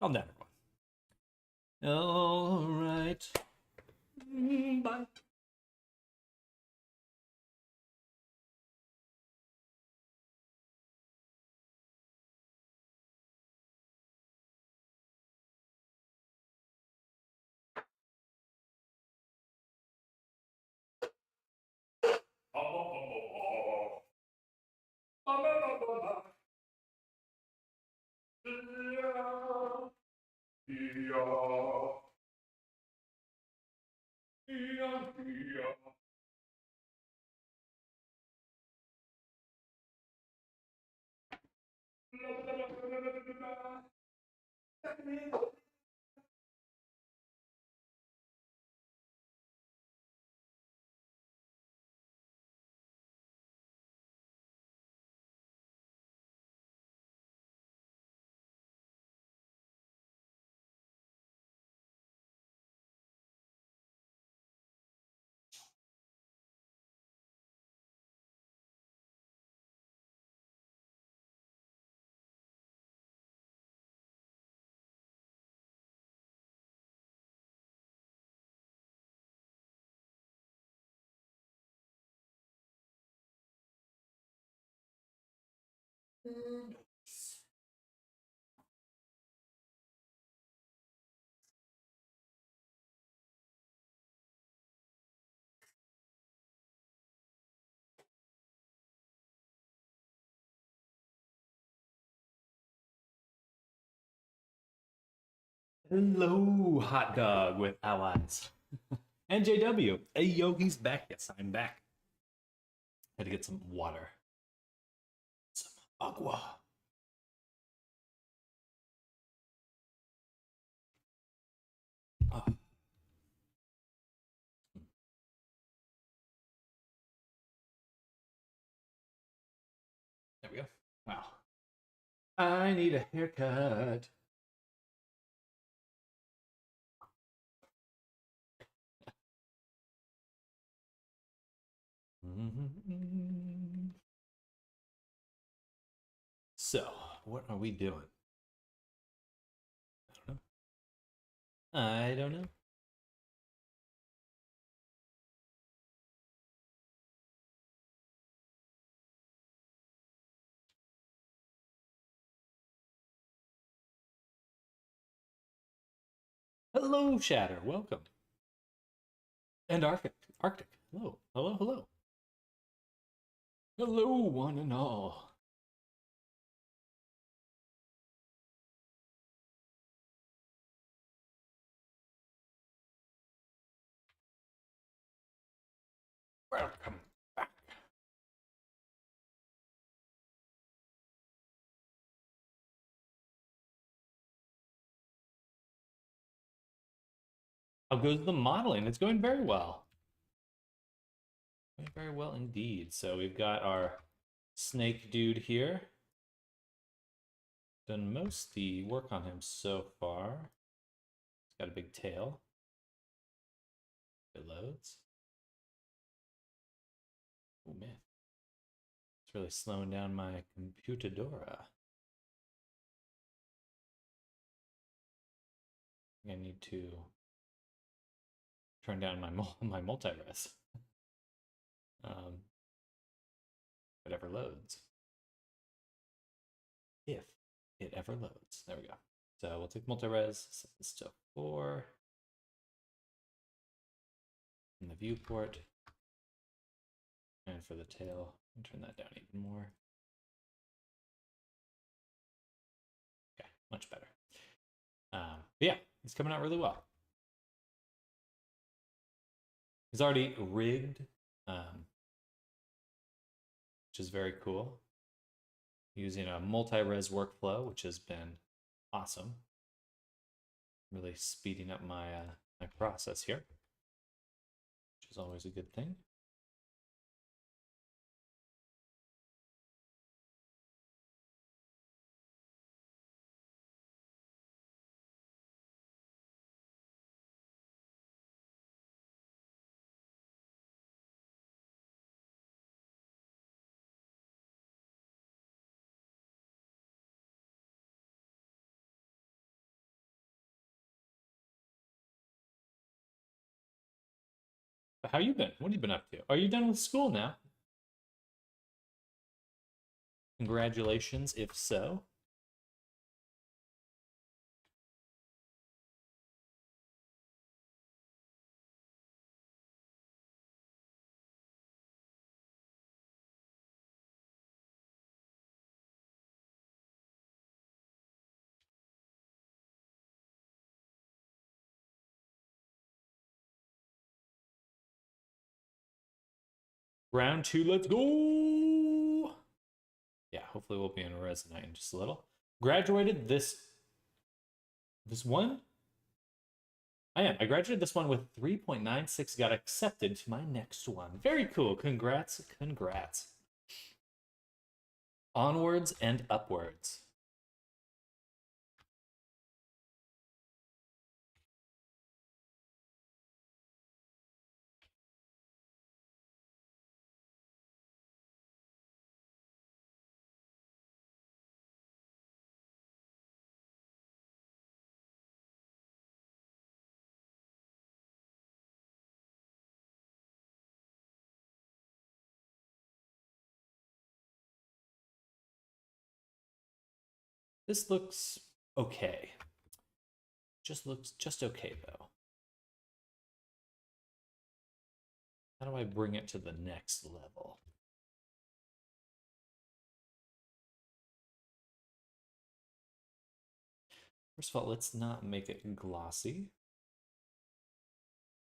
Calm down, everyone. All right. Bye. Hello, hot dog with allies. And JW. Hey, yo, he's back. Yes, I'm back. Had to get some water. Some agua. Oh. There we go. Wow. I need a haircut. So, what are we doing? I don't know. I don't know. Hello, Shatter. Welcome. And Arctic. Arctic. Hello. Hello, hello. Hello, one and all. Welcome back. How goes the modeling? It's going very well. Going very well indeed. So we've got our snake dude here. Done most the work on him so far. He's got a big tail. It loads. Oh man. It's really slowing down my computadora. I need to turn down my multi-res. If it ever loads. If it ever loads. There we go. So we'll take multi-res, set this to 4. In the viewport. And for the tail, turn that down even more. Okay, much better. But yeah, it's coming out really well. He's already rigged, which is very cool. Using a multi-res workflow, which has been awesome. Really speeding up my my process here, which is always a good thing. How you been? What have you been up to? Are you done with school now? Congratulations, if so. Round 2, let's go! Yeah, hopefully we'll be in Resonate in just a little. Graduated this one? I am. I graduated this one with 3.96, got accepted to my next one. Very cool. Congrats, congrats. Onwards and upwards. This looks okay. Just looks just okay though. How do I bring it to the next level? First of all, let's not make it glossy.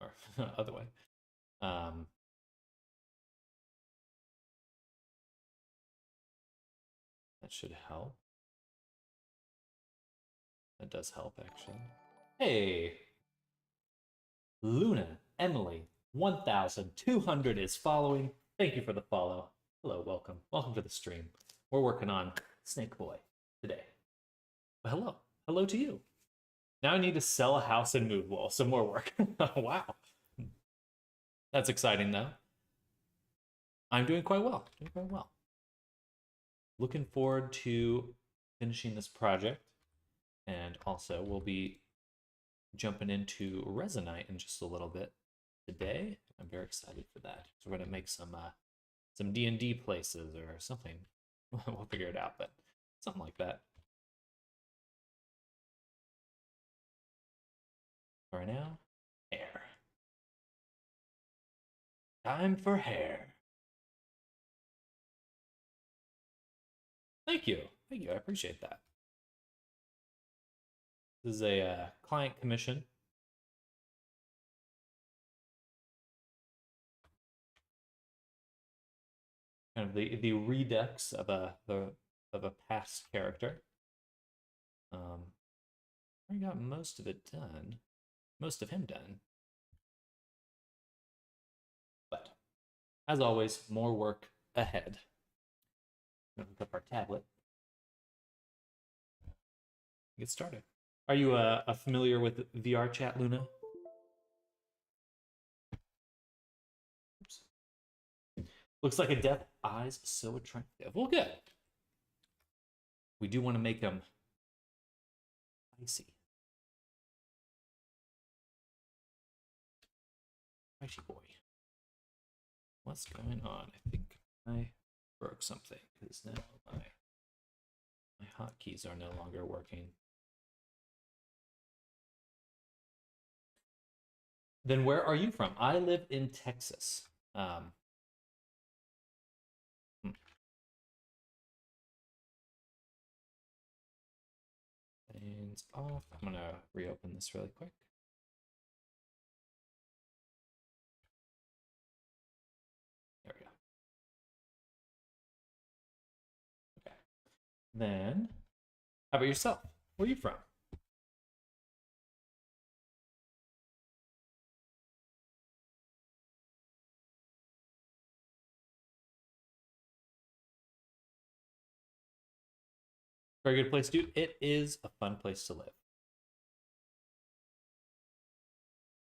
Or other way. That should help. That does help, actually. Hey! Luna, Emily, 1,200 is following. Thank you for the follow. Hello, welcome. Welcome to the stream. We're working on Snake Boy today. Well, hello. Hello to you. Now I need to sell a house and move. Well, some more work. Wow. That's exciting, though. I'm doing quite well. Doing quite well. Looking forward to finishing this project. And also, we'll be jumping into Resonite in just a little bit today. I'm very excited for that. So we're going to make some D&D places or something. We'll figure it out, but something like that. For right now, hair. Time for hair. Thank you. Thank you. I appreciate that. This is a client commission. Kind of the redux of a past character. I got most of it done. Most of him done. But as always, more work ahead. Hook up our tablet. Get started. Are you familiar with VRChat, Luna? Oops. Looks like a death. Eyes so attractive. Well, good. We do want to make them icy. Icy boy. What's going on? I think I broke something because now my hotkeys are no longer working. Then where are you from? I live in Texas. Things off. I'm gonna reopen this really quick. There we go. Okay. Then, how about yourself? Where are you from? Very good place, dude. It is a fun place to live.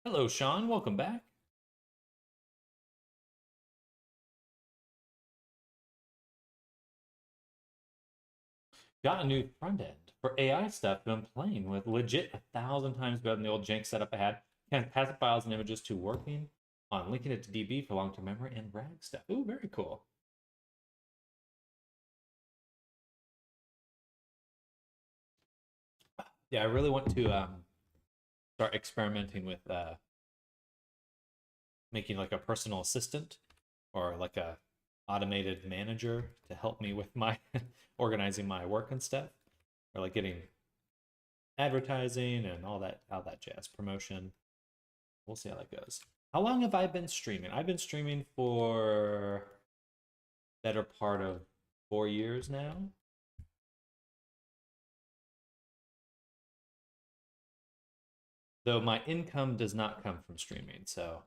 Hello, Sean. Welcome back. Got a new front end for AI stuff. Been playing with legit 1,000 times better than the old jank setup I had. Can't pass files and images to working on linking it to DB for long-term memory and RAG stuff. Ooh, very cool. Yeah, I really want to start experimenting with making like a personal assistant or like a automated manager to help me with my organizing my work and stuff, or like getting advertising and all that jazz, promotion. We'll see how that goes. How long have I been streaming? I've been streaming for better part of 4 years now. Though my income does not come from streaming, so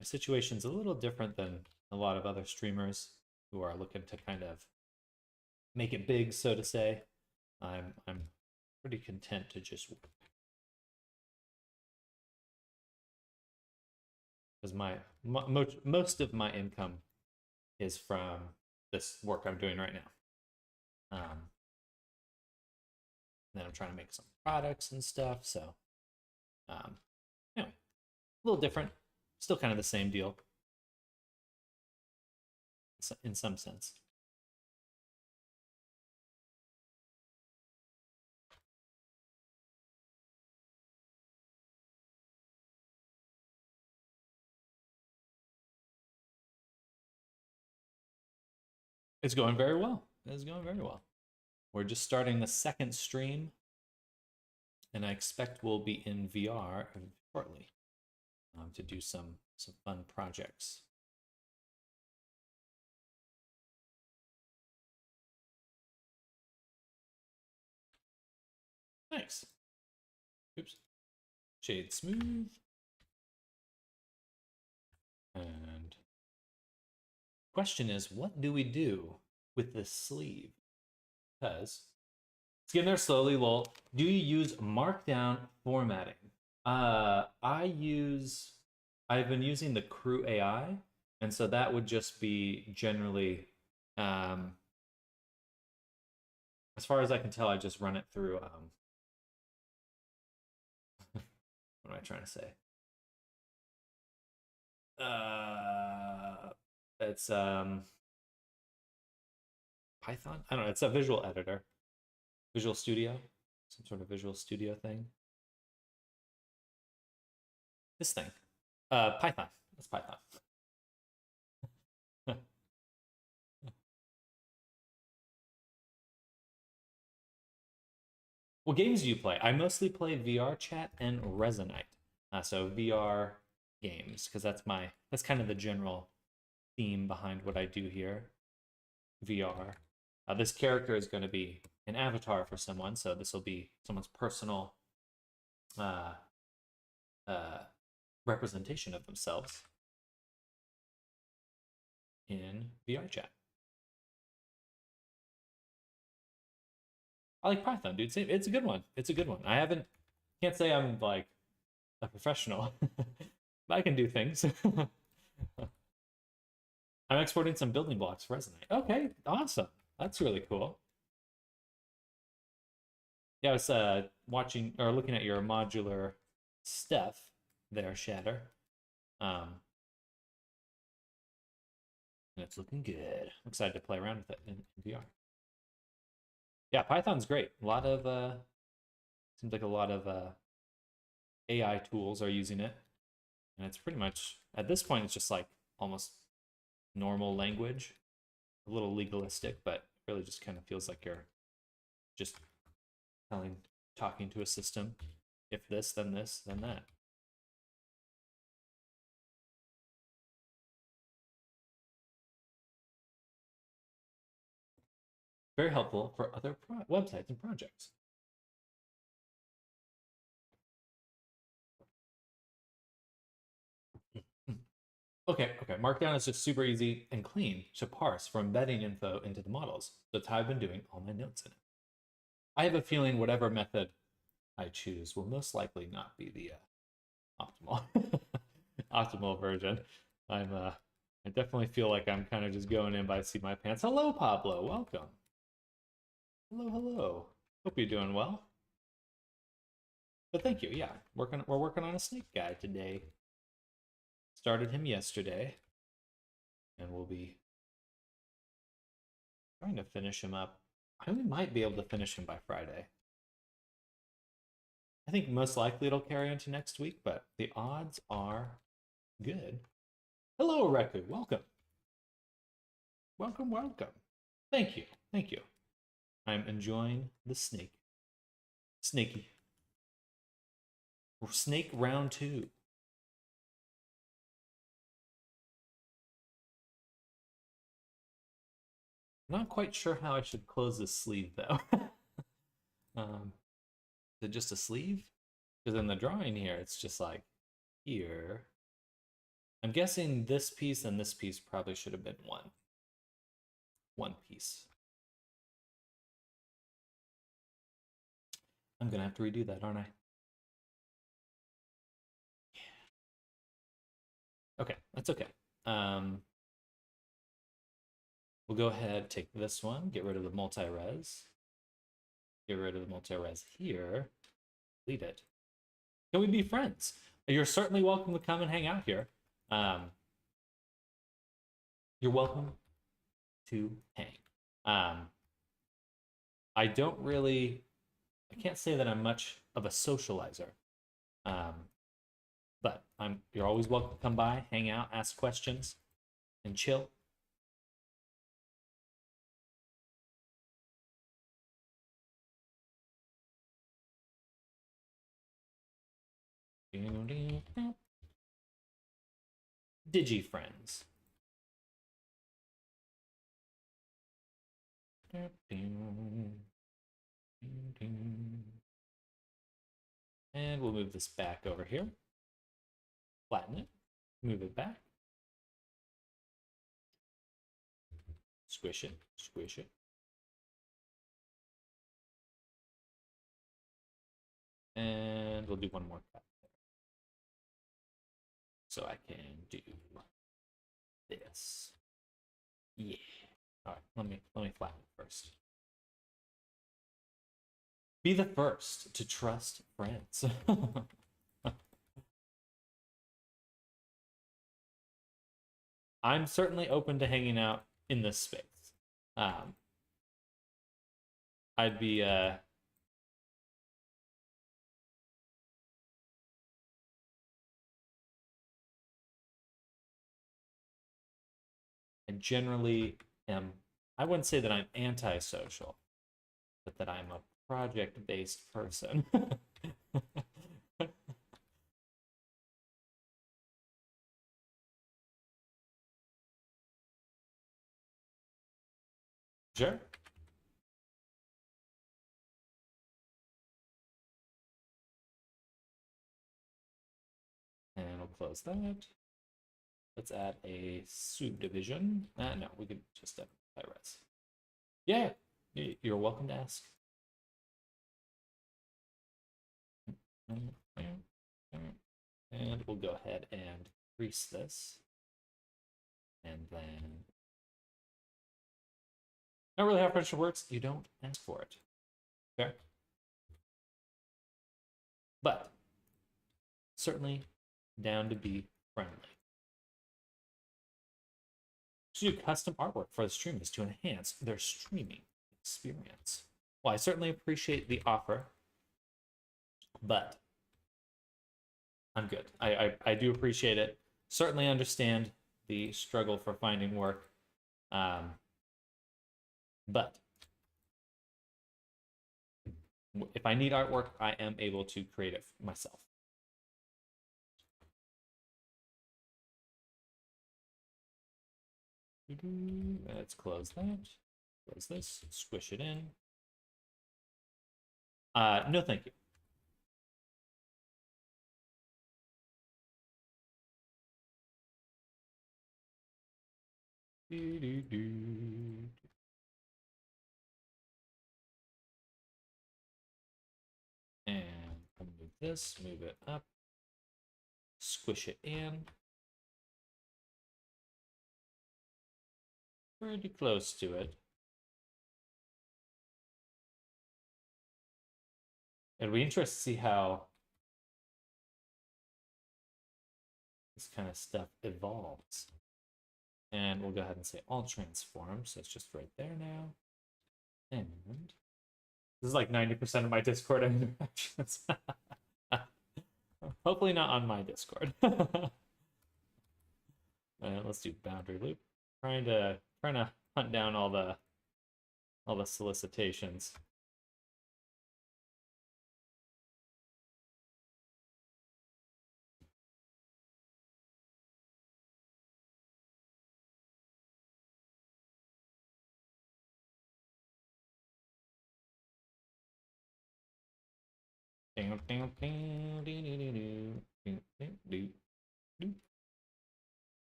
my situation's a little different than a lot of other streamers who are looking to kind of make it big, so to say. I'm pretty content to just because most of my income is from this work I'm doing right now. Then I'm trying to make some products and stuff, so anyway, a little different, still kind of the same deal in some sense. It's going very well. It's going very well. We're just starting the second stream, and I expect we'll be in VR shortly to do some fun projects. Thanks. Oops. Shade smooth. And question is, what do we do with this sleeve? Because it's getting there slowly, lol. Do you use Markdown formatting? I've been using the Crew AI, and so that would just be generally, as far as I can tell, I just run it through, what am I trying to say? It's Python? I don't know, it's a visual editor. Visual Studio, some sort of Visual Studio thing. This thing, Python. It's Python. What games do you play? I mostly play VRChat and Resonite. So VR games, because that's kind of the general theme behind what I do here. VR. This character is going to be an avatar for someone, so this will be someone's personal representation of themselves in VRChat. I like Python, dude. It's a good one. It's a good one. Can't say I'm like a professional, but I can do things. I'm exporting some building blocks for Resonate. Okay, awesome. That's really cool. Yeah, I was watching or looking at your modular stuff there, Shatter. And it's looking good. I'm excited to play around with it in VR. Yeah, Python's great. Seems like a lot of AI tools are using it. And it's pretty much, at this point, it's just like almost normal language. A little legalistic, but really just kind of feels like you're just talking to a system. If this, then that. Very helpful for other websites and projects. Okay. Markdown is just super easy and clean to parse for embedding info into the models. That's how I've been doing all my notes in it. I have a feeling whatever method I choose will most likely not be the optimal optimal version. I definitely feel like I'm kind of just going in by the seat of my pants. Hello, Pablo. Welcome. Hello. Hope you're doing well. But thank you. Yeah, we're working on a snake guy today. started him yesterday, and we'll be trying to finish him up. I only might be able to finish him by Friday. I think most likely it'll carry into next week, but the odds are good. Hello, Reku. Welcome. Welcome, welcome. Thank you. Thank you. I'm enjoying the snake. Snaky. Snake round 2. Not quite sure how I should close this sleeve, though. Is it just a sleeve? Because in the drawing here, it's just like here. I'm guessing this piece and this piece probably should have been one piece. I'm gonna have to redo that, aren't I? Yeah. Okay, that's okay. We'll go ahead, take this one, get rid of the multi-res. Get rid of the multi-res here. Delete it. Can we be friends? You're certainly welcome to come and hang out here. You're welcome to hang. I don't really, I can't say that I'm much of a socializer. But you're always welcome to come by, hang out, ask questions, and chill. Digi friends. And we'll move this back over here. Flatten it. Move it back. Squish it. Squish it. And we'll do one more cut there. So I can do this. Yeah. All right, let me flatten it first. Be the first to trust friends. I'm certainly open to hanging out in this space. I'd be I generally am, I wouldn't say that I'm antisocial, but that I'm a project-based person. Sure. And we'll close that. Let's add a subdivision. No, we could just add res. Yeah, you're welcome to ask. And we'll go ahead and crease this. And then, not really how pressure works. You don't ask for it. Okay. But certainly down to be friendly. To do custom artwork for the streamers to enhance their streaming experience. Well, I certainly appreciate the offer, but I'm good. I do appreciate it. Certainly understand the struggle for finding work. But if I need artwork, I am able to create it myself. Let's close that. Close this. Squish it in. No, thank you. And I'll move this, move it up, squish it in. Pretty close to it. It'll be interesting to see how this kind of stuff evolves. And we'll go ahead and say all transform. So it's just right there now. And this is like 90% of my Discord interactions. Hopefully not on my Discord. Let's do boundary loop. Trying to hunt down all the solicitations.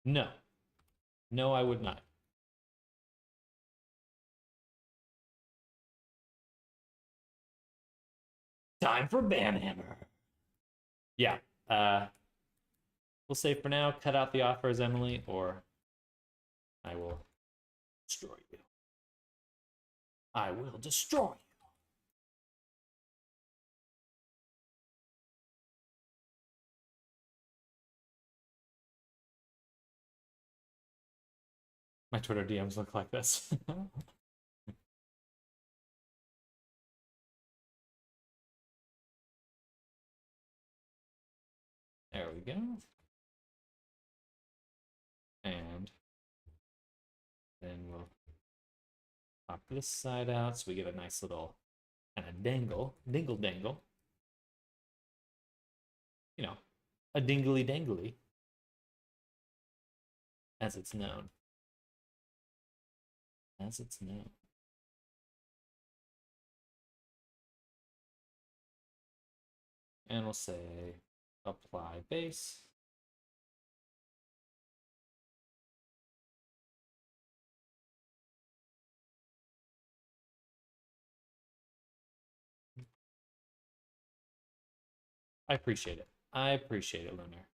No. No, I would not. Time for Banhammer. Yeah. We'll say for now, cut out the offers, Emily, or I will destroy you. I will destroy you. My Twitter DMs look like this. There we go. And then we'll pop this side out so we get a nice little kind of dingle dangle. You know, a dingly dangly, as it's known. As it's known. And we'll say apply base. I appreciate it. I appreciate it, Lunar.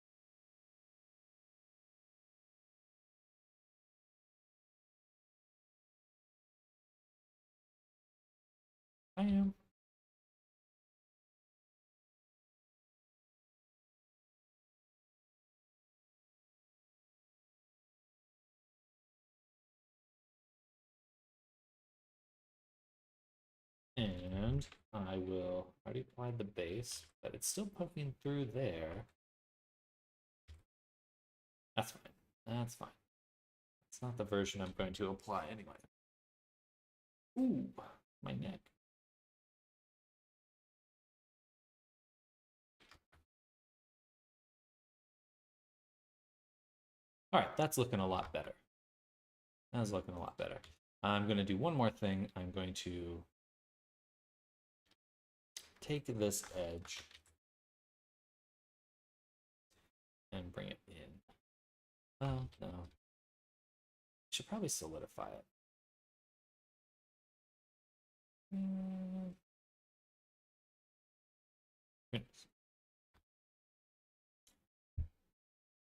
I am. And I will already apply the base, but it's still poking through there. That's fine. That's fine. It's not the version I'm going to apply anyway. Ooh, my neck. All right, that's looking a lot better. That's looking a lot better. I'm going to do one more thing. I'm going to take this edge and bring it in. Well, no. Should probably solidify it.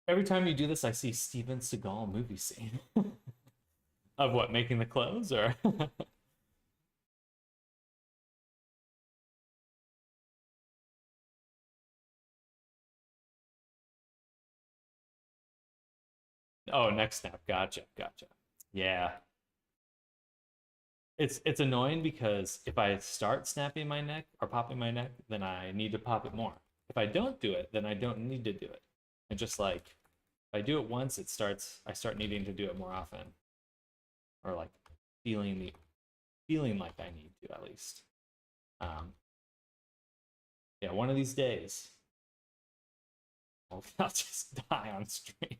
Every time you do this, I see Steven Seagal movie scene. Of what, making the clothes, or? Oh, neck snap. Gotcha. Yeah. It's annoying because if I start snapping my neck or popping my neck, then I need to pop it more. If I don't do it, then I don't need to do it. And just like if I do it once, I start needing to do it more often. Or like feeling like I need to at least. Yeah, one of these days I'll just die on stream.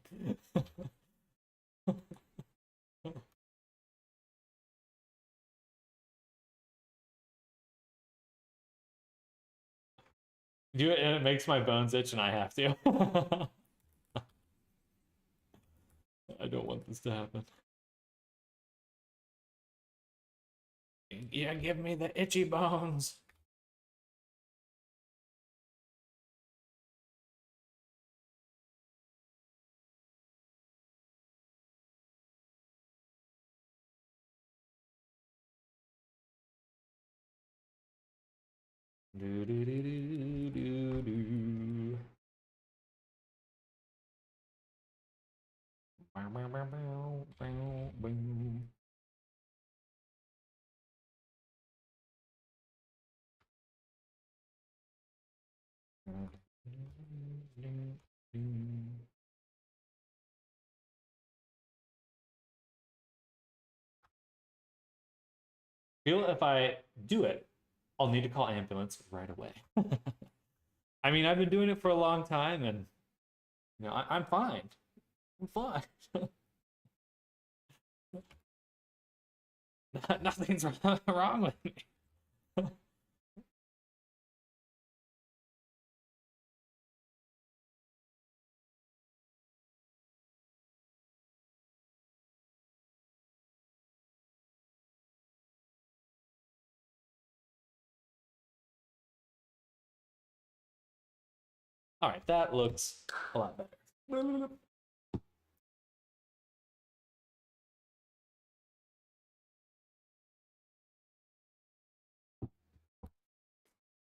Do it and it makes my bones itch and I have to. I don't want this to happen. Yeah, give me the itchy bones. Do do do do do do. Feel if I do it, I'll need to call ambulance right away. I mean, I've been doing it for a long time, and I'm fine. I'm fine. Nothing's wrong with me. All right, that looks a lot better.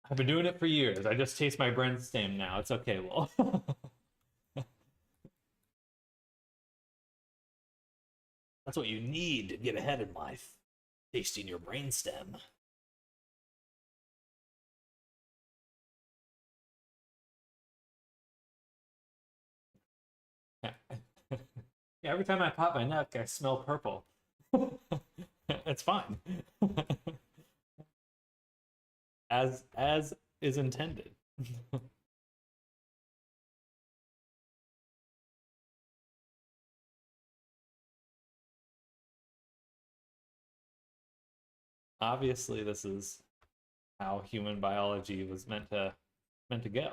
I've been doing it for years. I just taste my brainstem now. It's okay, Will. That's what you need to get ahead in life. Tasting your brainstem. Yeah. Yeah, every time I pop my neck, I smell purple. It's fine. As is intended. Obviously, this is how human biology was meant to go.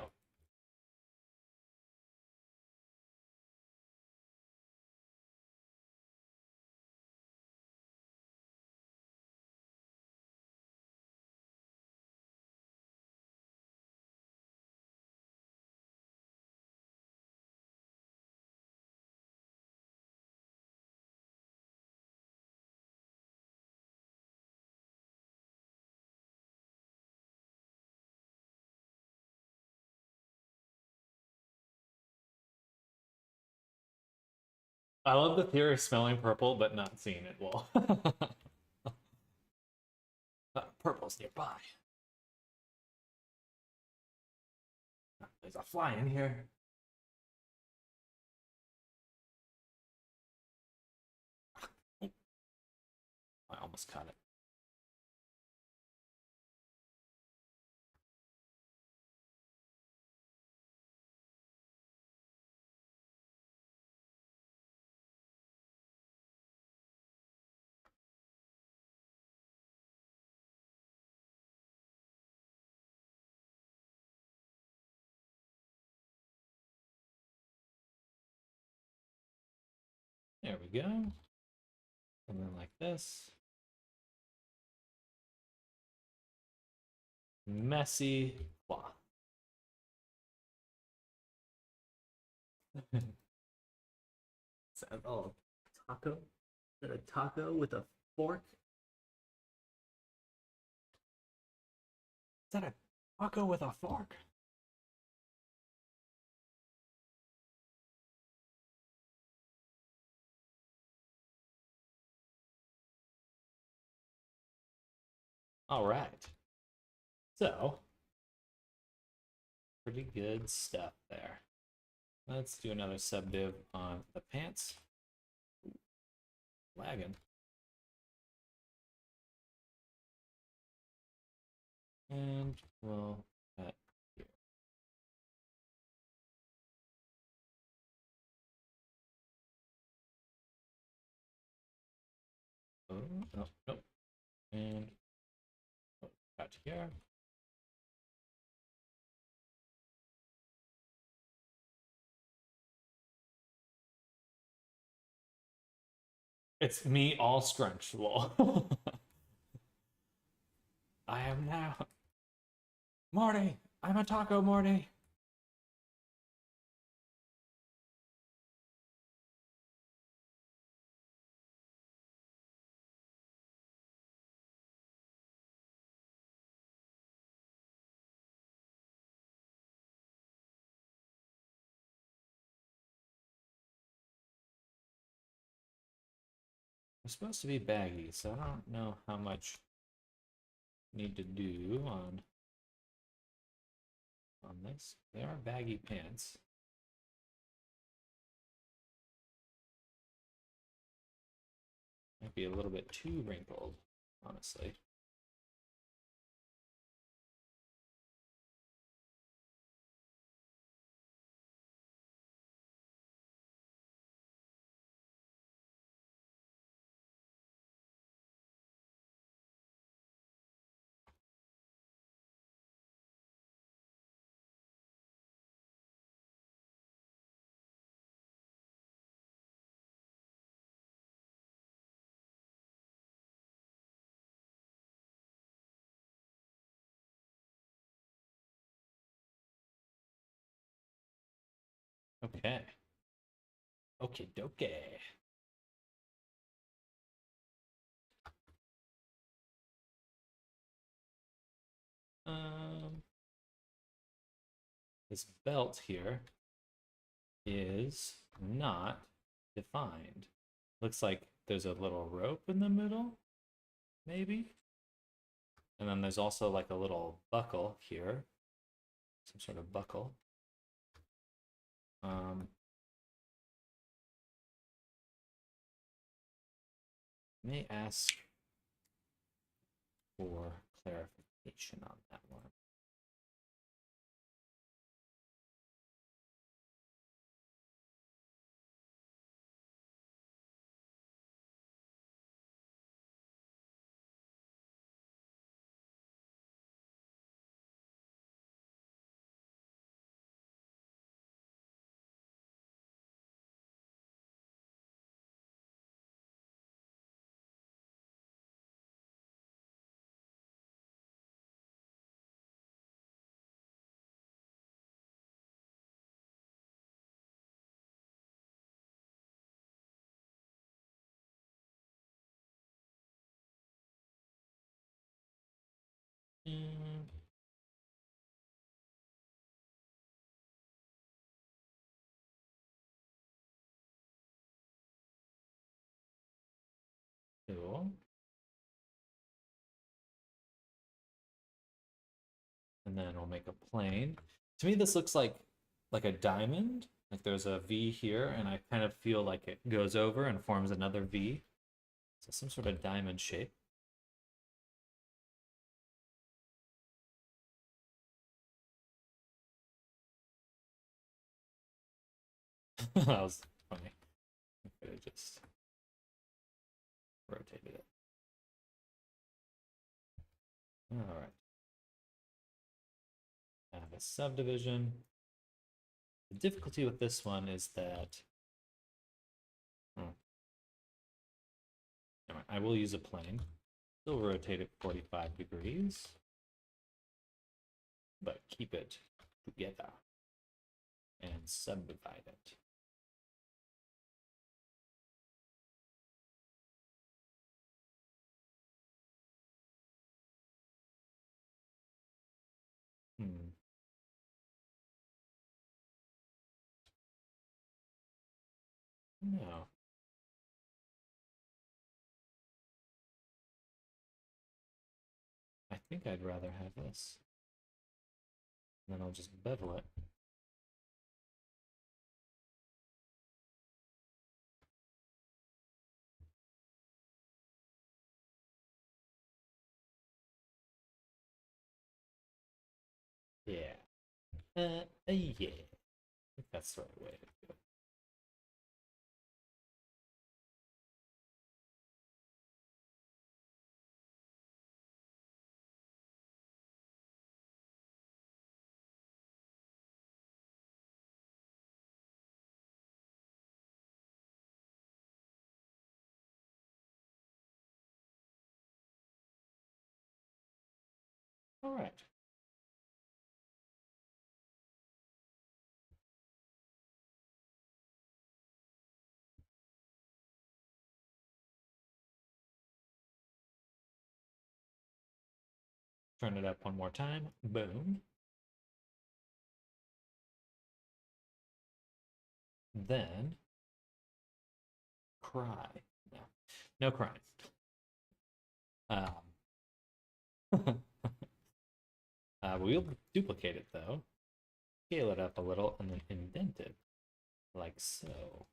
I love the theory of smelling purple but not seeing it well. Purple's nearby. There's a fly in here. I almost caught it. There we go. And then like this. Messy claw. Is that a taco? Is that a taco with a fork? Is that a taco with a fork? All right. So, pretty good stuff there. Let's do another subdiv on the pants. Lagging. And we'll cut here. Oh, no, nope. And cut here. It's me all scrunched. Lol. I am now. Morty! I'm a taco, Morty! They're supposed to be baggy, so I don't know how much need to do on this. They are baggy pants. Might be a little bit too wrinkled, honestly. Okay. Okay, doke. Um, this belt here is not defined. Looks like there's a little rope in the middle, maybe. And then there's also like a little buckle here, some sort of buckle. May ask for clarification on that one. Mm, cool. And then we'll make a plane. To me, this looks like a diamond. Like there's a V here, and I kind of feel like it goes over and forms another V. So some sort of diamond shape. That was funny. I could have just rotated it. All right. I have a subdivision. The difficulty with this one is that I will use a plane. Still rotate it 45 degrees, but keep it together and subdivide it. Hmm. No. I think I'd rather have this. And then I'll just bevel it. Yeah. Yeah. I think that's the right way to do it. All right. Turn it up one more time. Boom. Then cry. No. No crying. Um, we'll duplicate it though, scale it up a little, and then indent it like so.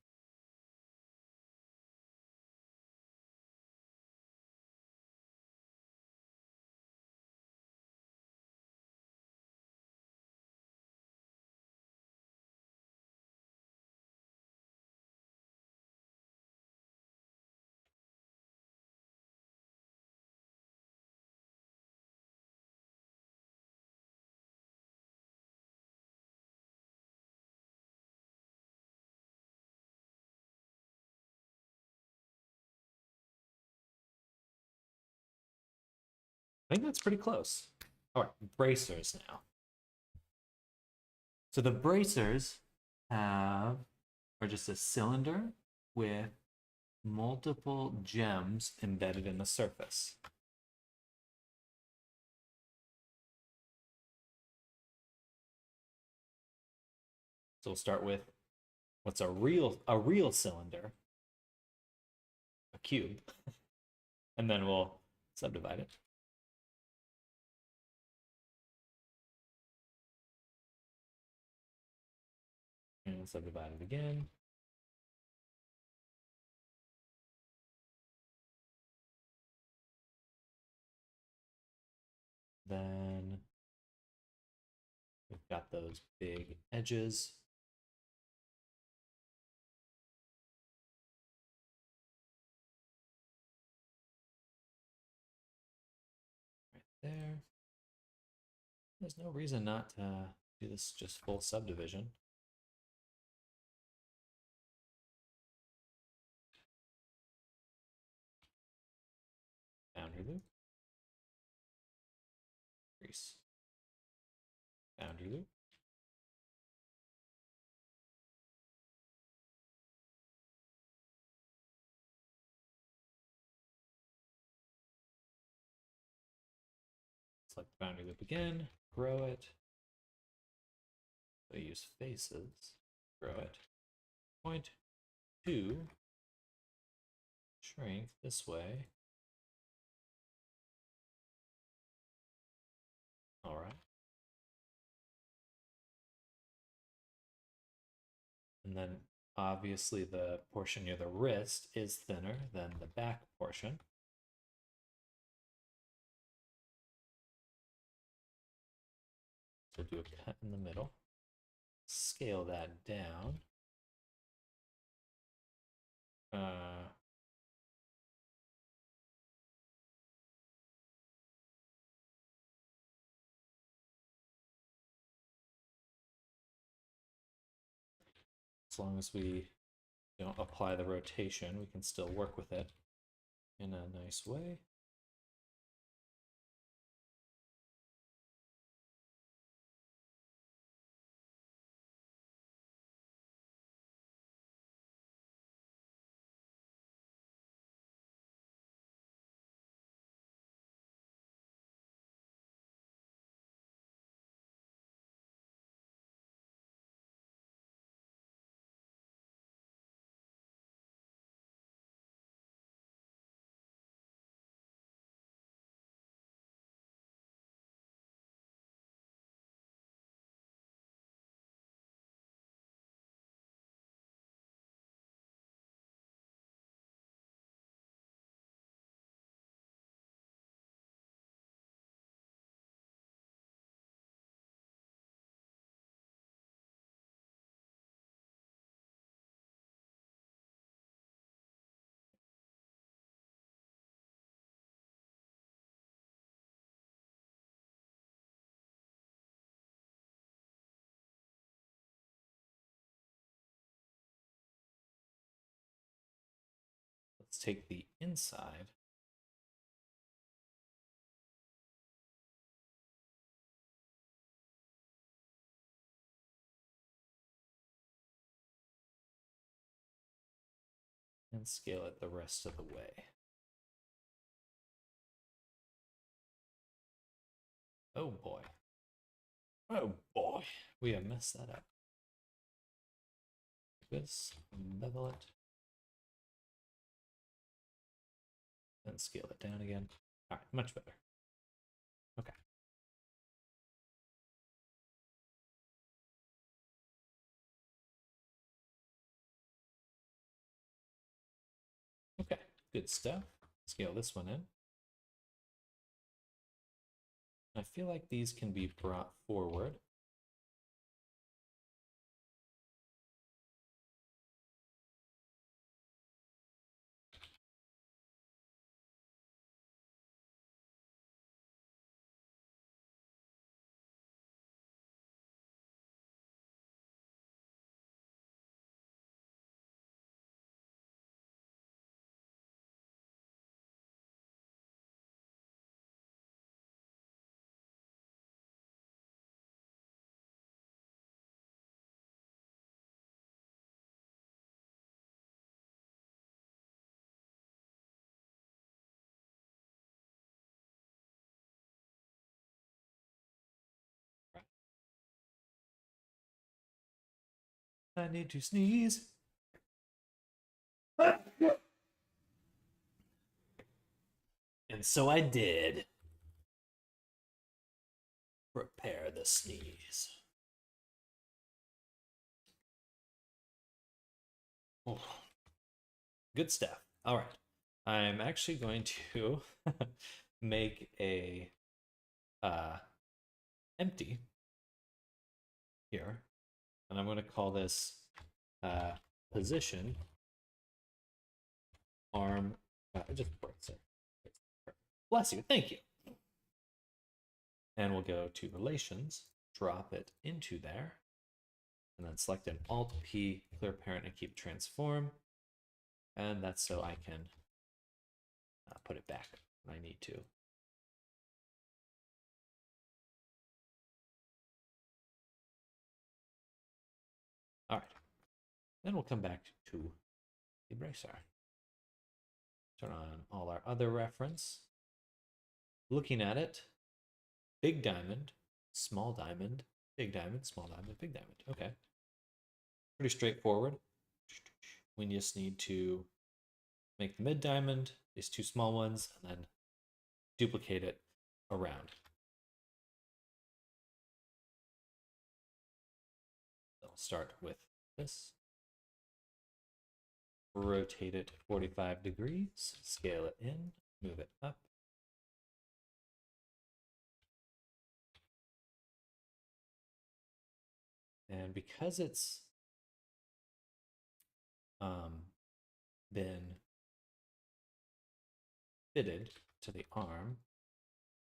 I think that's pretty close. All right, bracers now. So the bracers are just a cylinder with multiple gems embedded in the surface. So we'll start with what's a real cylinder, a cube, and then we'll subdivide it. And subdivide it again. Then we've got those big edges. Right there. There's no reason not to do this just full subdivision. Boundary loop. Crease. Boundary loop. Select the boundary loop again, grow it. So use faces, grow it. Point 2, shrink this way. All right. And then obviously the portion near the wrist is thinner than the back portion. So do a cut in the middle, scale that down. As long as we don't apply the rotation, we can still work with it in a nice way. Let's take the inside. And scale it the rest of the way. Oh boy. Oh boy. We have messed that up. This, bevel it. Then scale it down again. All right, much better. Okay. Okay, good stuff. Scale this one in. I feel like these can be brought forward. I need to sneeze. And so I did. Prepare the sneeze. Oh, good stuff. All right. I'm actually going to make a empty here. And I'm going to call this position arm. Just works there. Bless you. Thank you. And we'll go to relations, drop it into there, and then select an Alt P, clear parent, and keep transform. And that's so I can put it back when I need to. All right. Then we'll come back to the bracer. Turn on all our other reference. Looking at it, big diamond, small diamond, big diamond, small diamond, big diamond. Okay. Pretty straightforward. We just need to make the mid diamond, these two small ones, and then duplicate it around. I'll start with this. Rotate it 45 degrees, scale it in, move it up. And because it's been fitted to the arm,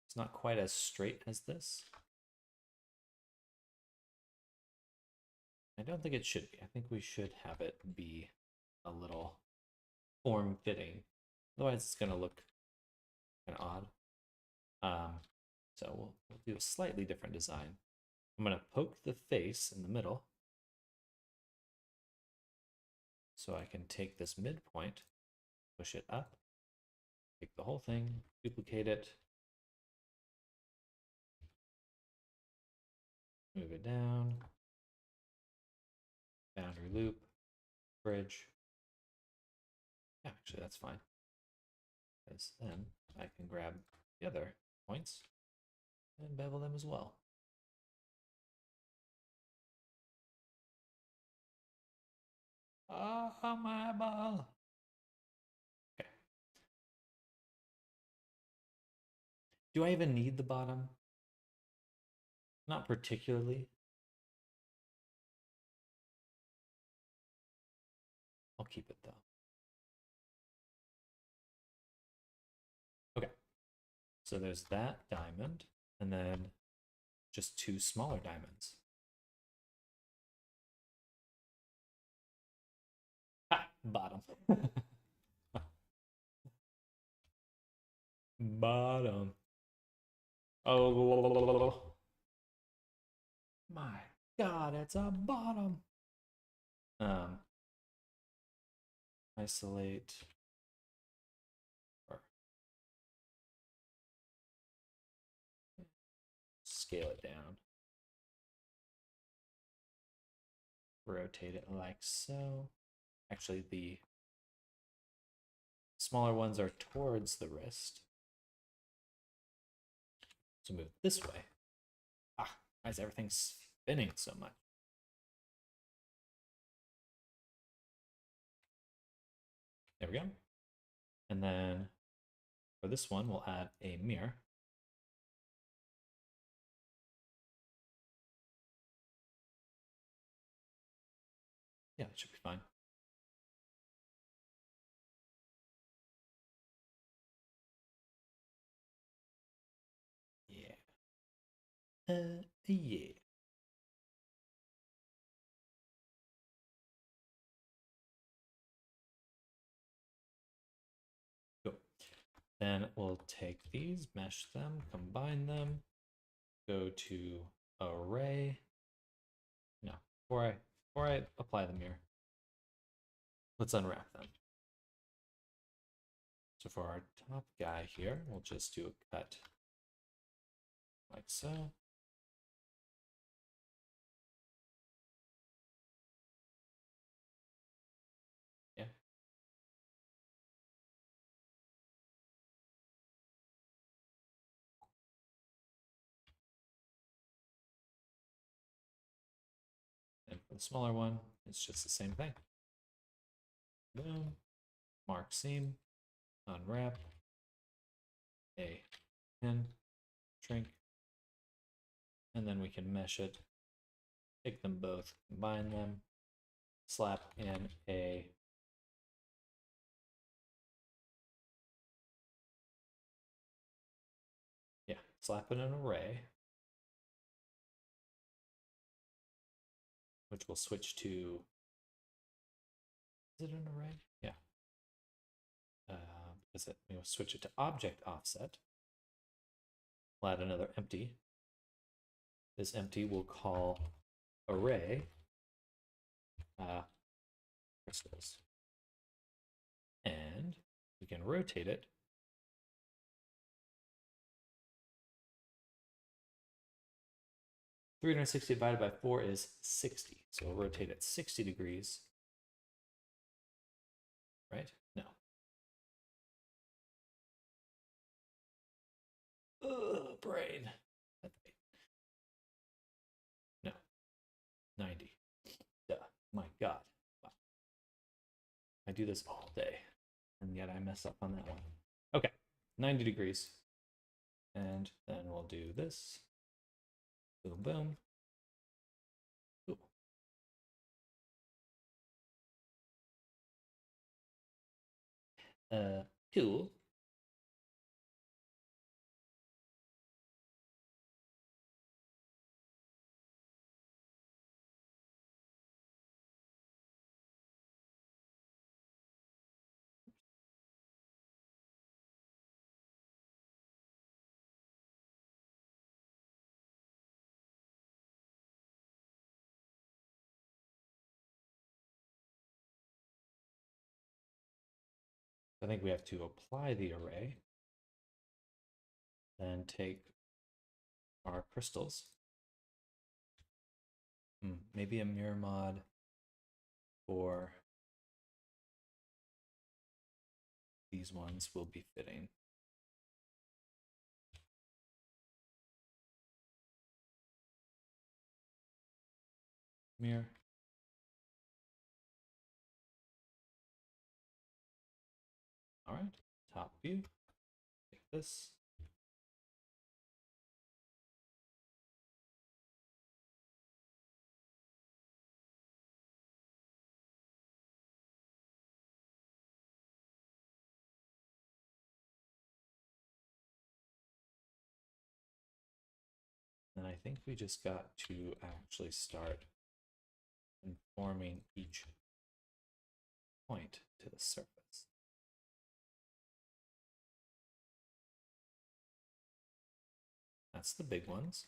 it's not quite as straight as this. I don't think it should be. I think we should have it be a little form-fitting. Otherwise, it's going to look kind of odd. So we'll do a slightly different design. I'm going to poke the face in the middle so I can take this midpoint, push it up, take the whole thing, duplicate it, move it down, boundary loop, bridge. Yeah, actually, that's fine. Because then I can grab the other points and bevel them as well. Oh, my ball. Okay. Do I even need the bottom? Not particularly. I'll keep it though. Okay. So there's that diamond, and then just two smaller diamonds. Ha! Bottom. Bottom. Oh. My God, it's a bottom. Isolate. Or scale it down. Rotate it like so. Actually, the Smaller ones are towards the wrist. So move this way. Ah, why is everything spinning so much? There we go. And then for this one, we'll add a mirror. Yeah, it should be fine. Yeah. Yeah. Cool. Then we'll take these, mesh them, combine them, go to array. No, before I apply the mirror, let's unwrap them. So for our top guy here, we'll just do a cut like so. Yeah. And for the smaller one, it's just the same thing. Boom. Mark seam, unwrap, a pin, shrink, and then we can mesh it, take them both, combine them, slap in a slap in an array, which will switch to, is it an array? Yeah. We'll switch it to object offset. We'll add another empty. This empty we'll call array crystals. And we can rotate it. (360) divided by 4 is 60. So we'll rotate it 60 degrees. Right? No. Ugh, brain. No. 90. Duh. My God. Wow. I do this all day, and yet I mess up on that one. Okay. 90 degrees. And then we'll do this. Boom, boom. Ooh. Cool. I think we have to apply the array, then take our crystals. Maybe a mirror mod for these ones will be fitting. Mirror. All right, top view. Take this. And I think we just got to actually start conforming each point to the surface. That's the big ones.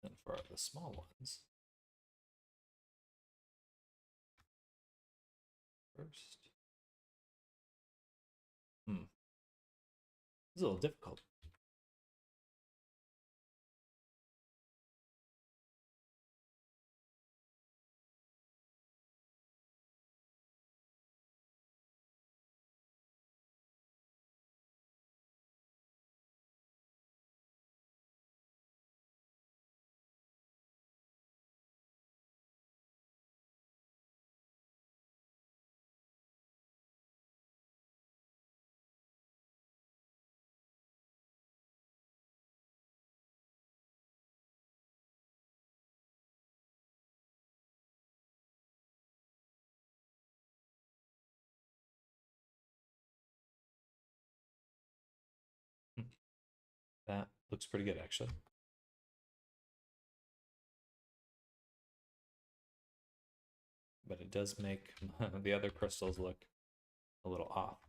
And for the small ones, first. It's a little difficult. That looks pretty good, actually. But it does make the other crystals look a little off.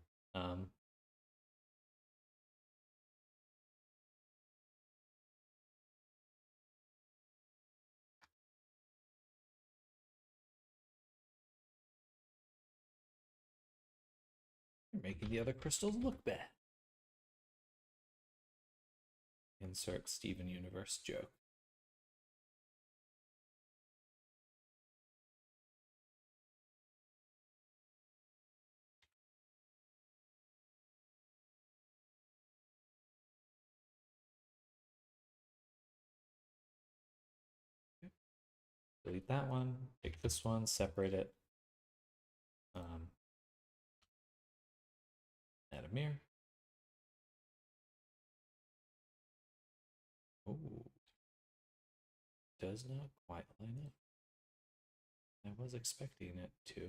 You're making the other crystals look bad. Insert Steven Universe joke. Okay. Delete that one, take this one, separate it. Add a mirror. Oh, does not quite line up. I was expecting it to.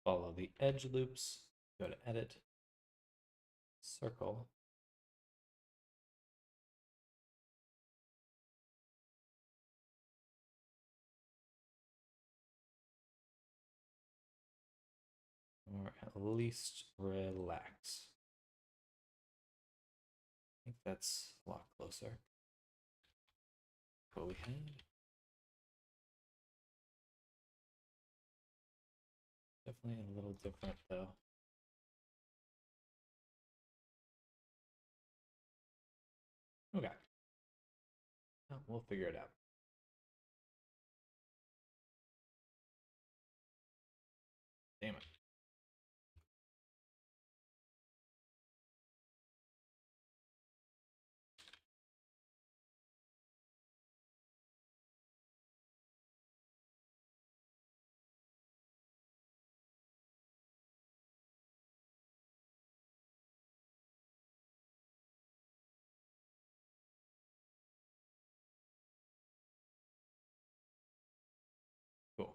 Follow the edge loops, go to edit, circle. Or at least relax. I think that's a lot closer. What we had. Definitely a little different though. Okay. Oh, we'll figure it out. Damn it. Cool.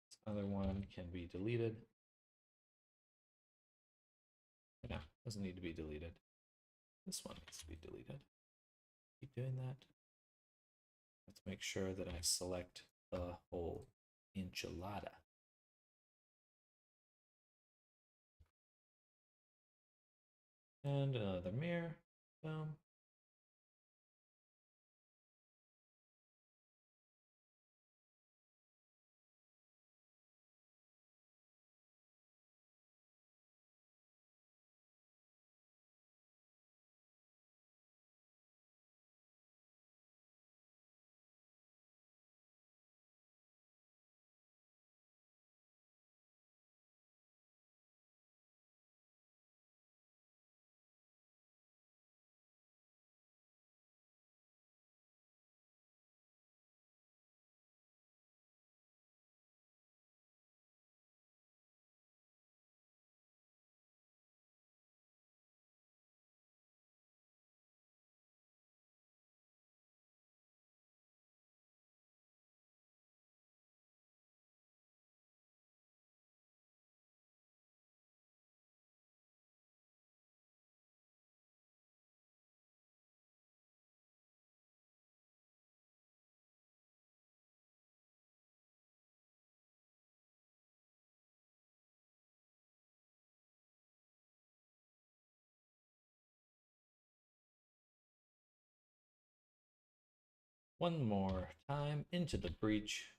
This other one can be deleted. No, doesn't need to be deleted. This one needs to be deleted. Keep doing that. Let's make sure that I select the whole enchilada. And another mirror. Boom. One more time into the breach.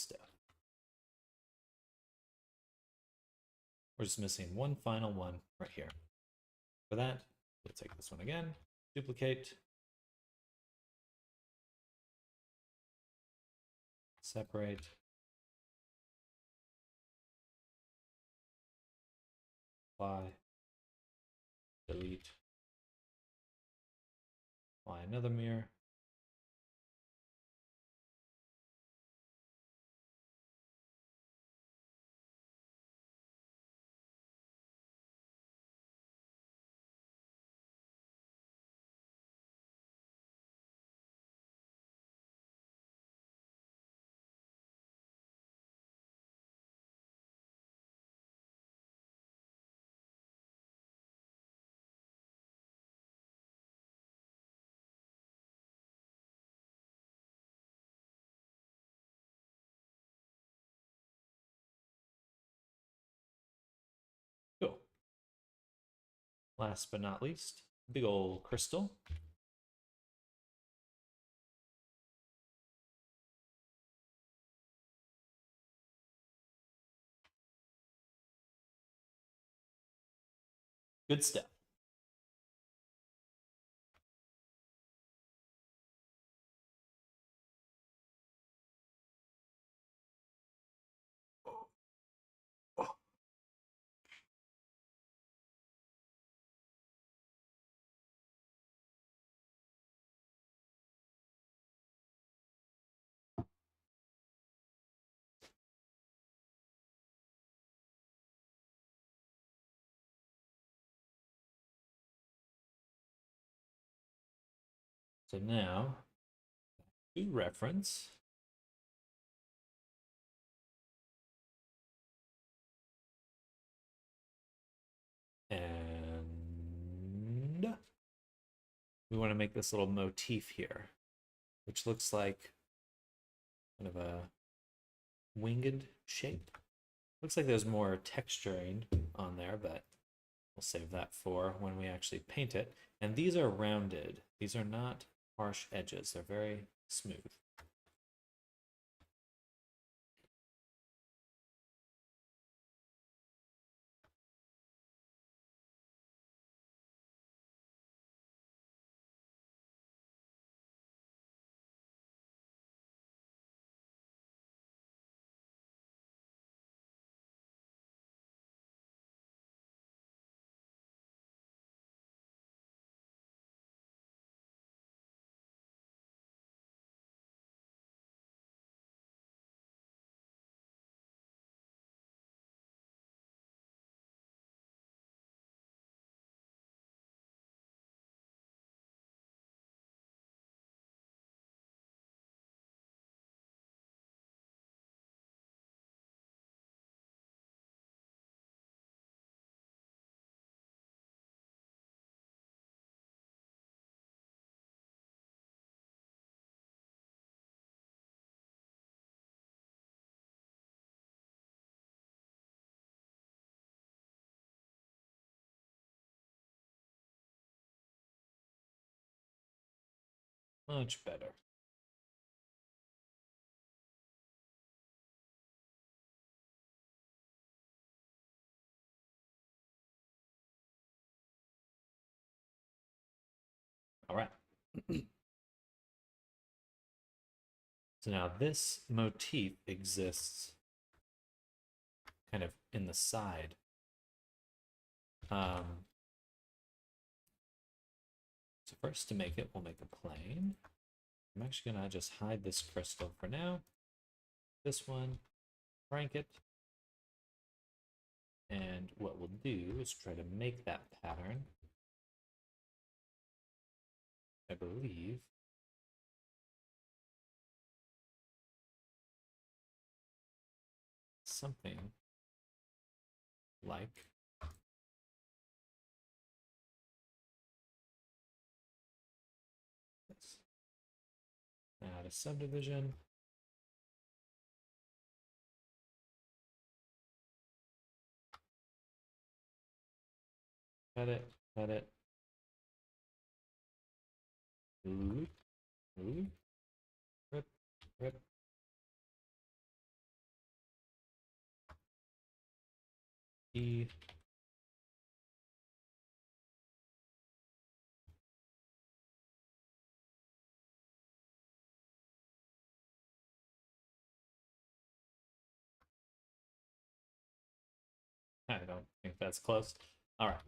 stuff. We're just missing one final one right here. For that, we'll take this one again, duplicate, separate, apply, delete, apply another mirror, cool. Last but not least, big old crystal. Good stuff. So now, to reference, and we want to make this little motif here, which looks like kind of a winged shape. Looks like there's more texturing on there, but we'll save that for when we actually paint it. And these are rounded. These are not harsh edges. They're very smooth. Much better. All right. So now this motif exists kind of in the side. So first, to make it, we'll make a plane. I'm actually gonna just hide this crystal for now. This one, crank it. And what we'll do is try to make that pattern. I believe something like this. Add a subdivision. Cut it, cut it. Ooh, ooh. Rip, rip. E. I don't think that's close. All right.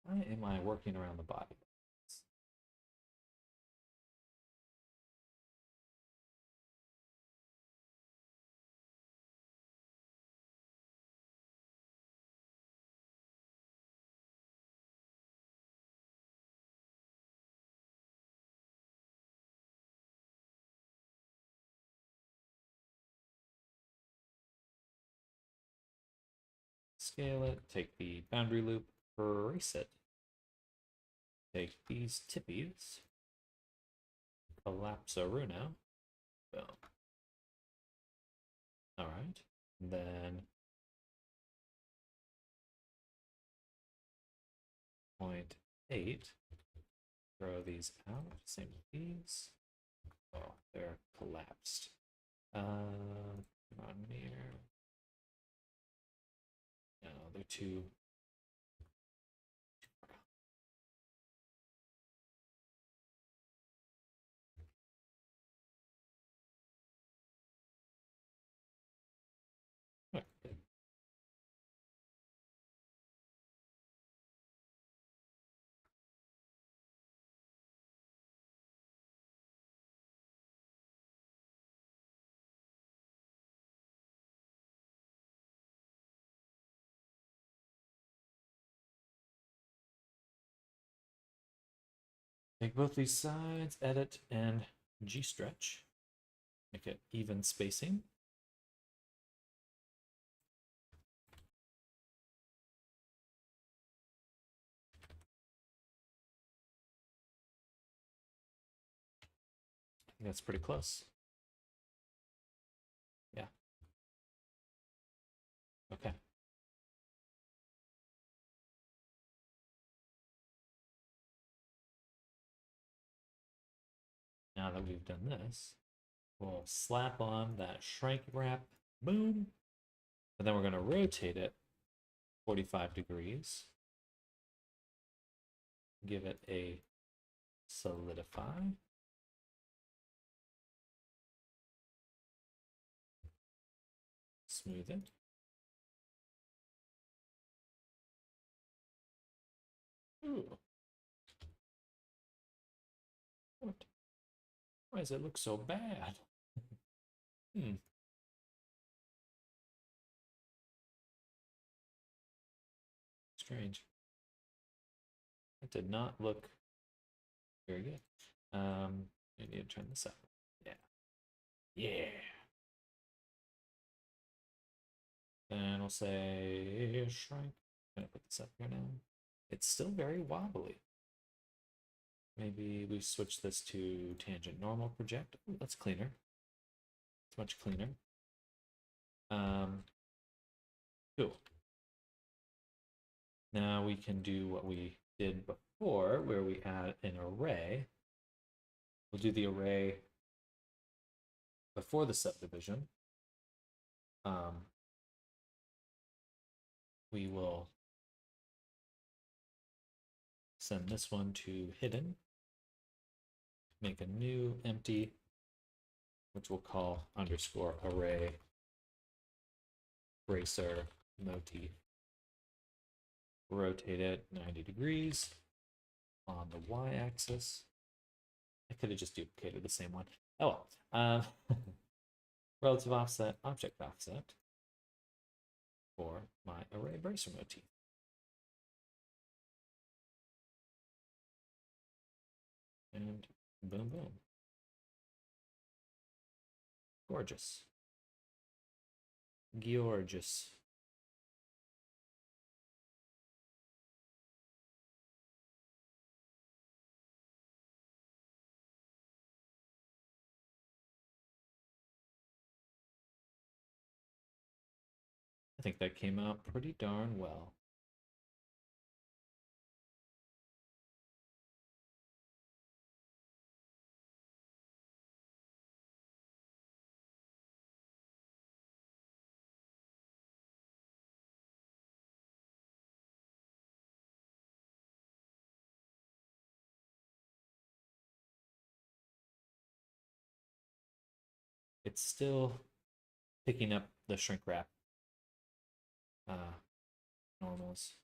Why am I working around the body? Scale it, take the boundary loop, erase it. Take these tippies, collapse a Runo. Boom. All right. Then 0.8. Throw these out. Same with these. Oh, they're collapsed. Come on here. No, they're too. Okay, good. Take both these sides, edit, and G-stretch. Make it even spacing. I think that's pretty close. Yeah. Okay. Now that we've done this, we'll slap on that shrink wrap. Boom. And then we're going to rotate it 45 degrees. Give it a solidify. Smooth it. Ooh. What? Why does it look so bad? Hmm. Strange. It did not look very good. I need to turn this up. Yeah. Yeah. Then we'll say shrink. I'm gonna put this up here now. It's still very wobbly. Maybe we switch this to tangent normal project. Ooh, that's cleaner. It's much cleaner. Cool. Now we can do what we did before, where we add an array. We'll do the array before the subdivision. We will send this one to hidden. Make a new empty, which we'll call underscore array bracer motif. Rotate it 90 degrees on the y-axis. I could have just duplicated the same one. Oh well. Relative offset, object offset for my array bracer motif. And boom, boom. Gorgeous. Gorgeous. I think that came out pretty darn well. it's still picking up the shrink wrap normals.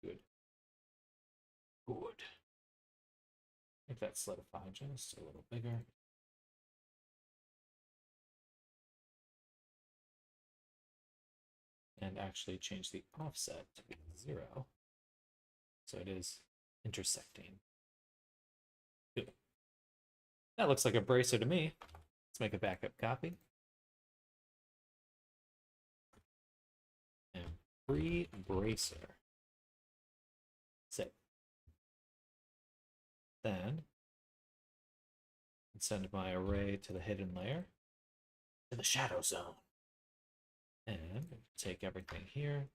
Good. Good. Make that solidify just a little bigger. And actually change the offset to 0. So it is intersecting. Good. That looks like a bracer to me. Let's make a backup copy. And pre-bracer. Save. Then send my array to the hidden layer, to the shadow zone. And take everything here.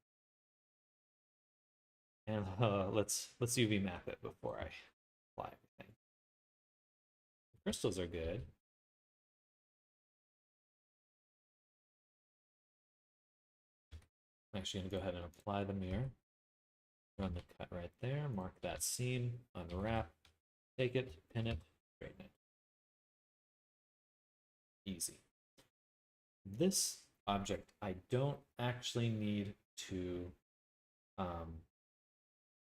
And let's UV map it before I apply everything. The crystals are good. I'm actually going to go ahead and apply the mirror. Run the cut right there. Mark that seam. Unwrap. Take it. Pin it. Straighten it. Easy. This object I don't actually need to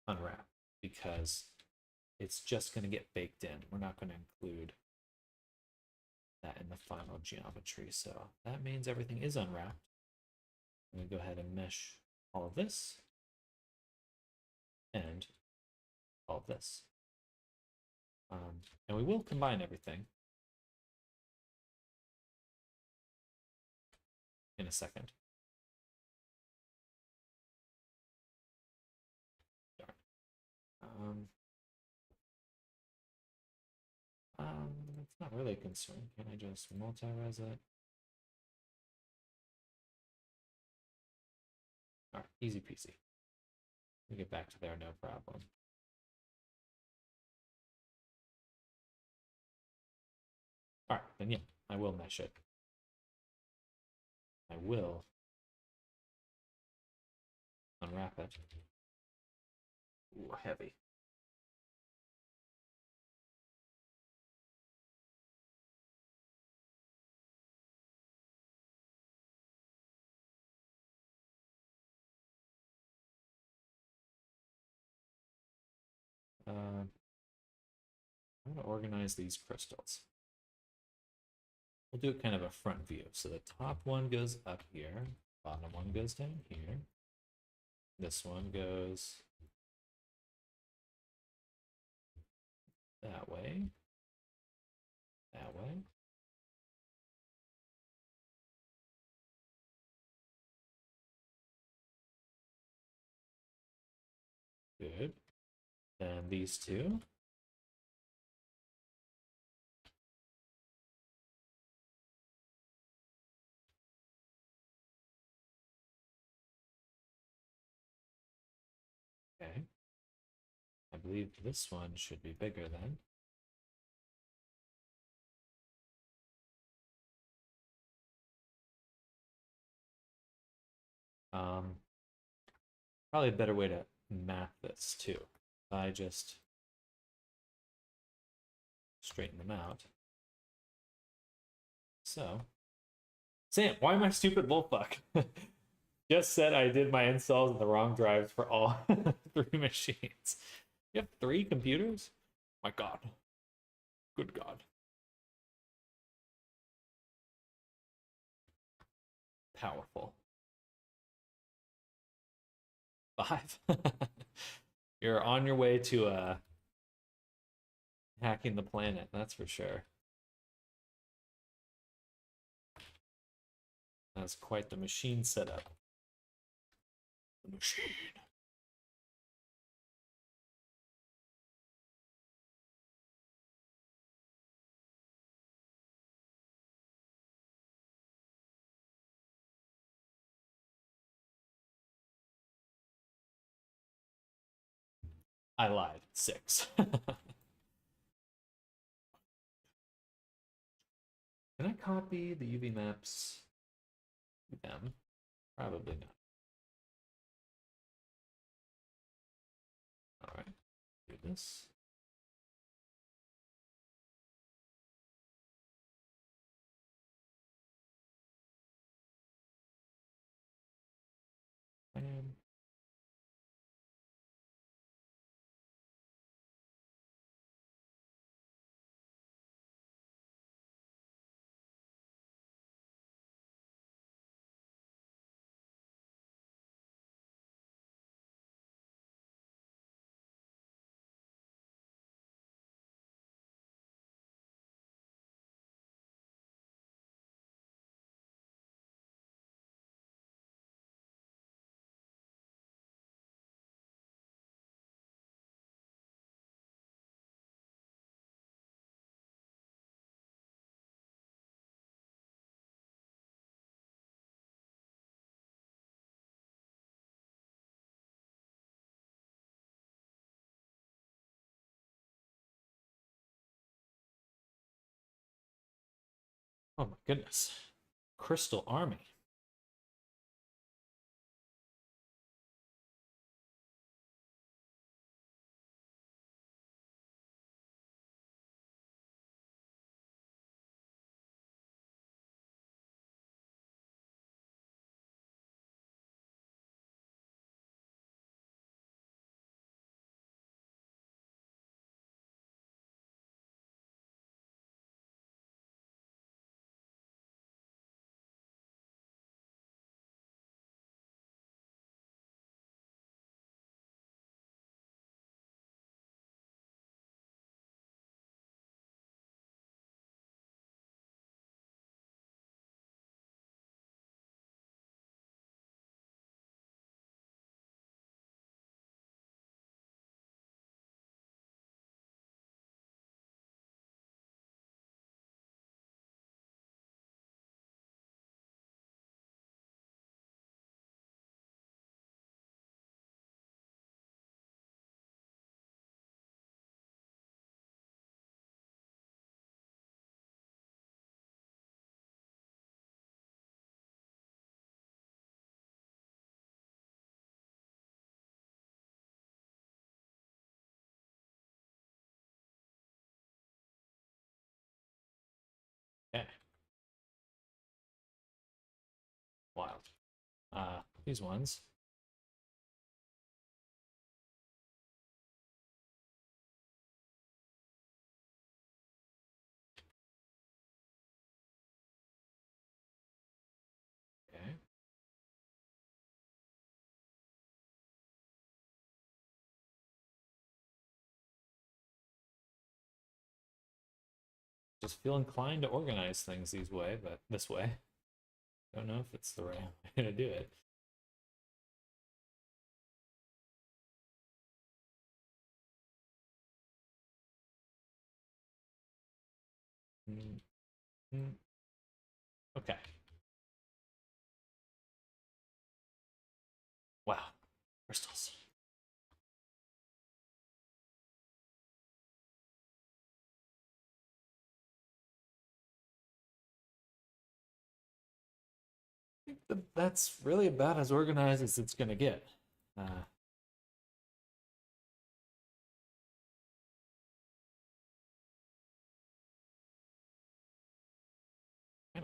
unwrap because it's just going to get baked in. We're not going to include that in the final geometry. So that means everything is unwrapped. I'm going to go ahead and mesh all of this and all of this. And we will combine everything in a second. It's not really a concern. Can I just multi-res it? All right, easy peasy. We get back to there, no problem. All right, then yeah, I will mesh it. I will unwrap it. Ooh, heavy. I'm going to organize these crystals. We'll do kind of a front view. So the top one goes up here, bottom one goes down here. This one goes that way, that way. Good. Then these two. Okay. I believe this one should be bigger then. Probably a better way to map this too. I just straighten them out. So, Sam, why am I stupid bullfuck? Just said I did my installs in the wrong drives for all 3 machines. You have 3 computers? My God. Good God. Powerful. 5. You're on your way to hacking the planet, that's for sure. That's quite the machine setup. The machine. I lied. 6. Can I copy the UV maps to them? Probably not. All right, do this. And oh my goodness. Crystal Army. Okay. Wild. These ones. Okay. Just feel inclined to organize things this way. Don't know if it's the right way to do it. Mm, mm. Okay. Wow. Crystals. I think that's really about as organized as it's going to get. Kind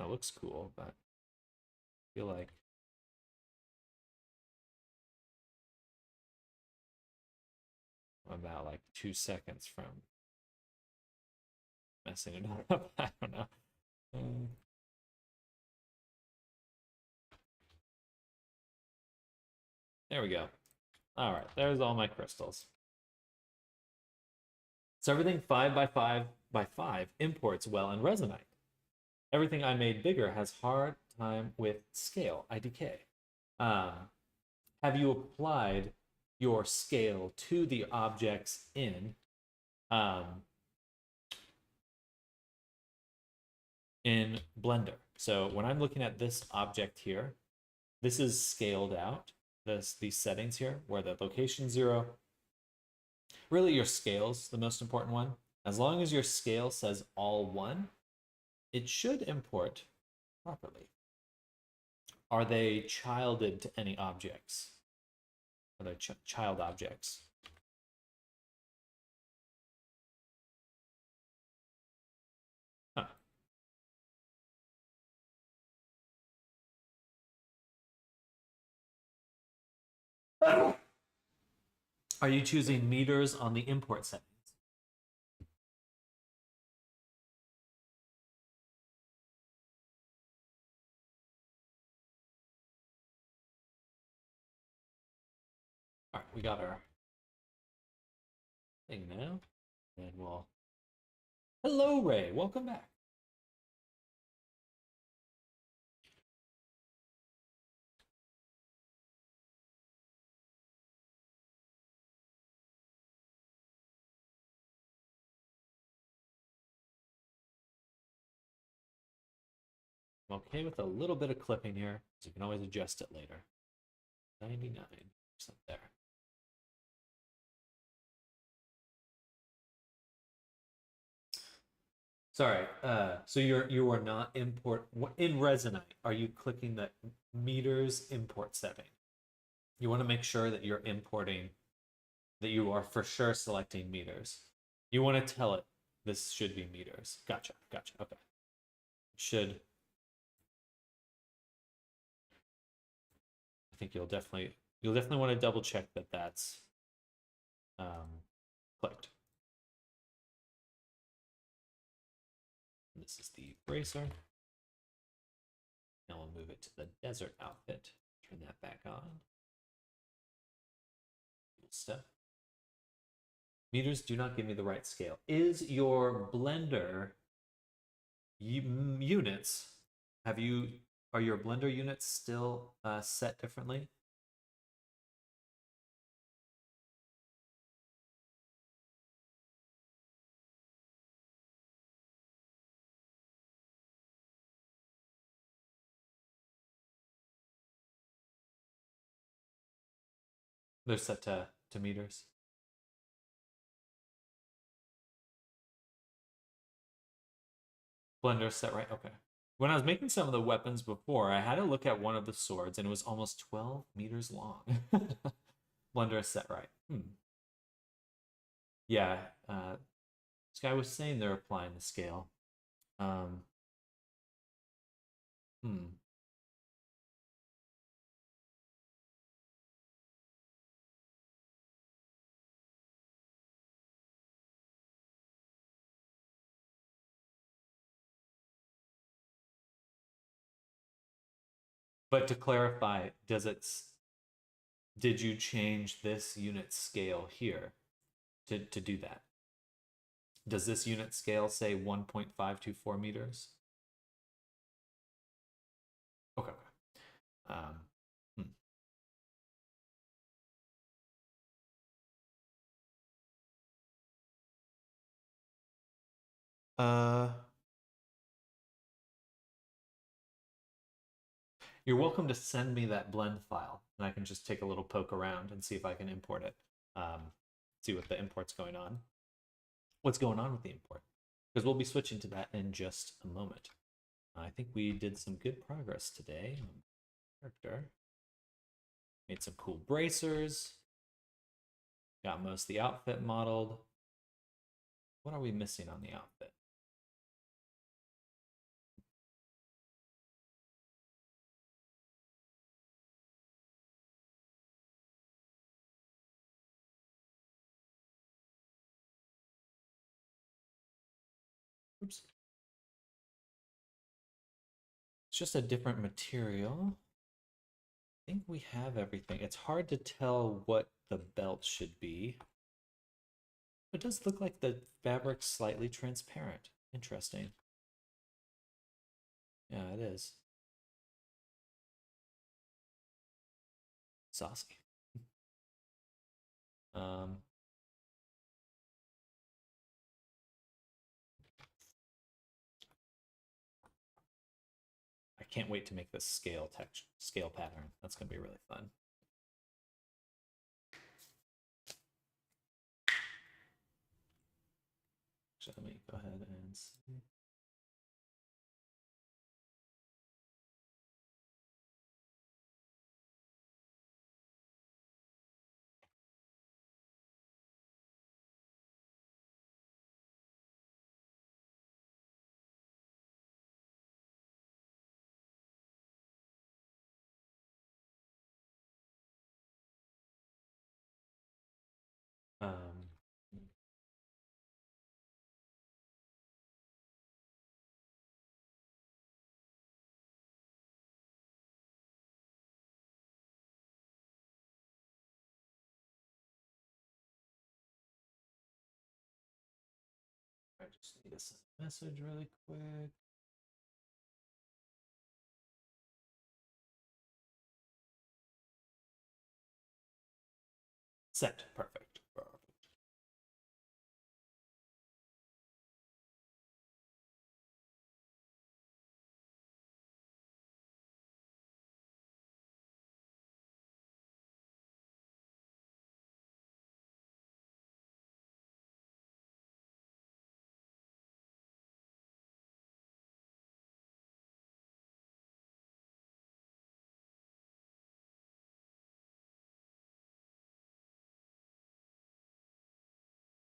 of looks cool, but I feel like I'm about like 2 seconds from messing it up. I don't know. There we go. All right, there's all my crystals. So everything 5 by 5 by 5 imports well in Resonite. Everything I made bigger has hard time with scale, IDK. have you applied your scale to the objects um, in Blender? So when I'm looking at this object here, this is scaled out, these settings here, where the location 0, really your scale's the most important one. As long as your scale says all 1, it should import properly. Are they childed to any objects? Are they child objects? Huh. Are you choosing meters on the import settings? All right, we got our thing now. And we'll... Hello, Ray. Welcome back. I'm okay with a little bit of clipping here, so you can always adjust it later. 99% there. Sorry, so you are not import in Resonite. Are you clicking the meters import setting? You want to make sure that you're importing, that you are for sure selecting meters. You want to tell it this should be meters. Gotcha, gotcha. Okay, should. I think you'll definitely want to double check that that's clicked. This is the bracer. Now we'll move it to the desert outfit. Turn that back on. Cool stuff. Meters do not give me the right scale. Is your Blender units, are your Blender units still set differently? They're set to meters. Blender set right? Okay. When I was making some of the weapons before, I had to look at one of the swords and it was almost 12 meters long. Blender is set right. Yeah, this guy was saying they're applying the scale. Hmm. But to clarify, did you change this unit scale here to do that? Does this unit scale say 1.524 meters? Okay. Hmm. You're welcome to send me that blend file, and I can just take a little poke around and see if I can import it. See what the import's going on. What's going on with the import? Because we'll be switching to that in just a moment. I think we did some good progress today on character. Made some cool bracers. Got most of the outfit modeled. What are we missing on the outfit? Oops. It's just a different material. I think we have everything. It's hard to tell what the belt should be. It does look like the fabric's slightly transparent. Interesting. Yeah, it is. Saucy. I can't wait to make this scale pattern. That's gonna be really fun. So let me go ahead and see. Um, I just need to send a message really quick. Sent. Perfect. Perfect.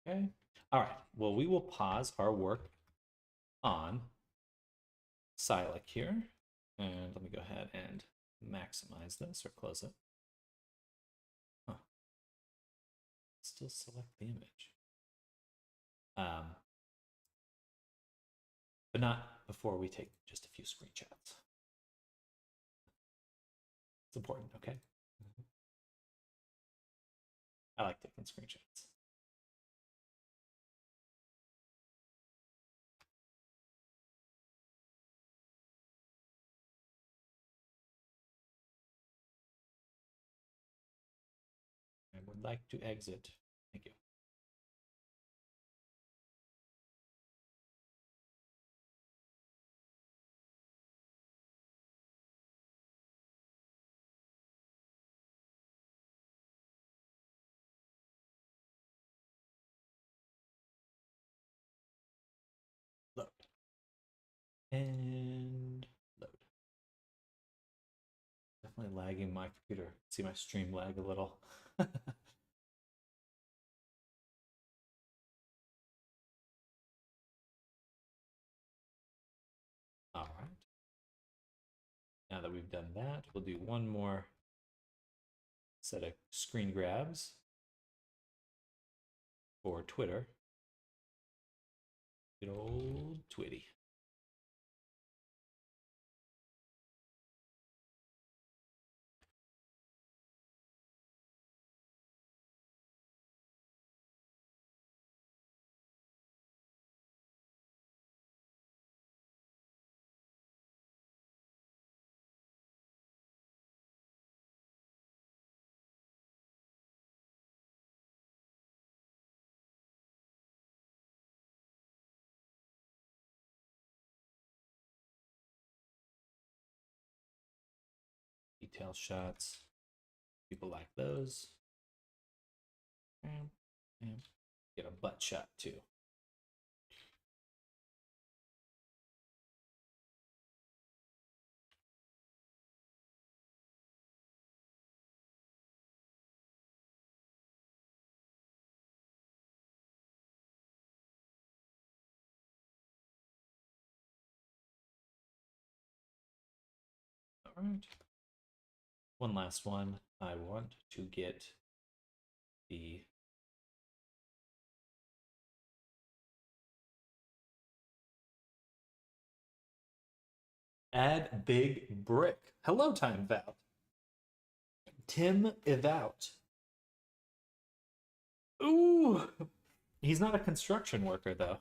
Okay. All right. Well, we will pause our work on Silac here. And let me go ahead and maximize this or close it. Huh. Still select the image. But not before we take just a few screenshots. It's important, okay? I like taking screenshots. I would like to exit. Thank you. Load. And load. Definitely lagging my computer. See my stream lag a little. All right. Now that we've done that, we'll do one more set of screen grabs for Twitter. Good old Twitty. Detail shots. People like those. And get a butt shot too. All right. One last one. I want to get the add big brick. Hello, time Val. Tim Evout. Ooh, he's not a construction worker though.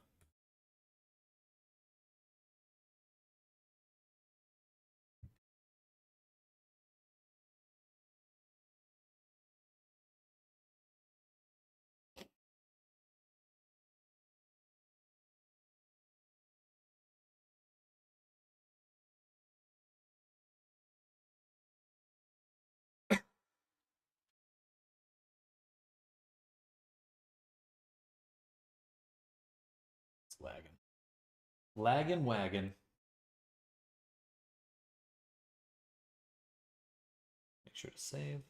It's lagging. Lagging wagon. Make sure to save.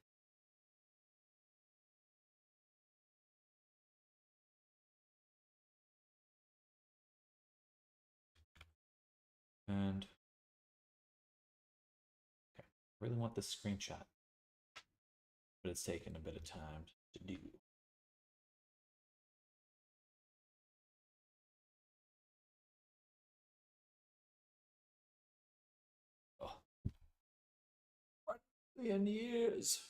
And okay, really want this screenshot, but it's taking a bit of time to do. Oh, 1,000,000 years.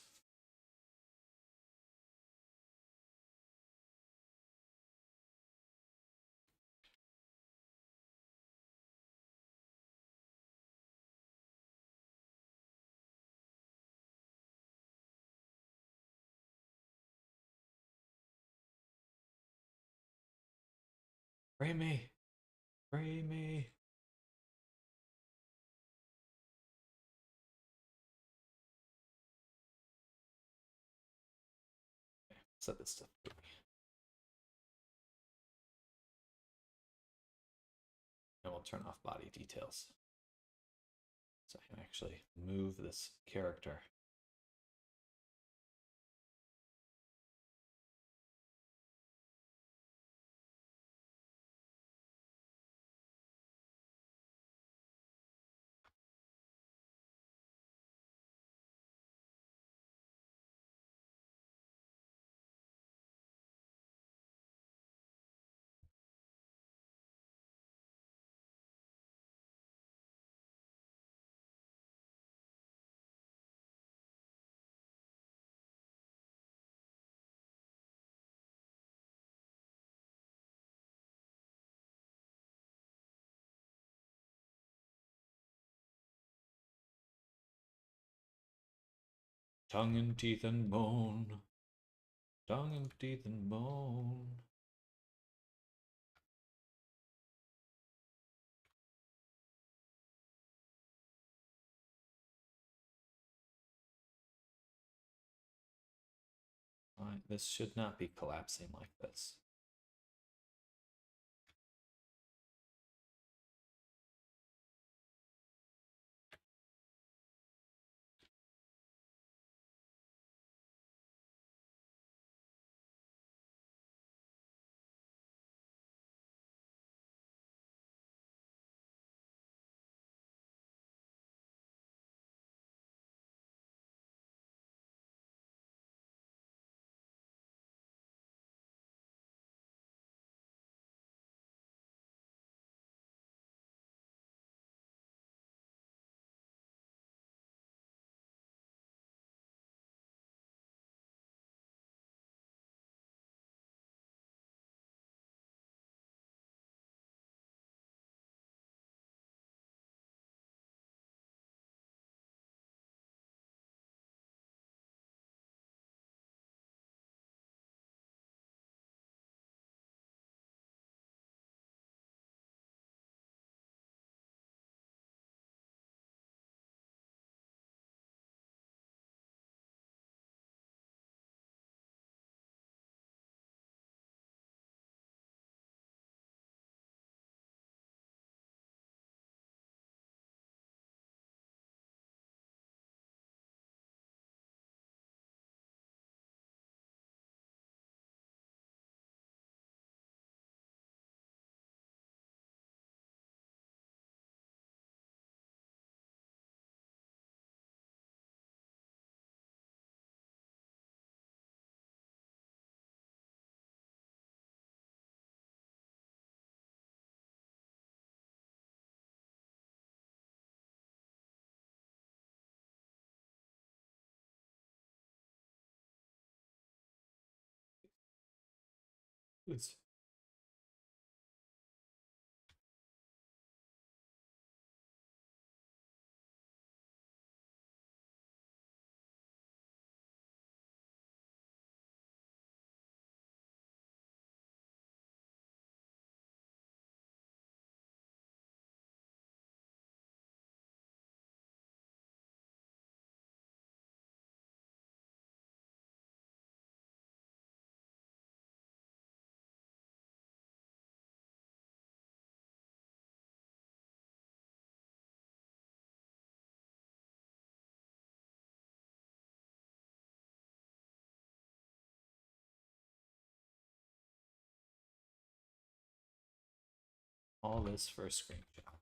Free me. Free me. Okay, set this to 3. And we'll turn off body details. So I can actually move this character. Tongue and teeth and bone. Tongue and teeth and bone. Alright, this should not be collapsing like this. Please. all this for a screenshot.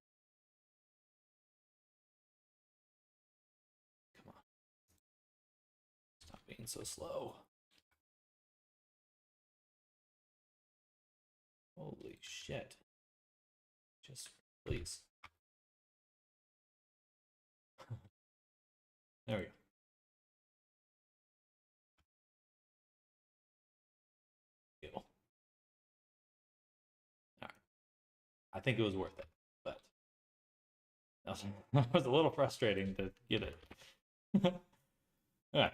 Come on. Stop being so slow. Holy shit. Just please. There we go. Ew. All right. I think it was worth it, but that was a little frustrating to get it. All right.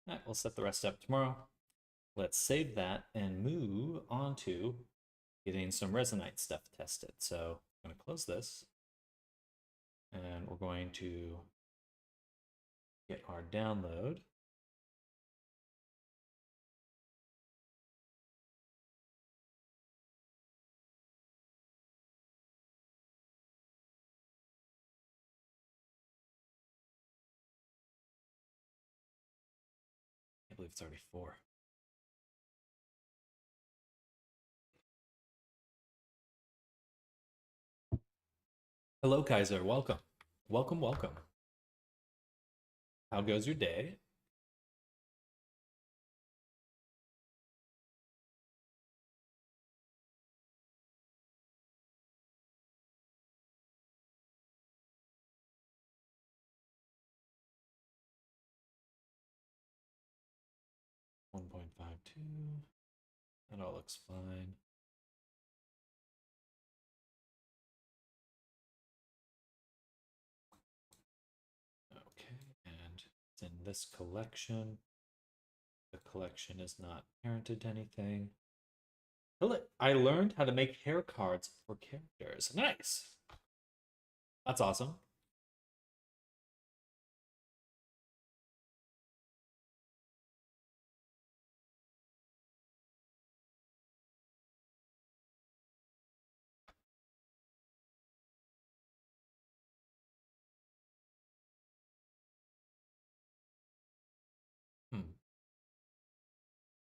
All right, we'll set the rest up tomorrow. Let's save that and move on to getting some Resonite stuff tested. So I'm going to close this, and we're going to get our download. I believe it's already 4. Hello, Kaiser. Welcome. Welcome, welcome. How goes your day? .52. That all looks fine. Okay, and it's in this collection. The collection is not parented to anything. I learned how to make hair cards for characters. Nice. That's awesome.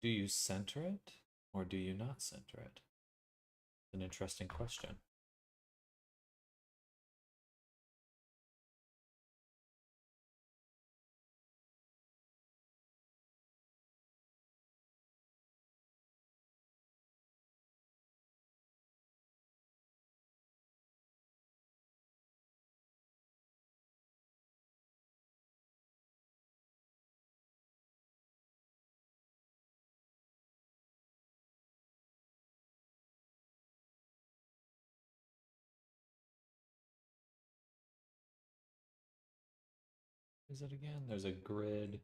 Do you center it or do you not center it? It's an interesting question. Is it again? There's a grid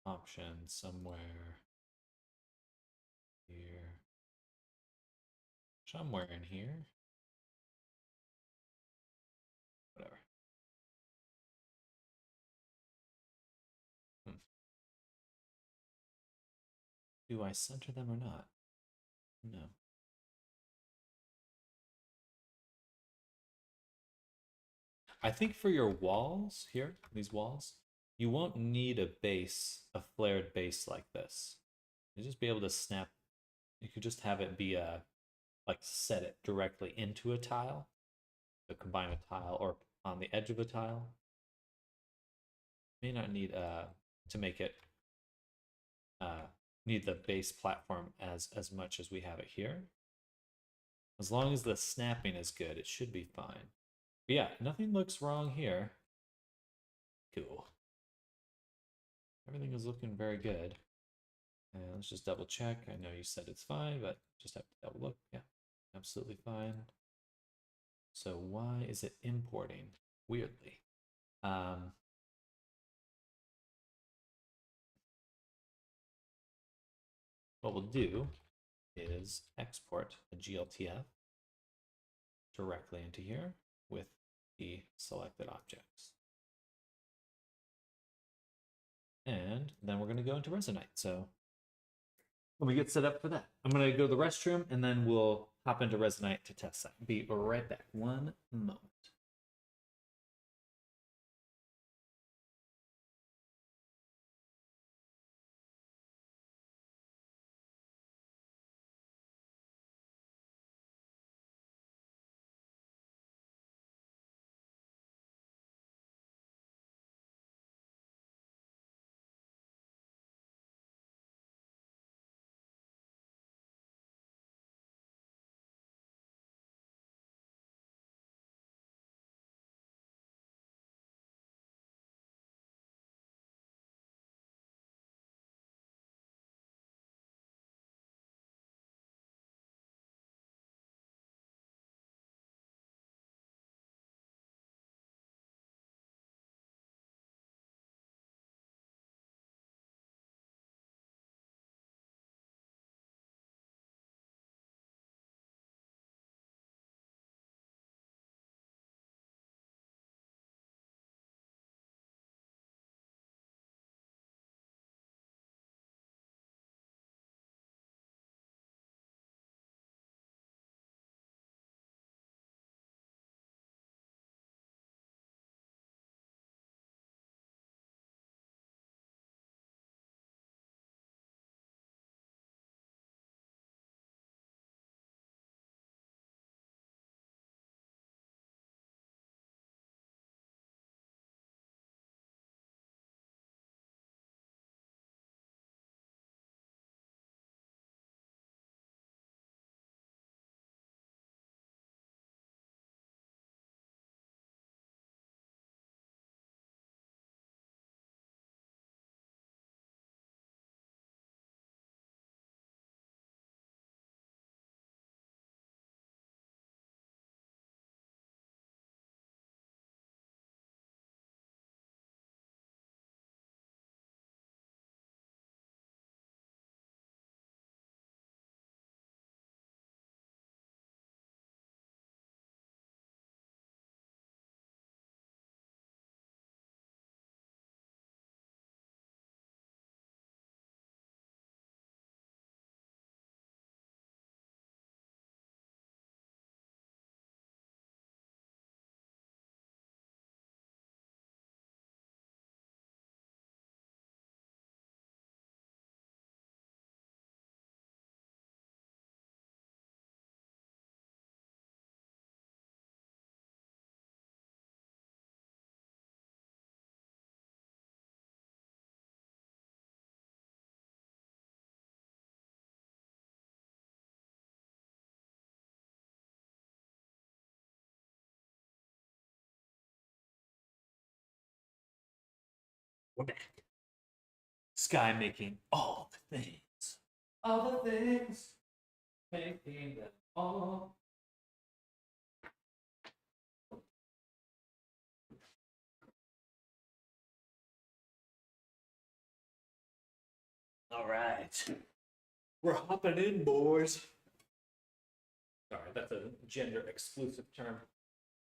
option somewhere here. Somewhere in here. Whatever. Do I center them or not? No. I think for your walls here, these walls, you won't need a base, a flared base like this. You'll just be able to snap. You could just have it be like set it directly into a tile. So combine a tile or on the edge of a tile. May not need to make it need the base platform as much as we have it here. As long as the snapping is good, it should be fine. But yeah, nothing looks wrong here. Cool. Everything is looking very good. And let's just double check. I know you said it's fine, but just have to double look. Yeah, absolutely fine. So why is it importing weirdly? What we'll do is export a GLTF directly into here with the selected objects. And then we're going to go into Resonite. So let me get set up for that. I'm going to go to the restroom and then we'll hop into Resonate to test that. Be right back. One moment. We're back. Sky making all the things. All the things. Making them all. All right. We're hopping in, boys. Sorry, that's a gender exclusive term.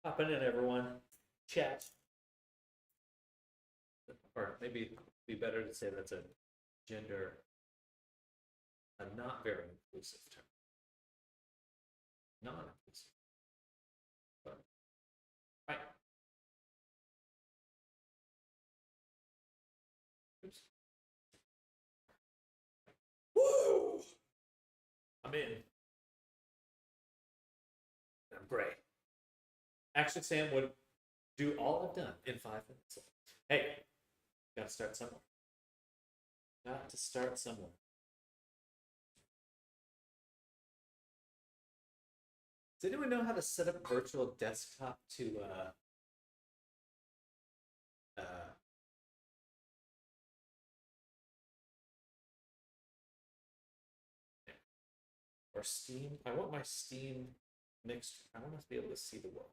Hopping in, everyone. Chat. Or maybe it'd be better to say that's a gender, a not very inclusive term. Non inclusive. But, right. Oops. Woo! I'm in. I'm great. Actually, Sam would do all I've done in 5 minutes. Hey, gotta start somewhere. Got to start somewhere. Does anyone know how to set up virtual desktop to or Steam? I want my Steam mixed. I want to be able to see the world.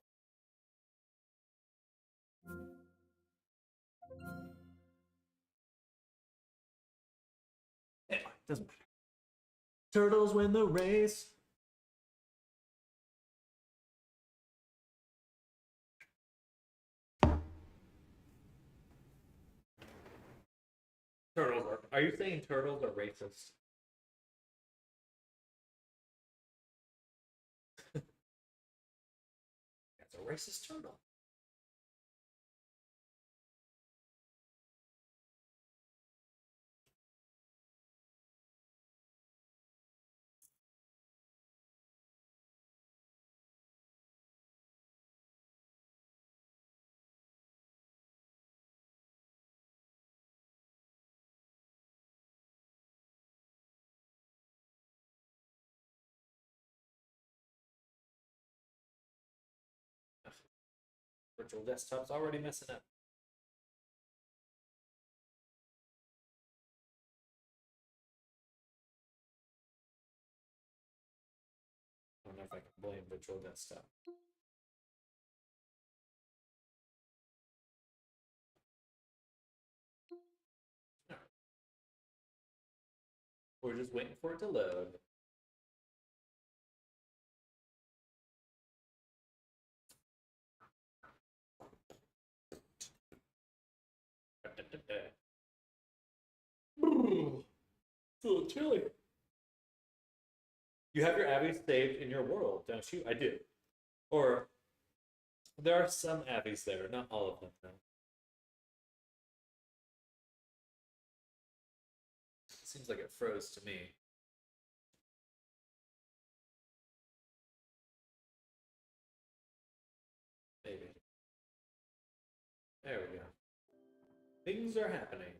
Anyway, doesn't matter. Turtles win the race. Turtles are you saying turtles are racist? racist turtle. Virtual desktop's already messing up. I don't know if I can blame virtual desktop. Right. We're just waiting for it to load. It's a little chilly. You have your abbeys saved in your world, don't you? I do. Or there are some abbeys there, not all of them, though. It seems like it froze to me. Maybe. There we go. Things are happening.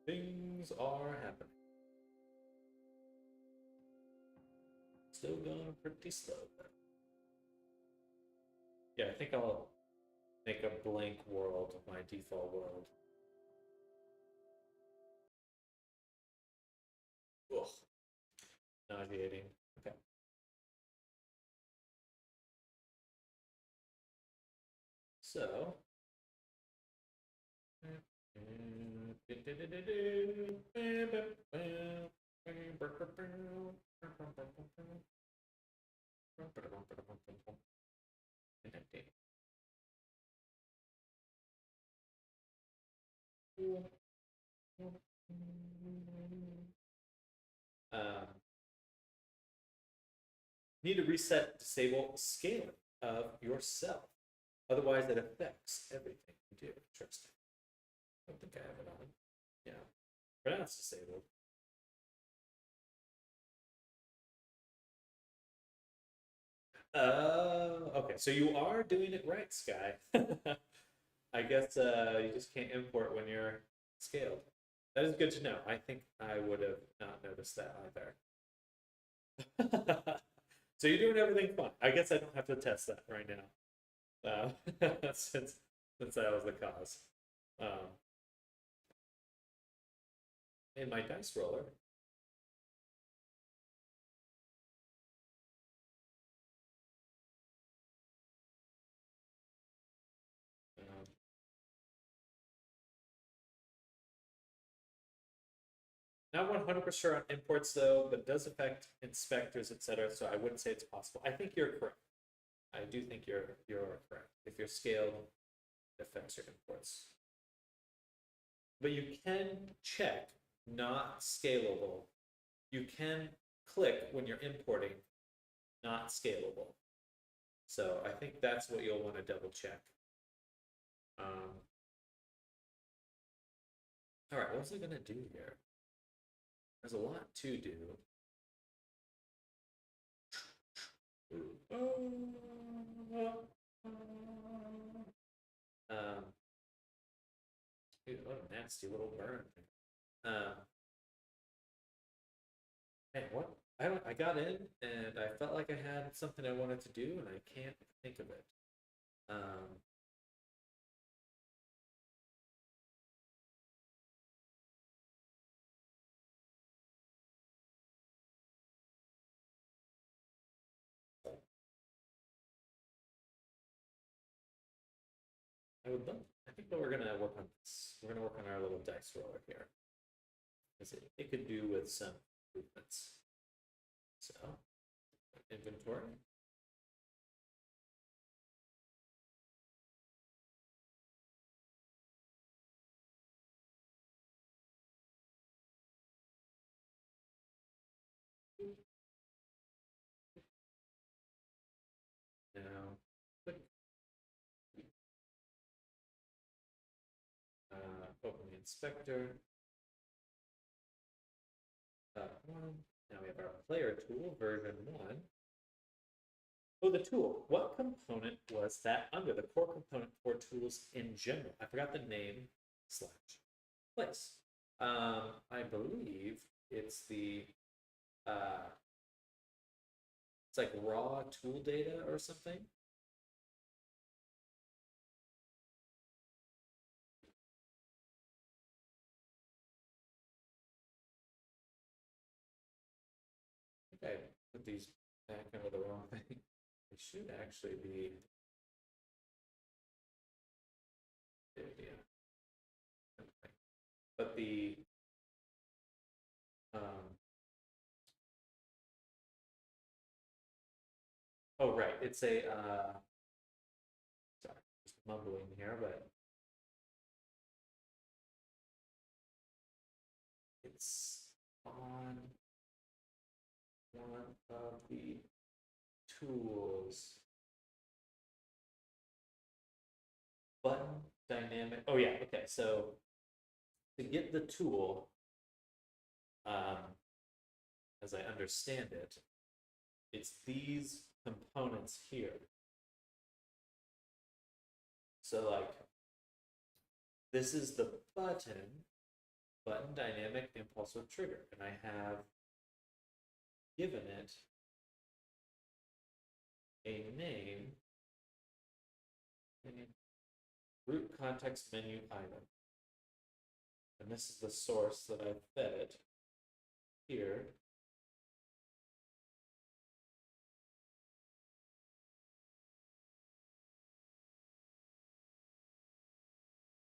Things are happening. Still going pretty slow, though. Yeah, I think I'll make a blank world of my default world. Ugh. Nauseating. Okay. So. Need to reset disable scaling of yourself. Otherwise, it affects everything you do. Interesting. I don't think I have it on. Yeah. But now it's disabled. Okay. So you are doing it right, Sky. I guess you just can't import when you're scaled. That is good to know. I think I would have not noticed that either. So you're doing everything fine. I guess I don't have to test that right now, since that was the cause. In my dice roller. Not 100% sure on imports though, but it does affect inspectors, etc. So I wouldn't say it's possible. I think you're correct. I do think you're correct. If you're scaled, it affects your imports. But you can check not scalable. You can click when you're importing not scalable. So I think that's what you'll want to double check. All right, what's it gonna do here? There's a lot to do. Dude, what a nasty little burn. Man, what? I got in and I felt like I had something I wanted to do and I can't think of it. I think that we're gonna work on this. We're gonna work on our little dice roller here. Because it could do with some movements. So, inventory. Now, click inspector. One. Now we have our player tool, version 1. Oh, the tool. What component was that under the core component for tools in general? I forgot the name / place. I believe it's the it's like raw tool data or something. I think I put these back under the wrong thing. They should actually be. Yeah. Okay. But the oh right, it's a sorry, just mumbling here, but it's on one of the tools. Button dynamic. Oh yeah, okay. So to get the tool, as I understand it, it's these components here. So like this is the button dynamic impulse with trigger, and I have given it a name, root context menu item. And this is the source that I fed it here.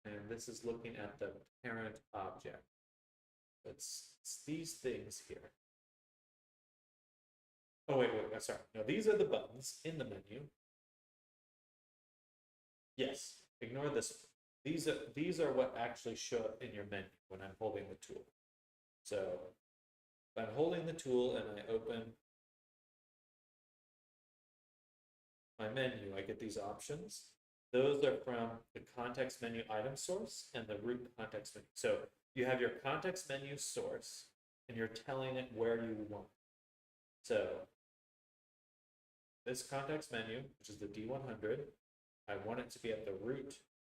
And this is looking at the parent object. It's these things here. Oh, wait, sorry. No, these are the buttons in the menu. Yes, ignore this. These are what actually show up in your menu when I'm holding the tool. So if I'm holding the tool and I open my menu, I get these options. Those are from the context menu item source and the root context menu. So you have your context menu source and you're telling it where you want. So this context menu, which is the D100, I want it to be at the root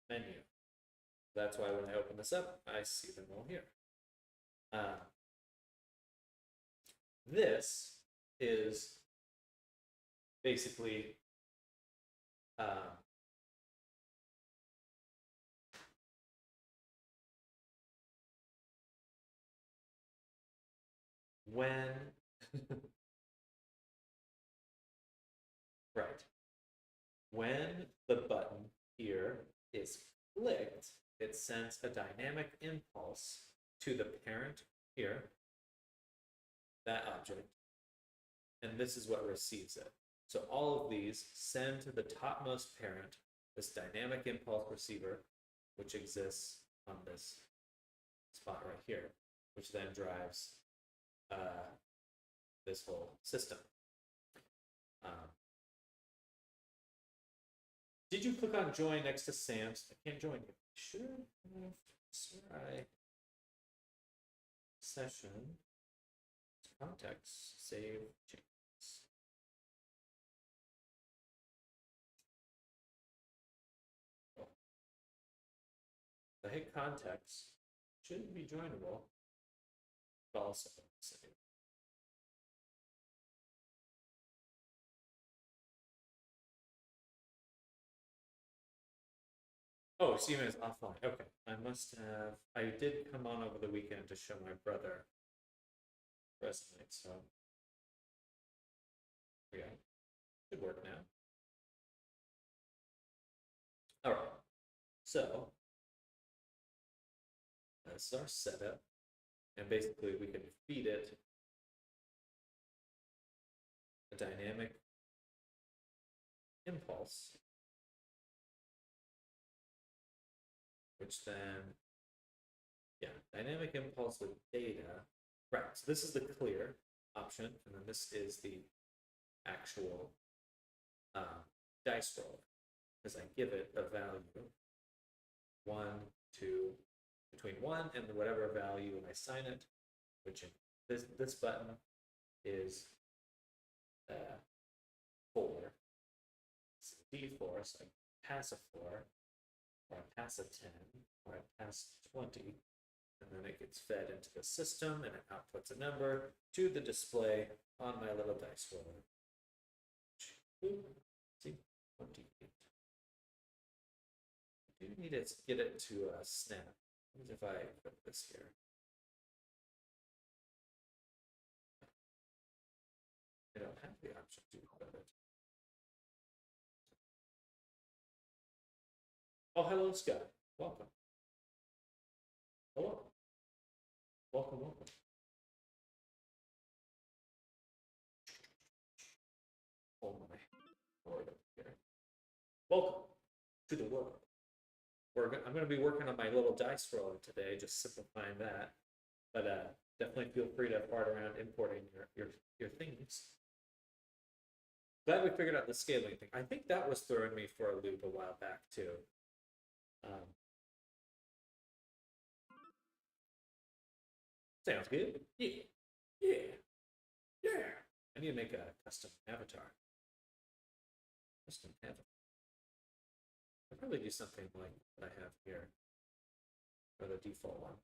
menu. That's why when I open this up, I see them all here. This is basically when right, when the button here is clicked, it sends a dynamic impulse to the parent here, that object, and this is what receives it. So all of these send to the topmost parent this dynamic impulse receiver, which exists on this spot right here, which then drives this whole system. Did you click on join next to Sam's? I can't join you. Should have. Swear I session context save changes. Oh. The hit context shouldn't be joinable. But also save. Oh, Steven is offline. Okay. I must have. I did come on over the weekend to show my brother Resonate, so. Yeah. Should work now. All right. So, this is our setup. And basically, we can feed it a dynamic impulse, which then, yeah, dynamic impulse with data. Right, so this is the clear option, and then this is the actual dice roll, because I give it a value 1, 2, between 1 and whatever value I assign it, which in this button is 4. It's D4, so I pass a 4, or I pass a 10, or I pass 20, and then it gets fed into the system and it outputs a number to the display on my little dice roller. See, 28. I do need to get it to snap. What if I put this here? I don't have the option to put it. Oh, hello, Scott. Welcome. Hello. Welcome, welcome. Oh my Lord up here. Welcome to the world. I'm going to be working on my little dice roller today, just simplifying that. But definitely feel free to fart around importing your things. Glad we figured out the scaling thing. I think that was throwing me for a loop a while back too. Sounds good. Yeah. Yeah. Yeah. I need to make a custom avatar. Custom avatar. I'll probably do something like what I have here, or the default one.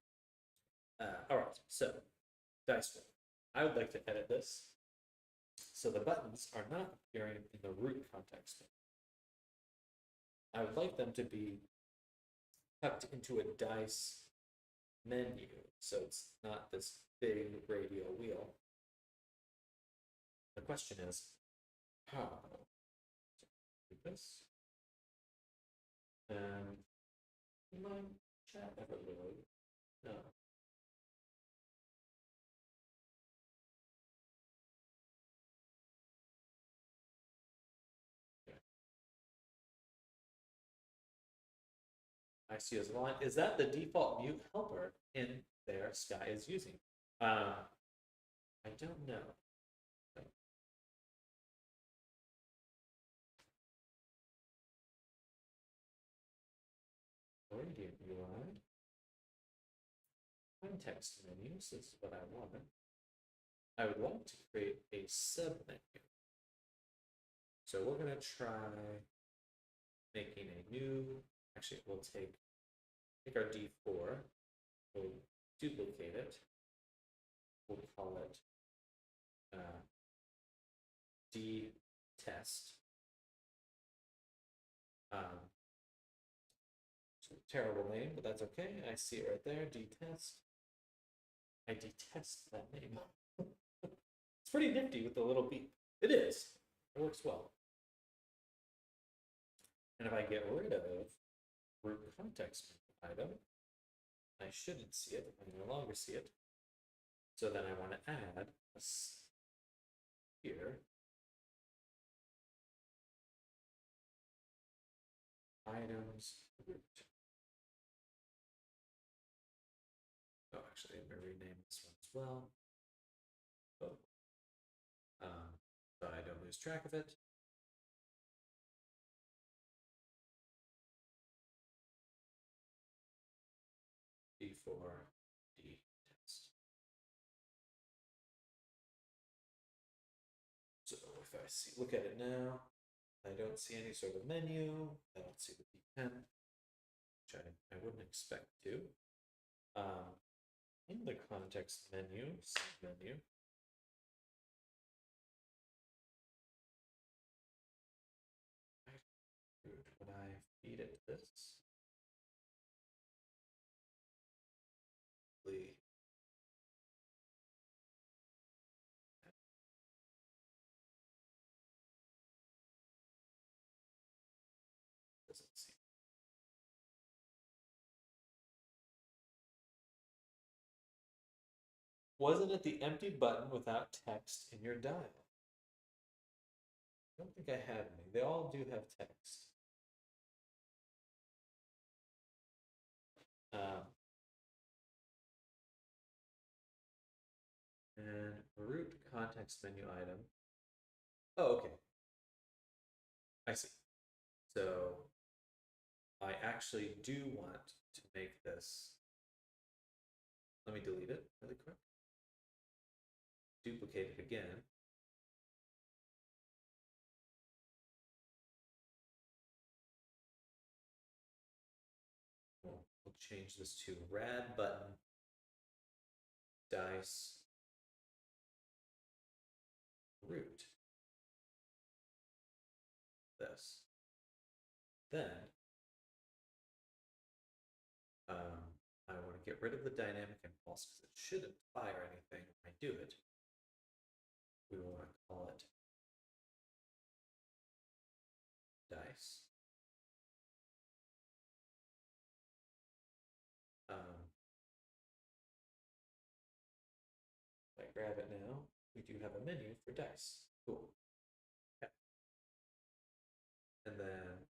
All right, so dice roll. I would like to edit this so the buttons are not appearing in the root context. I would like them to be tucked into a dice menu, so it's not this big radial wheel. The question is, how? Do this. And my chat ever load? No. I see as line. Is that the default mute helper in there Sky is using? I don't know. Gradient UI. Context menus is what I wanted. I would like to create a submenu. So we're going to try making a new, actually we'll take our D4, we'll duplicate it, we'll call it D test. Terrible name, but that's okay. I see it right there, D test. I detest that name. It's pretty nifty with the little beep. It is. It works well. And if I get rid of root context item, I shouldn't see it. I no longer see it. So then I want to add a here. Items root. Oh, actually, I'm going to rename this one as well. Oh. So I don't lose track of it. D4, D test. So if I look at it now, I don't see any sort of menu. I don't see the D10, which I wouldn't expect to. In the context menu, submenu, would I feed it this? Doesn't seem. Wasn't it the empty button without text in your dial? I don't think I had any. They all do have text. And root context menu item. Oh, okay. I see. So I actually do want to make this me delete it really quick. Duplicate it again. We'll change this to rad button dice root. This. Then I want to get rid of the dynamic impulse because it shouldn't fire anything when I do it. We want to call it dice. If I grab it now, we do have a menu for dice. Cool. Okay. And then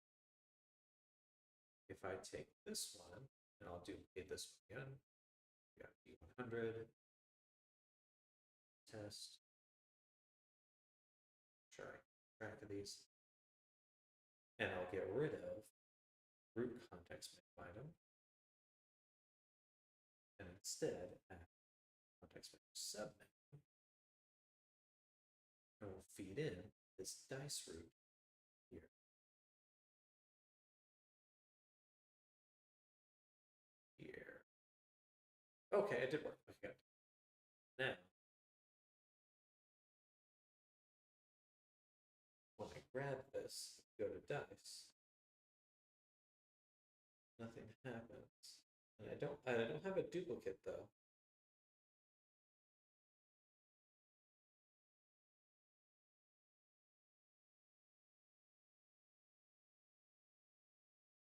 if I take this one, and I'll duplicate this one again, we got D100, test, try track of these, and I'll get rid of root context menu item, and instead add context menu submenu, and we'll feed in this dice root here. Here. Okay, it did work. Okay. Now, when I grab this, go to dice, nothing happens. And I don't have a duplicate though.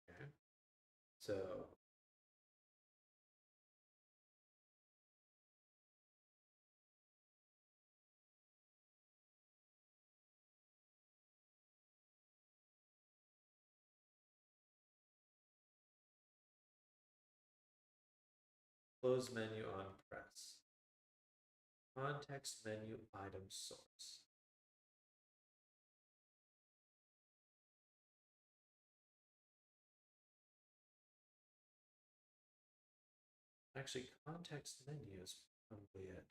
Okay. So close menu on press. Context menu item source. Actually, context menu is probably it.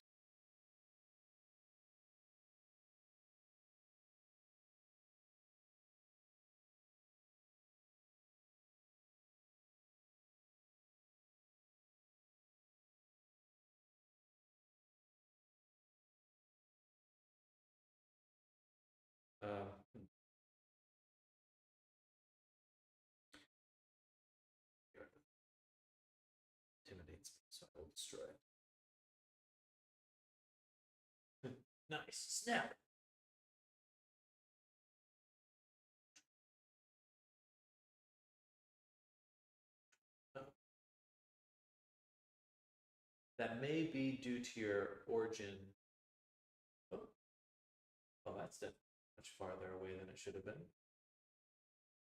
Intimidates me, so I will destroy it. Nice. Snap. Oh. That may be due to your origin. Oh, well, that's much farther away than it should have been.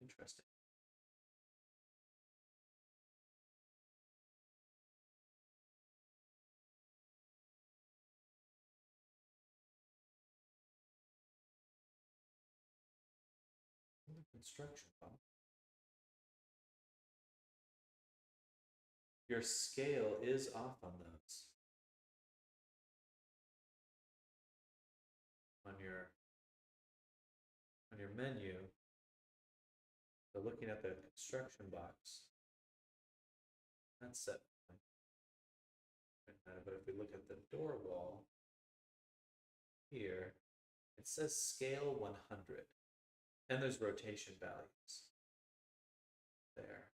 Interesting. Construction box. Your scale is off on those. On your menu, so looking at the construction box, that's set. But if we look at the door wall here, it says scale 100, and there's rotation values there.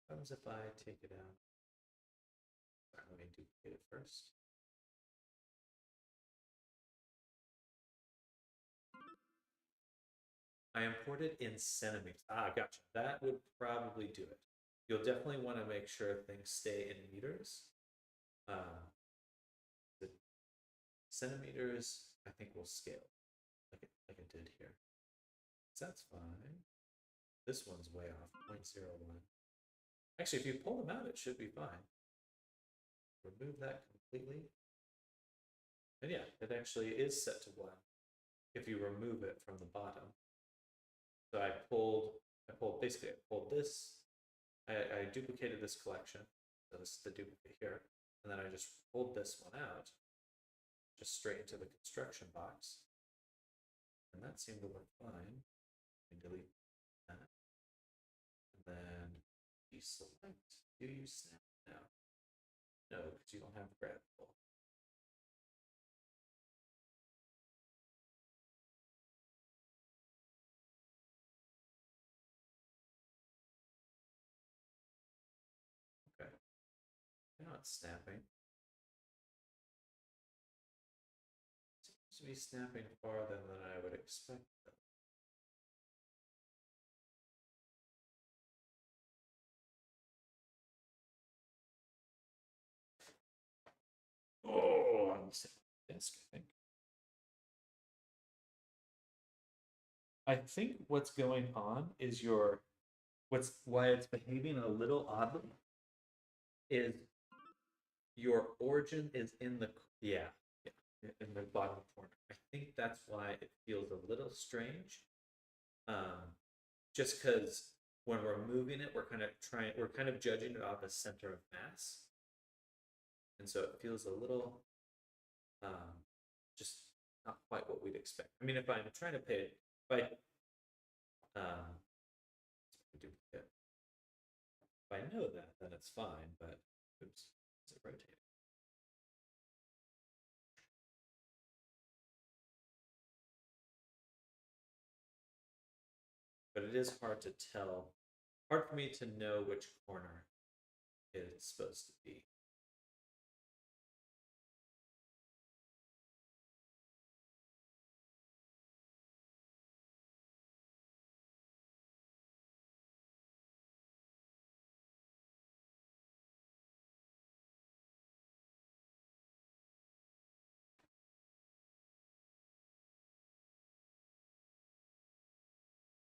What happens if I take it out? Sorry, let me duplicate it first. I imported in centimeters. Ah, gotcha. That would probably do it. You'll definitely want to make sure things stay in meters. The centimeters, I think, will scale like it did here. So that's fine. This one's way off, 0.01. Actually, if you pull them out, it should be fine. Remove that completely. And yeah, it actually is set to 1 if you remove it from the bottom. So I pulled this, I duplicated this collection, So this is the duplicate here. And then I just pulled this one out, just straight into the construction box. And that seemed to work fine. Delete that. And then deselect. Do you snap now? No, because you don't have grabbable. Okay. They're not snapping. Seems to be snapping farther than I would expect them. Oh, I'm sitting on the desk, I think what's going on is why it's behaving a little oddly is your origin is in the yeah, in the bottom corner. I think that's why it feels a little strange. Just because when we're moving it, we're kind of judging it off a center of mass, and so it feels a little just not quite what we'd expect. I mean, if I'm trying to pay, if I duplicate, if I know that, then it's fine. But oops, is it rotating? But it is hard to tell. Hard for me to know which corner it's supposed to be.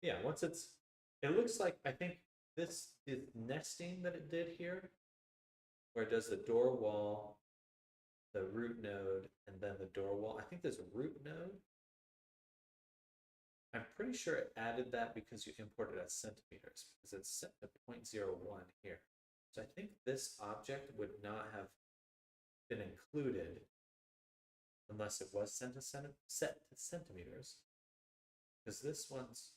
Yeah, it looks like, I think this is nesting that it did here, where it does the door wall, the root node, and then the door wall. I think there's a root node. I'm pretty sure it added that because you imported as centimeters, because it's set to 0.01 here. So I think this object would not have been included unless it was set to centimeters, because this one's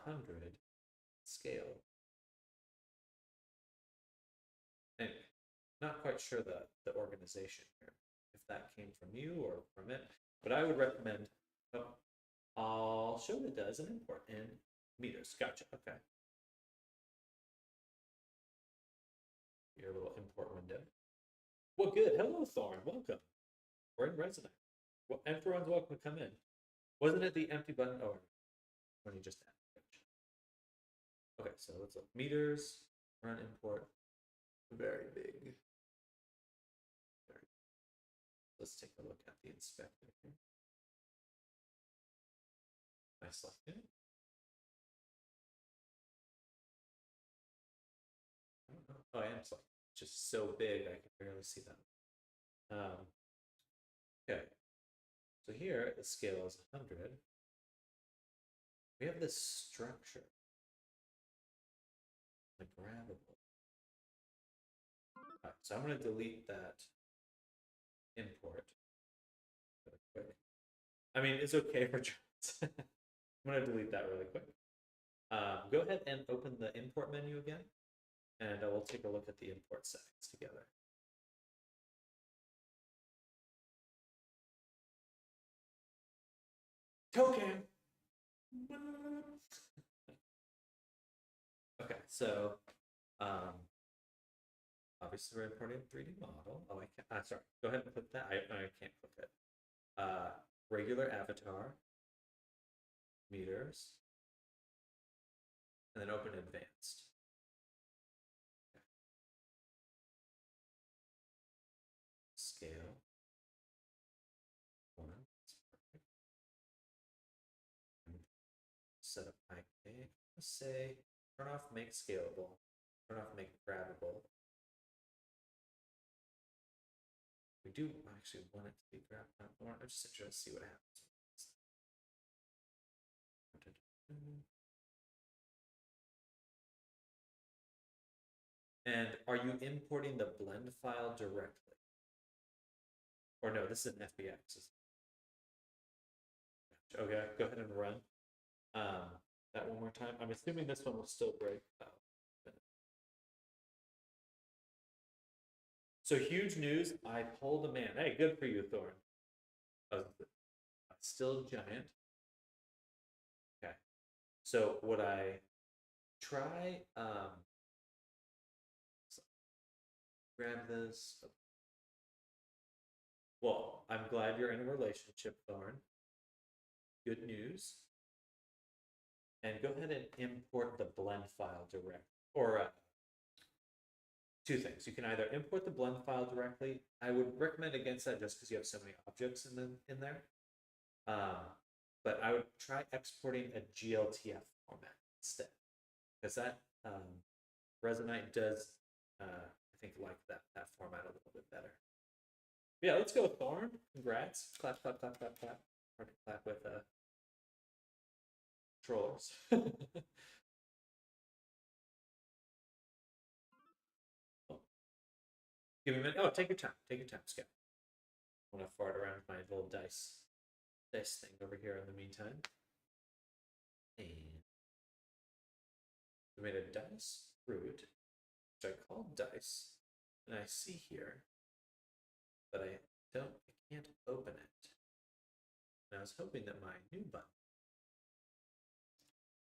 100 scale. Anyway, not quite sure the organization here, if that came from you or from it, but I would recommend, I'll show what it does and import in meters. Gotcha, okay. Your little import window. Well, good. Hello, Thorn. Welcome. We're in Resonate. Well, everyone's welcome to come in. Wasn't it the empty button? Oh, when you just added. Okay, so let's look. Meters, run import. Very big. Very. Let's take a look at the inspector here. I selected it. I don't know. Oh, I am selected. It's just so big I can barely see that. Okay. So here the scale is 100. We have this structure. The grabbable. Right, so I'm going to delete that import really quick. I mean, it's okay for I'm going to delete that really quick. Go ahead and open the import menu again, and we'll take a look at the import settings together. Token! Okay, so obviously we're importing a 3D model. Oh, I can't, sorry, go ahead and click that. I can't click it. Regular avatar, meters, and then open advanced. Scale. One. That's perfect. Set up IK. Let's say turn off make scalable. Turn off make grabbable. We do actually want it to be grabbed. I'm just interested to see what happens. And are you importing the blend file directly? Or no, this is an FBX. Okay, go ahead and run that one more time. I'm assuming this one will still break. So huge news, I pulled a man. Hey, good for you, Thorn. Still giant. Okay. So would I try grab this? Well, I'm glad you're in a relationship, Thorn. Good news. And go ahead and import the blend file direct. Or two things. You can either import the blend file directly. I would recommend against that just because you have so many objects in there. But I would try exporting a GLTF format instead, because that Resonite does, I think, like that format a little bit better. Yeah, let's go with Thorn. Congrats! Clap, clap, clap, clap, clap. Hard to clap with controllers. Oh. Give me a minute. Oh, take your time. Take your time, Scott. I want to fart around my little dice thing over here in the meantime. And we made a dice fruit, which I call dice, and I see here, but I can't open it. And I was hoping that my new button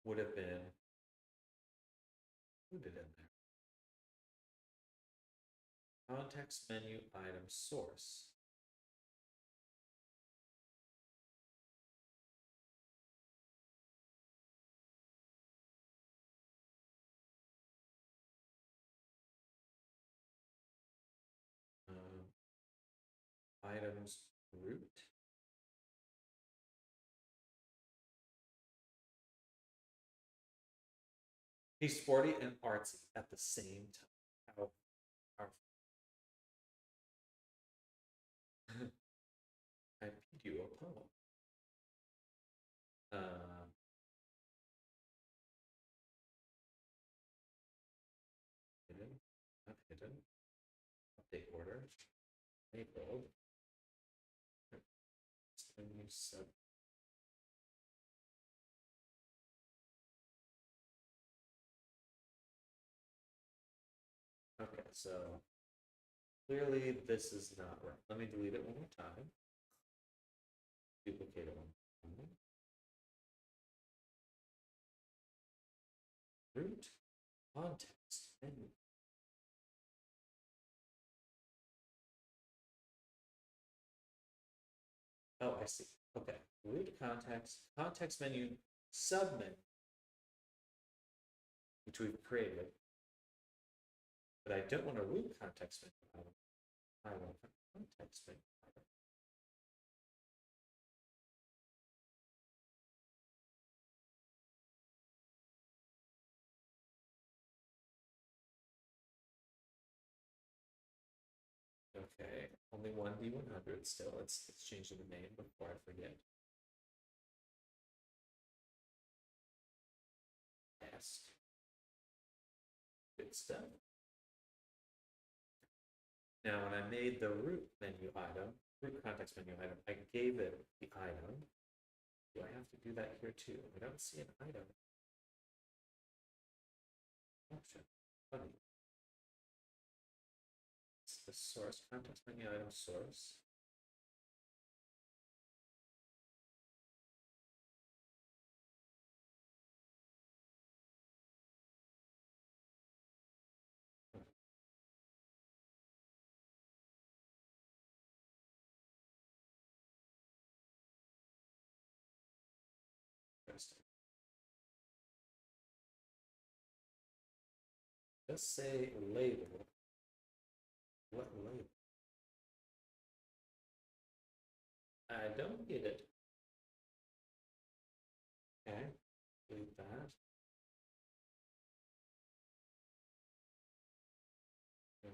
would have been included in there. Context menu item source. Items root. He's sporty and artsy at the same time. How powerful. I read you a poem. Hidden, not hidden. Update order. Labeled. New sub. Okay, so clearly this is not right. Let me delete it one more time. Duplicate it one more time. Root context menu. Oh, I see. Okay. Root context menu, submenu, which we've created. But I don't want a root context menu item. I want a context menu item. Okay, only one D100 still. Let's change the name before I forget. Ask. Good stuff. Now, when I made the root menu item, root context menu item, I gave it the item. Do I have to do that here too? I don't see an item option. Funny. It's the source context menu item source. Interesting. Just say label. What label? I don't get it. Okay, delete that. And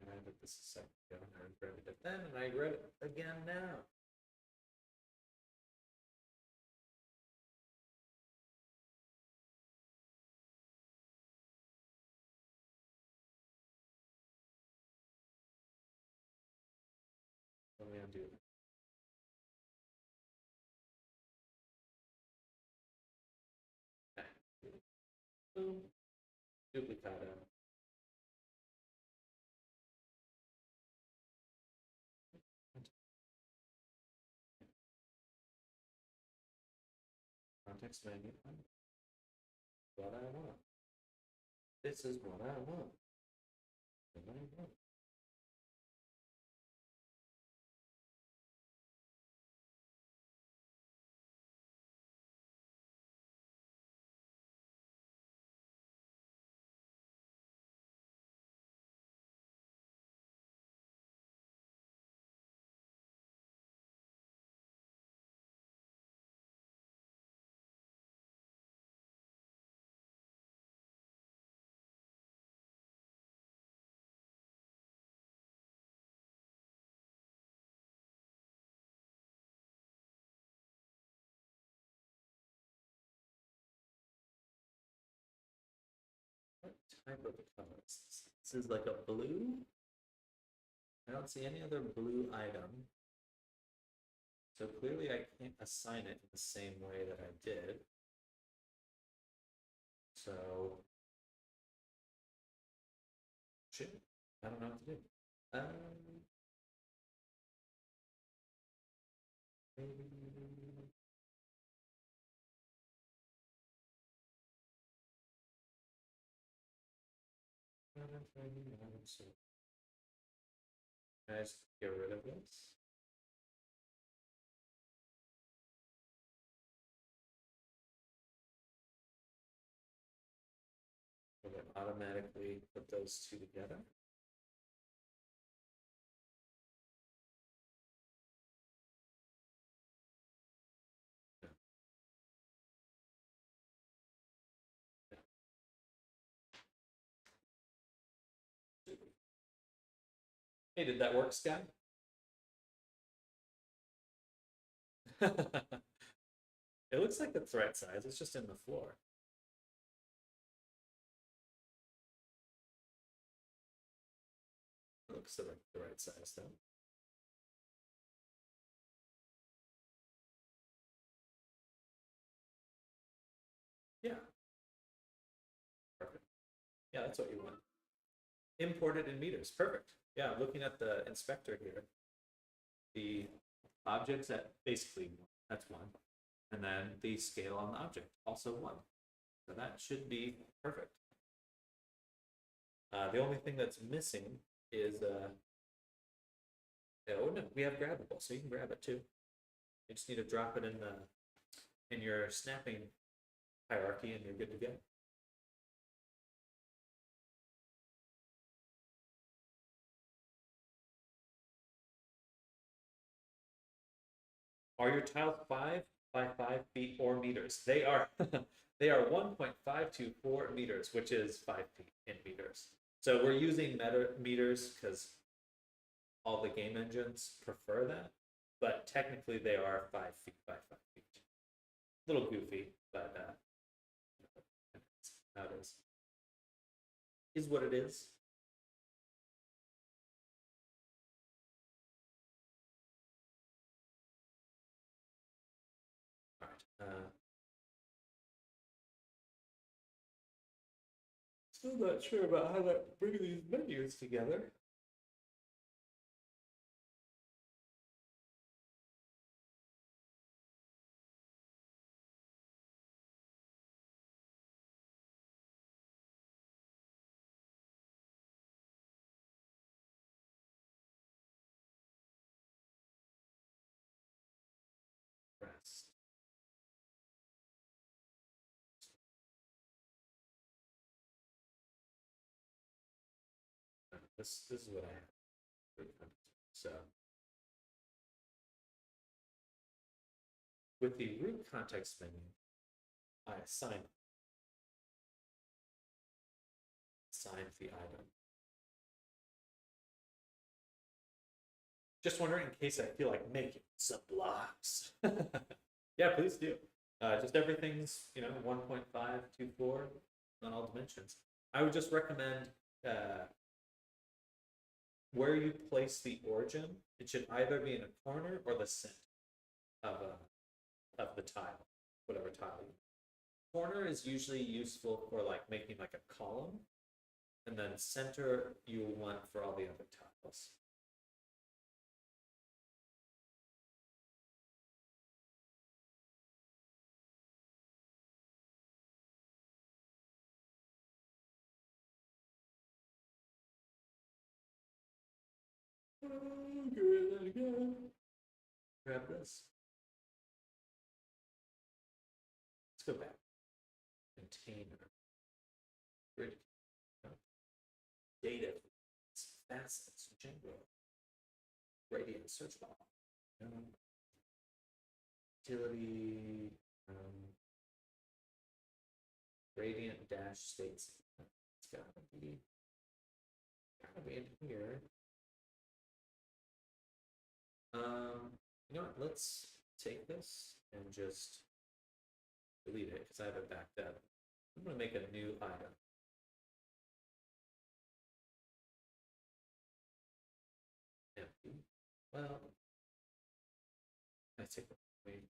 I did this a second ago, and I regretted it then, and I regret it again now. undo that. Okay. Boom. Duplicata. Context menu. What I want. This is what I want. What I want. What type of color is this? This is like a blue. I don't see any other blue item. So clearly I can't assign it in the same way that I did. So, shit, I don't know what to do. Maybe... Can I just get rid of this? Will it automatically put those two together? No. No. Hey, did that work, Sky? It looks like it's the right size. It's just in the floor. It looks like the right size, though. Yeah. Perfect. Yeah, that's what you want. Imported in meters. Perfect. Yeah, looking at the inspector here, the objects at basically that's one, and then the scale on the object also one. So that should be perfect. The only thing that's missing is oh no, we have grabbable, so you can grab it too. You just need to drop it in your snapping hierarchy, and you're good to go. Are your tiles 5 by 5 feet or meters? They are they are 1.524 meters, which is 5 feet in meters. So we're using meters because all the game engines prefer that, but technically they are 5 feet by 5 feet. A little goofy, but how it is what it is. All right. Still not sure about how to bring these menus together. Rest. This is what I have. So with the root context menu, I assign the item. Just wondering, in case I feel like making some blocks. Yeah, please do. Just everything's 1.524 on all dimensions. I would just recommend where you place the origin, it should either be in a corner or the center of the tile, whatever tile you. Corner is usually useful for like making like a column, and then center you want for all the other tiles. Oh, good again. Grab this. Let's go back. Container. Grid. Data. Facets. General. Gradient search bar. Utility. Gradient dash states. It's gotta be in here. You know what? Let's take this and just delete it because I have it backed up. I'm going to make a new item. Empty. Well, I take the wait.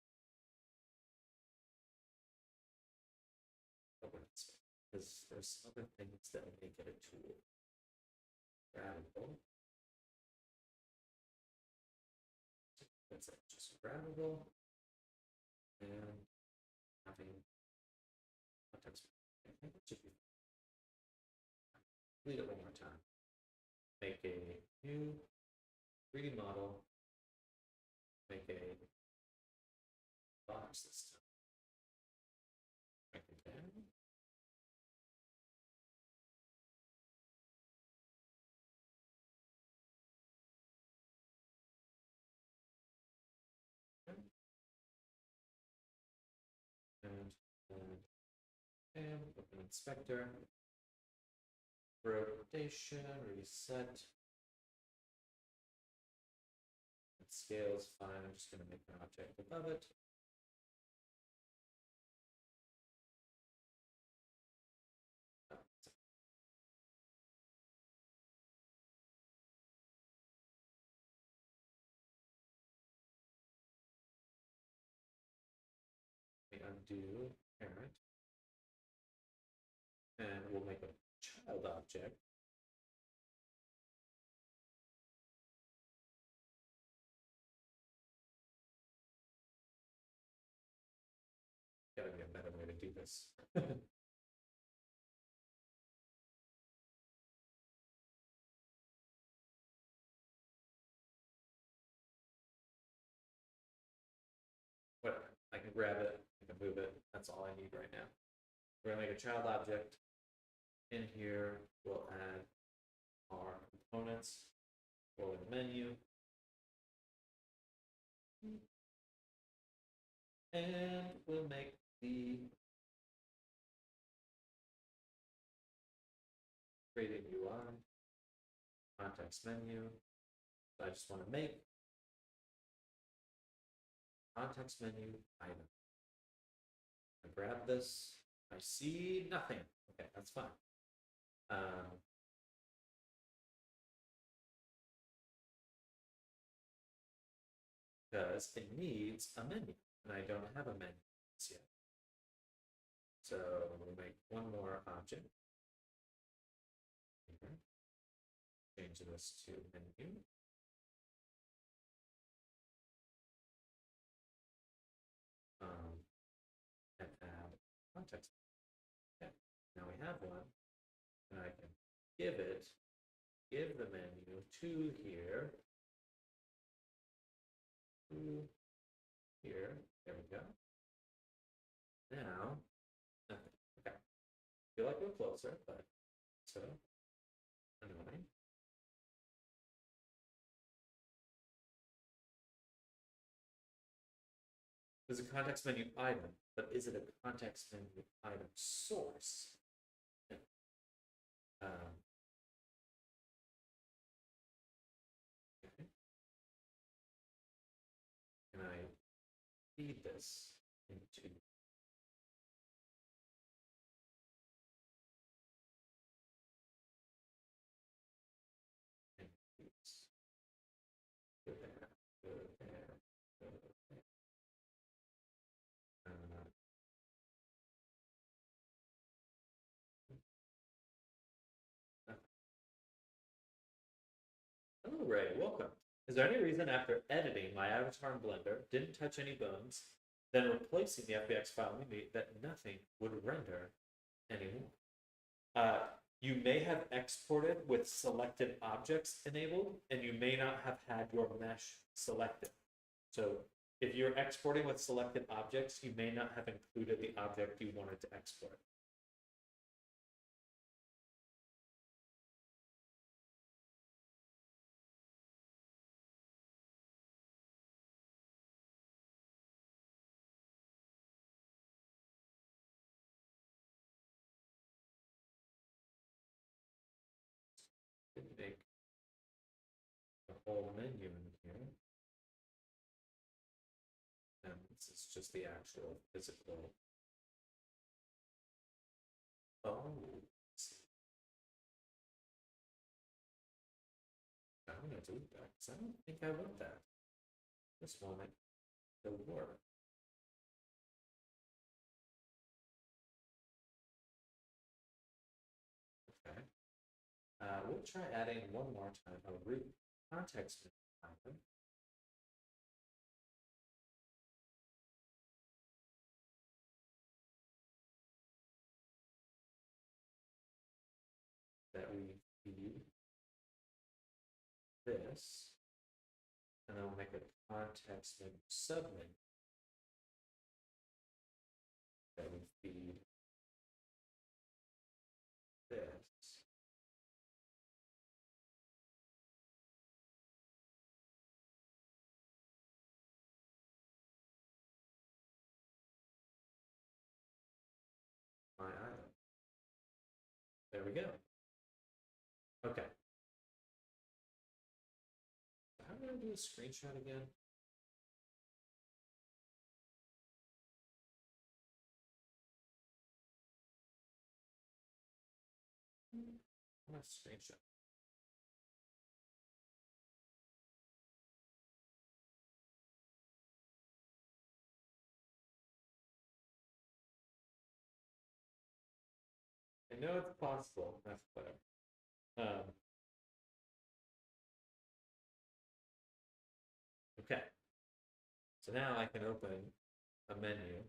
Because there's some other things that make it a tool. Grabbable. That's it, just grabbable. And having context. I think it should be. Delete it one more time. Make a new 3D model. Make a box this time. Make it down. And open inspector, rotation, reset. It scales fine. I'm just going to make an object above it. We undo parent. And we'll make a child object. Gotta be a better way to do this. Whatever. I can grab it, I can move it. That's all I need right now. We're gonna make a child object. In here, we'll add our components for the menu. And we'll make the created UI context menu. So I just want to make context menu item. I grab this. I see nothing. Okay, that's fine. Because it needs a menu, and I don't have a menu yet. So we'll make one more object. Okay. Change this to menu. And add context. Okay. Now we have one, and I can give the menu to here. To here. There we go. Now, nothing. Okay. Feel like we're closer, but so annoying. There's a context menu item, but is it a context menu item source? Okay. Can I feed this into Ray, welcome. Is there any reason after editing my avatar in Blender, didn't touch any bones, then replacing the FBX file in Meet that nothing would render anymore? Uh, you may have exported with selected objects enabled, and you may not have had your mesh selected. So if you're exporting with selected objects, you may not have included the object you wanted to export. Didn't make the whole menu in here. And this is just the actual physical. Oh, I'm gonna delete that because I don't think I wrote that. This moment, the work. Okay. We'll try adding one more time a root context item. That we feed this, and then we'll make a context menu submenu that we feed this. My item. There we go. Okay. How do I do a screenshot again? I'm gonna screenshot. I know it's possible. That's clever. Okay. So now I can open a menu,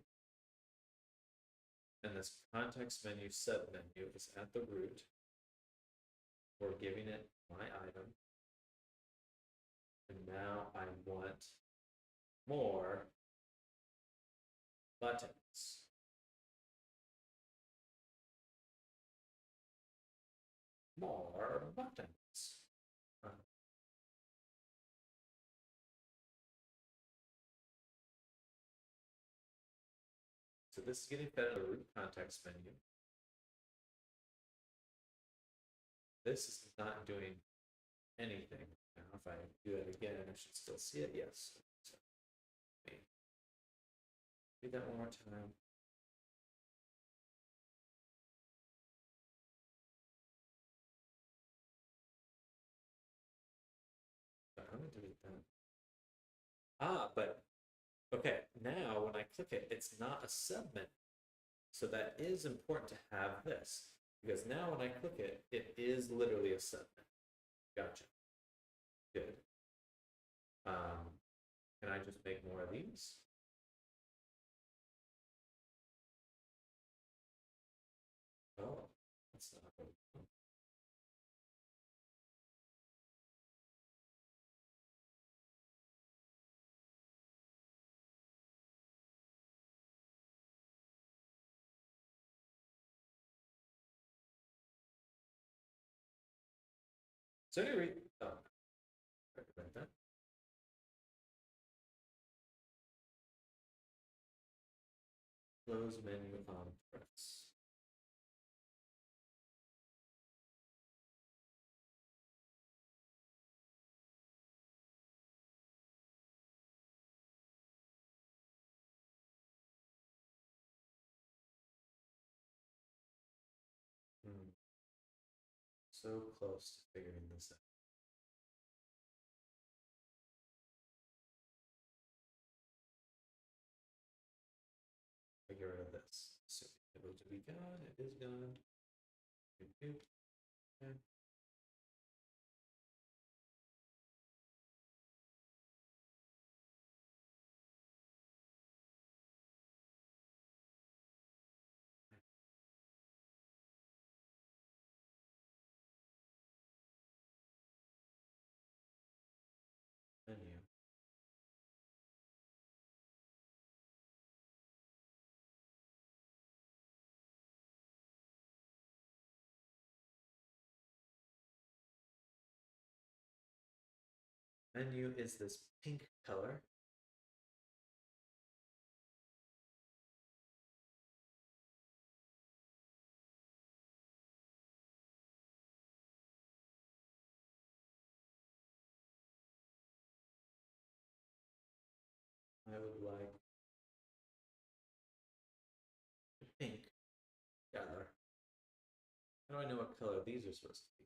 and this context menu submenu is at the root. We're giving it my item. And now I want more buttons. More buttons. So this is getting fed in the root context menu. This is not doing anything. Now, if I do that again, I should still see it. Yes. So, do that one more time. But I'm gonna delete that. But okay, now when I click it, it's not a submenu. So that is important to have this, because now when I click it, it is literally a submenu. Gotcha. Good. Can I just make more of these? Oh, that's not what we want. So anyway, recommend that. Close menu on press. So close to figuring this out. Get rid of this. So able to be gone. It is gone. Okay. Menu is this pink color. I would like the pink color. How do I know what color these are supposed to be?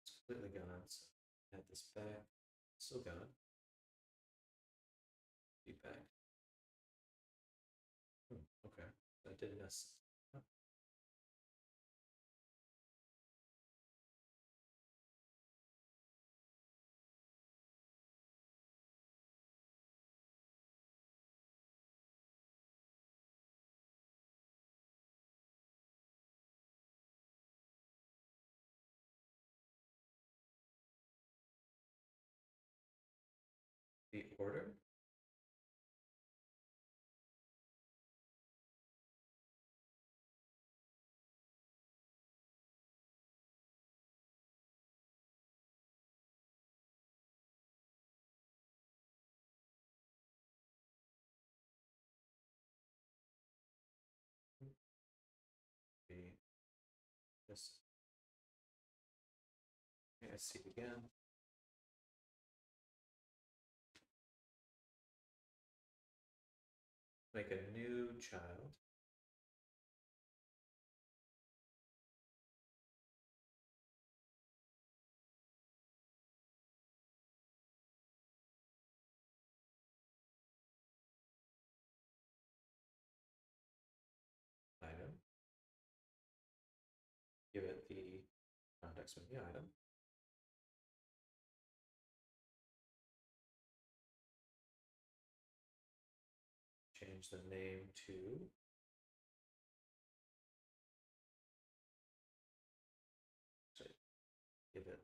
It's completely gone. So add this back. Still gone. Feedback. Okay. That didn't mess. Oh. The order. Be this. Okay, I see it again. Make a new child. Item. Give it the context menu item. Change the name to give it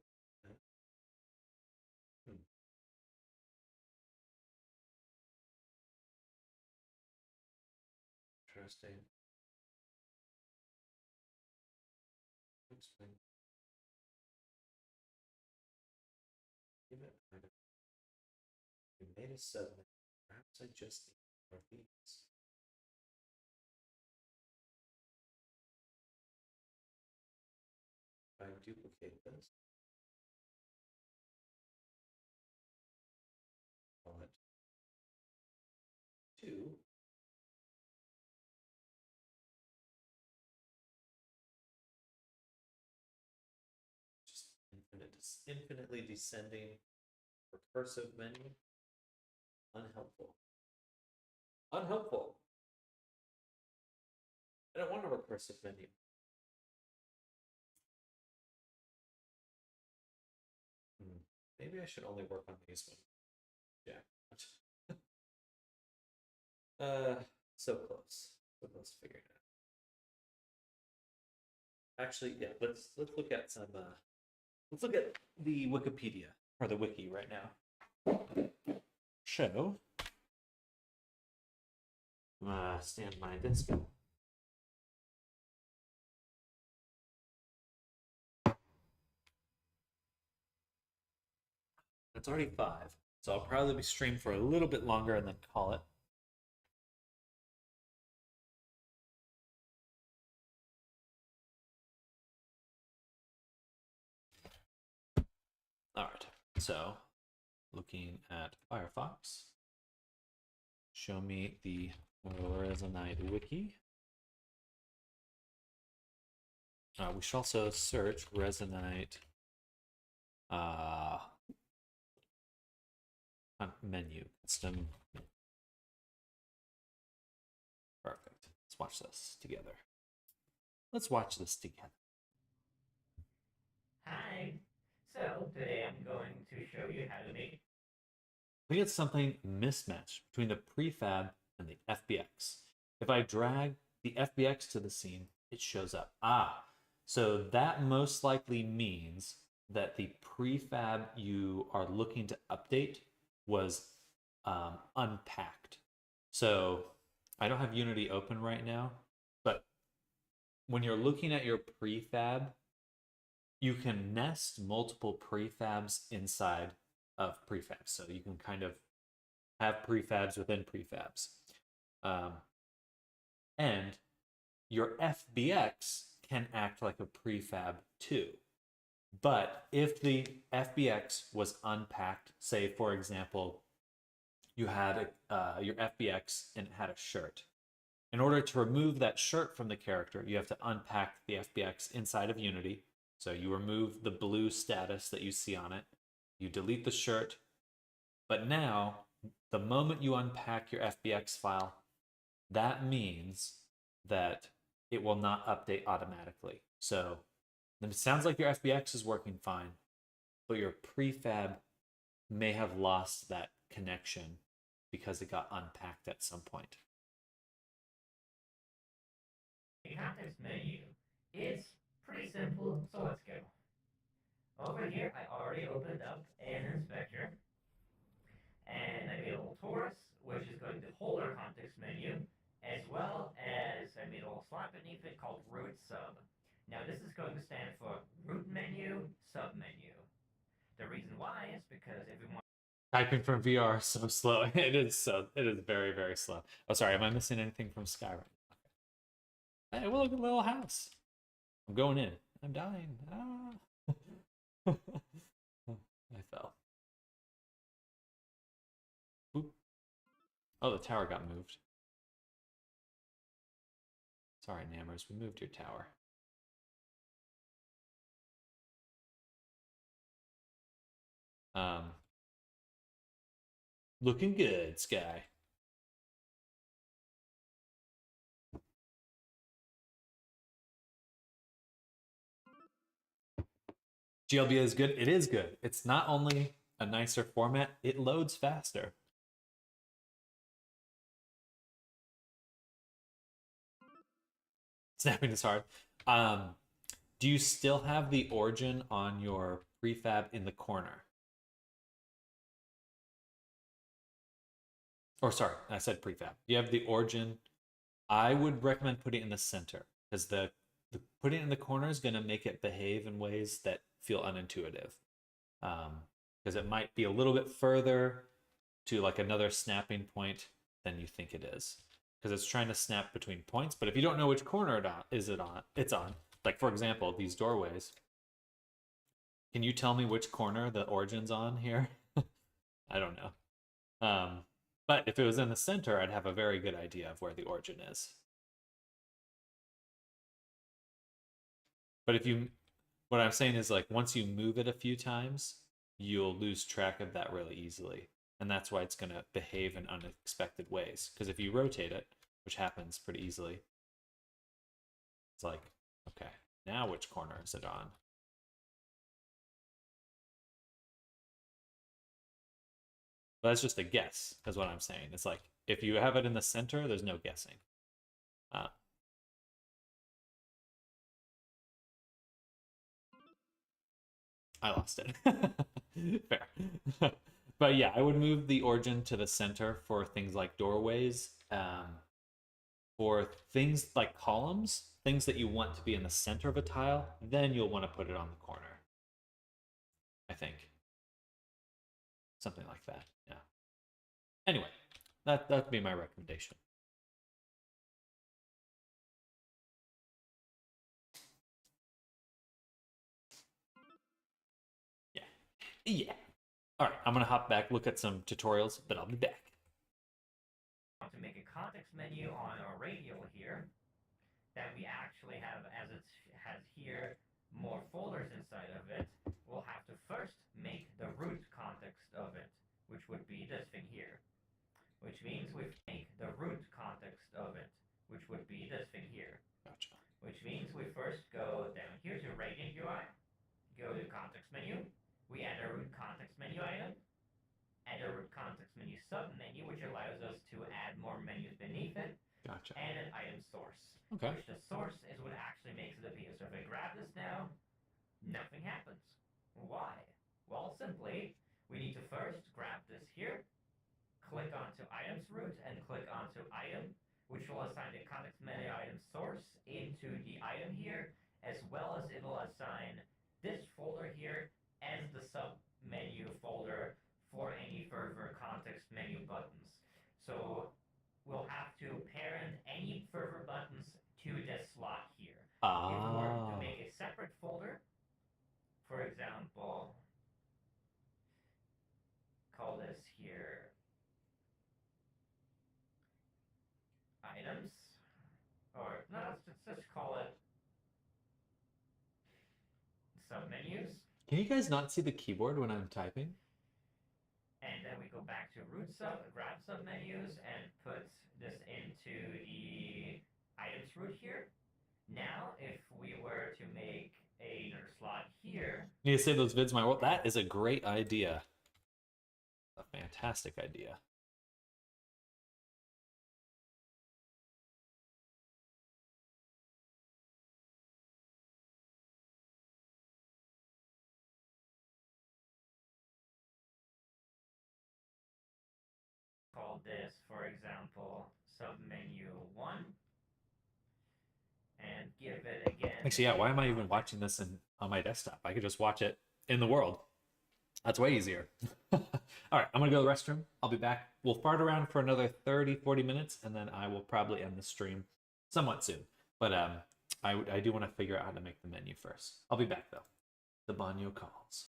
interesting. Explain. Give it item. We made a submit. Perhaps I just need more of these. If I duplicate this, call it 2. Just infinitely descending recursive menu. Unhelpful. Unhelpful. I don't want a recursive menu. Maybe I should only work on these ones. Yeah. So close. So close to figuring it out. Actually, yeah, let's look at some let's look at the Wikipedia or the wiki right now. Show. Stand by this. It's already 5, so I'll probably be streamed for a little bit longer and then call it. All right, so looking at Firefox, show me the Resonite wiki. We should also search Resonite menu, custom. Perfect. Let's watch this together. Let's watch this together. Hi. So today I'm going to show you how to make. We get something mismatched between the prefab and the FBX. If I drag the FBX to the scene, it shows up. So that most likely means that the prefab you are looking to update was unpacked. So I don't have Unity open right now, but when you're looking at your prefab, you can nest multiple prefabs inside of prefabs. So you can kind of have prefabs within prefabs. Um, and your FBX can act like a prefab too. But if the FBX was unpacked, say, for example, you had your FBX and it had a shirt. In order to remove that shirt from the character, you have to unpack the FBX inside of Unity. So you remove the blue status that you see on it, you delete the shirt, but now the moment you unpack your FBX file, that means that it will not update automatically. So it sounds like your FBX is working fine, but your prefab may have lost that connection because it got unpacked at some point. The context menu. It's pretty simple, so let's go. Over here, I already opened up an inspector, and I made a little Taurus, which is going to hold our context menu, as well as I made a little slot beneath it called root sub. Now this is going to stand for root menu, sub menu. The reason why is because if we want Typing from VR is so slow. It is very, very slow. Oh, sorry. Am I missing anything from Skyrim? Hey, well, look at the little house. I'm going in. I'm dying. Ah. I fell. Oop. Oh, the tower got moved. Sorry, Nammers. We moved your tower. Um, looking good, Sky. GLBA is good. It is good. It's not only a nicer format, it loads faster. Snapping is hard. Do you still have the origin on your prefab in the corner? Or sorry, I said prefab. You have the origin. I would recommend putting it in the center because the putting it in the corner is going to make it behave in ways that feel unintuitive. Because it might be a little bit further to like another snapping point than you think it is. Because it's trying to snap between points, but if you don't know which corner it's on. Like for example, these doorways. Can you tell me which corner the origin's on here? I don't know. But if it was in the center, I'd have a very good idea of where the origin is. But what I'm saying is like once you move it a few times, you'll lose track of that really easily. And that's why it's going to behave in unexpected ways. Because if you rotate it, which happens pretty easily, it's like, okay, now which corner is it on? But that's just a guess, is what I'm saying. It's like, if you have it in the center, there's no guessing. I lost it. Fair. But yeah, I would move the origin to the center for things like doorways. For things like columns, things that you want to be in the center of a tile, then you'll want to put it on the corner. I think. Something like that. Yeah. Anyway, that'd be my recommendation. Yeah. Yeah. All right, I'm gonna hop back, look at some tutorials, but I'll be back. to make a context menu on our radial here, that we actually have as it has here more folders inside of it, we'll have to first make the root context of it, which would be this thing here. Which means we make the root context of it, which would be this thing here. Gotcha. Which means we first go down here to Radiant UI, go to context menu, we add a root context menu item, add a root context menu sub-menu, which allows us to add more menus beneath it, Gotcha. and an item source. Okay. Which the source is what actually makes it appear. So if I grab simply, we need to first grab this here, click onto items root, and click onto item, which will assign the context menu item source into the item here, as well as it'll assign this folder here as the sub menu folder for any further context menu buttons. So we'll have to parent any further buttons to this slot here. If we were to Ah. make a separate folder, for example, call this here items, or no, let's just call it submenus, Can you guys not see the keyboard when I'm typing? and then we go back to root sub, grab submenus, and put this into the items root here. Now, if we were to make another slot here, Need to save those vids my world. That is a great idea. A fantastic idea. call this, for example, submenu 1, and give it again. Actually, yeah, why am I even watching this on my desktop? I could just watch it in the world. That's way easier. All right, I'm going to go to the restroom. I'll be back. We'll fart around for another 30, 40 minutes, and then I will probably end the stream somewhat soon. But I do want to figure out how to make the menu first. I'll be back, though. The Banyo calls.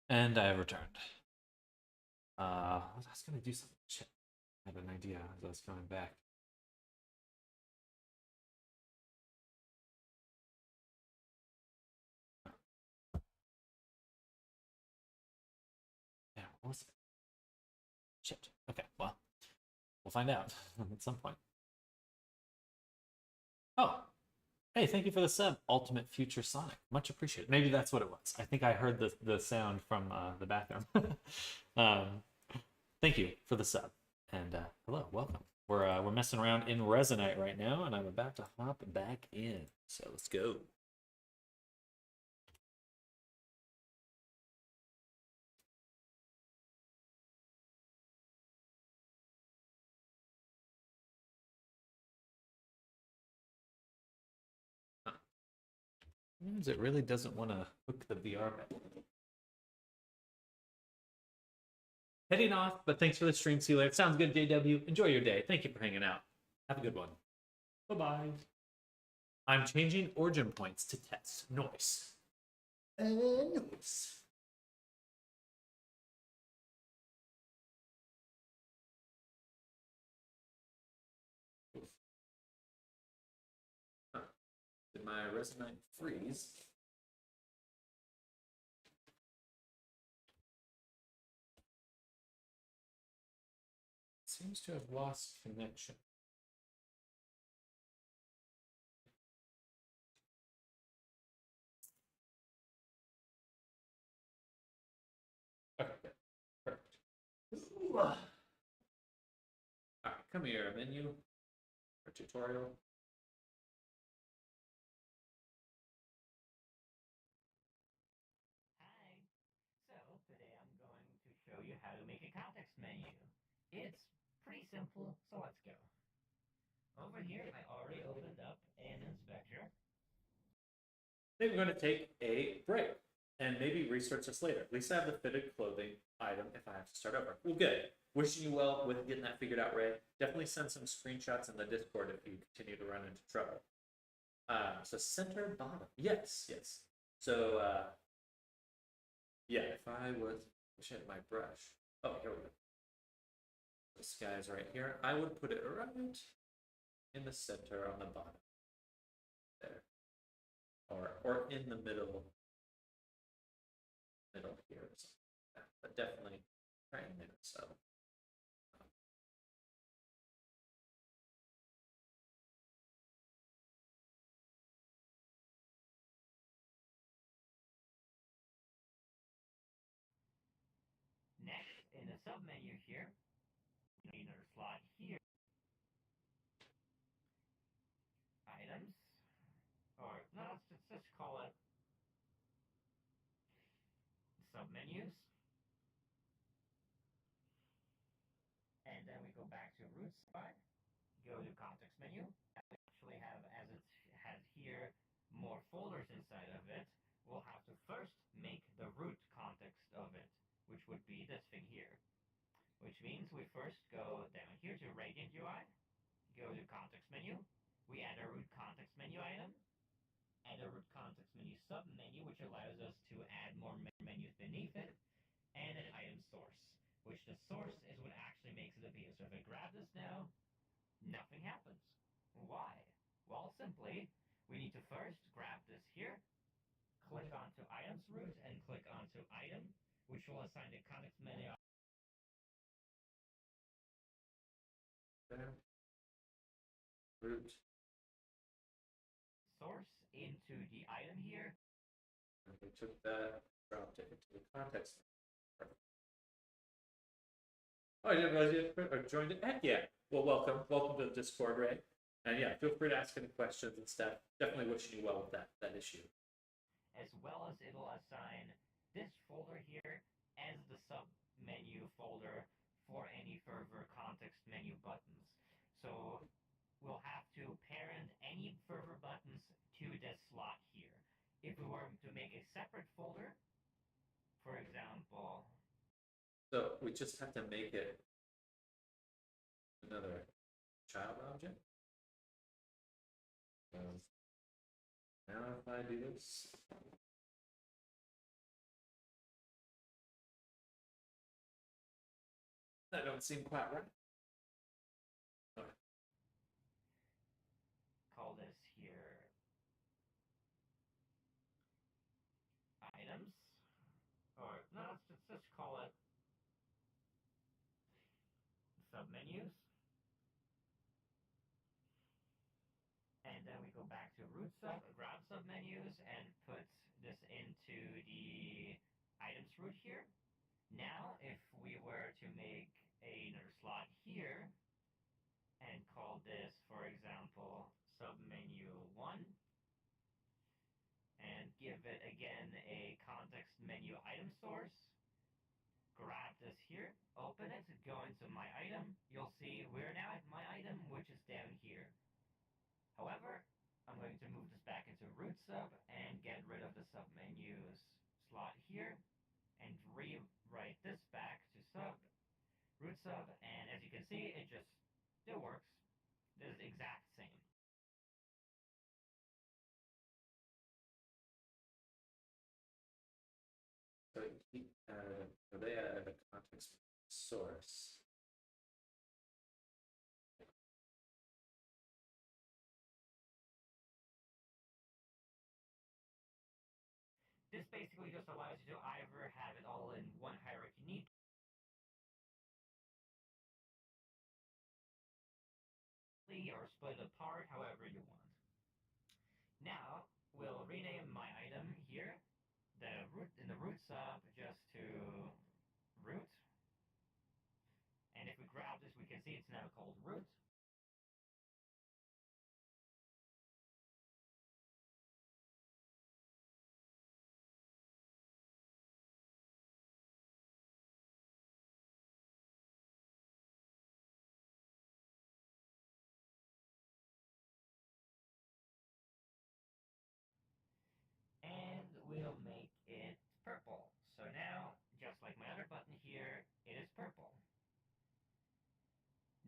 And I have returned. I was going to do something. Shit. I had an idea as I was coming back. Yeah, what was it? Shit. Okay, well, we'll find out at some point. Oh, hey, thank you for the sub, Ultimate Future Sonic. Much appreciated. Maybe that's what it was. I think I heard the sound from the bathroom. Thank you for the sub. And hello, welcome. We're messing around in Resonite right now, and I'm about to hop back in. So let's go. Means it really doesn't want to hook the VR back. Heading off, but thanks for the stream. See you later. Sounds good, JW. Enjoy your day. Thank you for hanging out. Have a good one. Bye-bye. I'm changing origin points to test. Noise. Noise. Did my Resonite freeze? Seems to have lost connection. Okay, perfect. All right, come here, menu or tutorial. Hi. So today I'm going to show you how to make a context menu. It's pretty simple, so let's go. Over here, I already opened up an inspector. I think we're going to take a break and maybe research this later. At least I have the fitted clothing item if I have to start over. Well, good. Wishing you well with getting that figured out, Ray. Definitely send some screenshots in the Discord if you continue to run into trouble. So center bottom. Yes, yes. So, yeah, if I was, wish I had my brush. Oh, here we go. This guy's right here. I would put it right in the center on the bottom. There. Or in the middle here or something like that. But definitely right in there. So Next, in the submenu here, you need another slot here. Items, or no, let's just call it submenus. And then we go back to root side, go to context menu. We actually have, as it has here, more folders inside of it. We'll have to first make the root context of it, which would be this thing here. Which means we first go down here to Radiant UI, go to context menu. We add a root context menu item, add a root context menu submenu, which allows us to add more menus beneath it, and an item source, which the source is what actually makes it appear. So if I grab this now, nothing happens. Why? Well, simply, we need to first grab this here, click onto items root, and click onto item, which will assign the context menu there. Root. source into the item here. And we took that, dropped it into the context. Perfect. Oh, I didn't realize you joined it. Heck yeah. Well, welcome. Welcome to the Discord, Ray. And yeah, feel free to ask any questions and stuff. Definitely wishing you well with that issue. As well as it'll assign this folder here as the submenu folder for any further context menu buttons. So we'll have to parent any further buttons to this slot here. If we were to make a separate folder, for example, So we just have to make it another child object. Now if I do this, that don't seem quite right. Okay. call this here items, or no, let's just call it submenus. And then we go back to root sub, grab submenus, and put this into the items root here. Now, if we were to make another slot here and call this, for example, submenu 1, and give it again a context menu item source, grab this here, open it, go into my item, you'll see we're now at my item, which is down here. However, I'm going to move this back into root sub and get rid of the submenus slot here and rewrite this back to root sub, and as you can see, it still works. This is exact same. So he added, so they added a context source. This basically just allows you to either have it all in one hierarchy neat, or split it apart however you want. Now, we'll rename my item here, the root in the root sub, just to root. grab this, we can see it's now called root. And we'll make it purple. So now, just like my other button here, it is purple.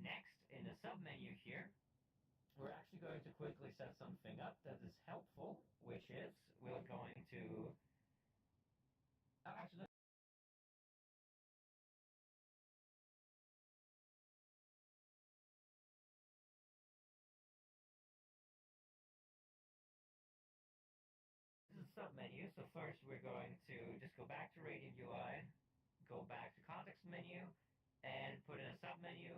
Next, in the submenu here, we're actually going to quickly set something up that is helpful, which is we're going to... Oh, actually, this is a submenu, so first we're going to just go back to Radiant UI, go back to context menu, and put in a submenu,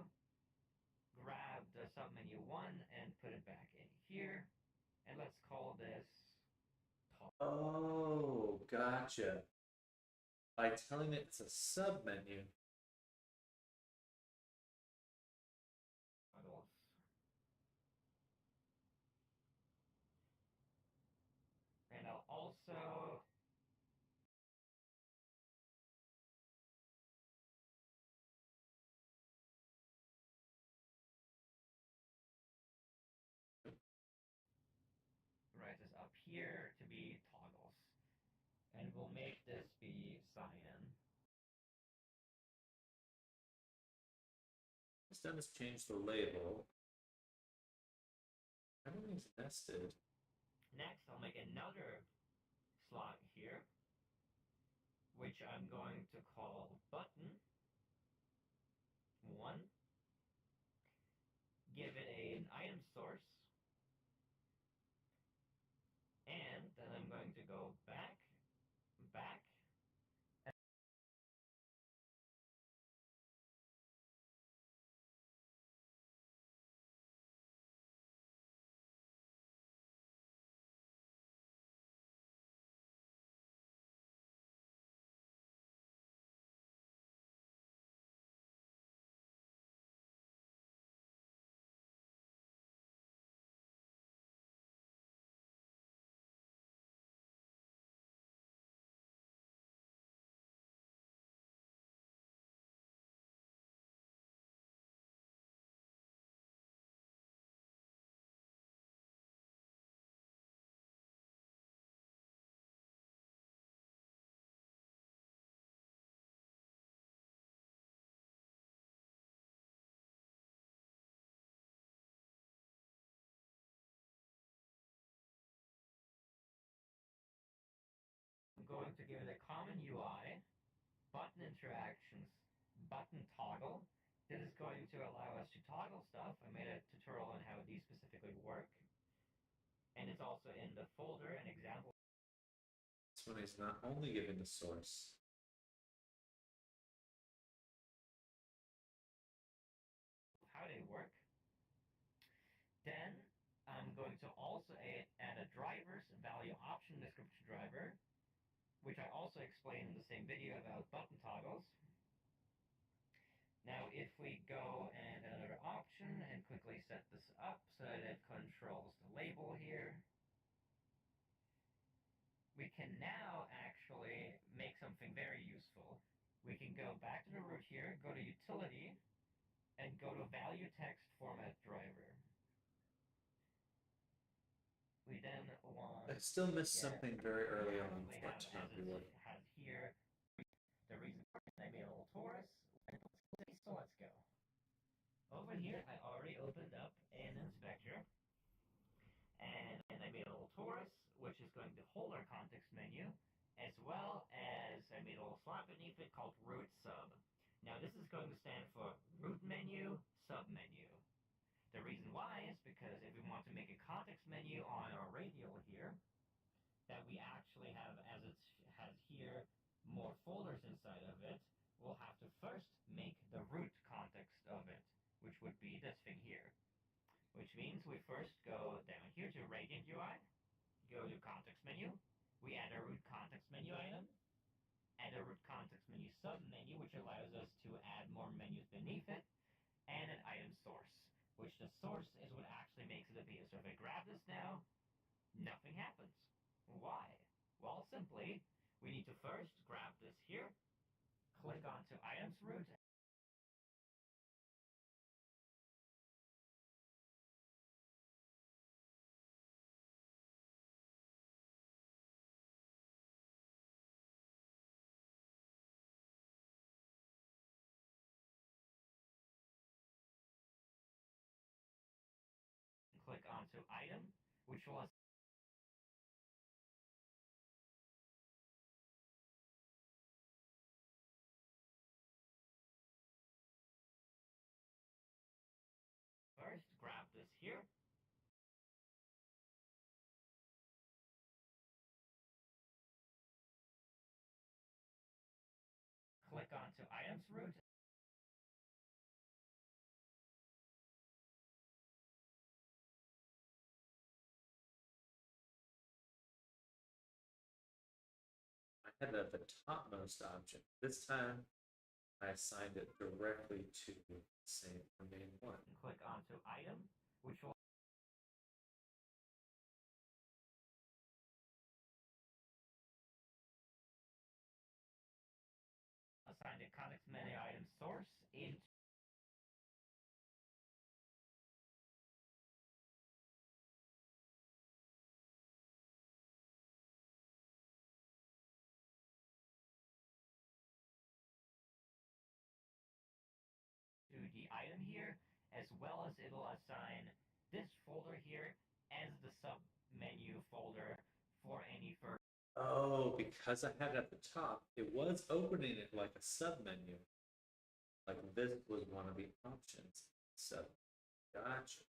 grab the submenu 1 and put it back in here, and let's call this... Oh, gotcha. By telling it it's a submenu. toggles. And I'll also... write this up here to be toggles. And we'll make this be cyan. What's done is change the label. Everything's nested. Next, I'll make another slot here, which I'm going to call button 1. Give it an item source. And then I'm going to go back, back, I'm going to give it a common UI, button interactions, button toggle. This is going to allow us to toggle stuff. I made a tutorial on how these specifically work. And it's also in the folder, an example. This one is not only given the source. How they work. Then I'm going to also add a driver's value option description driver, which I also explained in the same video about button toggles. Now, if we go and add another option and quickly set this up so that it controls the label here, we can now actually make something very useful. We can go back to the root here, go to utility, and go to value text format driver. We then want... I still missed something very early on for it have, to not be working. has here the reason I made a little Taurus. So let's go. Over here, I already opened up an inspector, and I made a little Taurus, which is going to hold our context menu, as well as I made a little slot beneath it called root sub. Now this is going to stand for root menu, sub menu. The reason why is because if we want to make a context menu on our radial here, that we actually have, as it has here, more folders inside of it, we'll have to first make the root context of it, which would be this thing here. Which means we first go down here to Radiant UI, go to context menu, we add a root context menu item, add a root context menu sub menu, which allows us to add more menus beneath it. and an item source, which the source is what actually makes it appear. So if I grab this now, nothing happens. Why? Well, simply, we need to first grab this here, click onto items root, and click onto item, which will first grab this here, click onto items root, I had it at the topmost object. This time I assigned it directly to the same main one. and click onto item, which will assign the context menu item source into the item here, as well as it'll assign this folder here as the sub menu folder for any further. Oh, because I had it at the top, it was opening it like a submenu. Like this was one of the options. So, gotcha.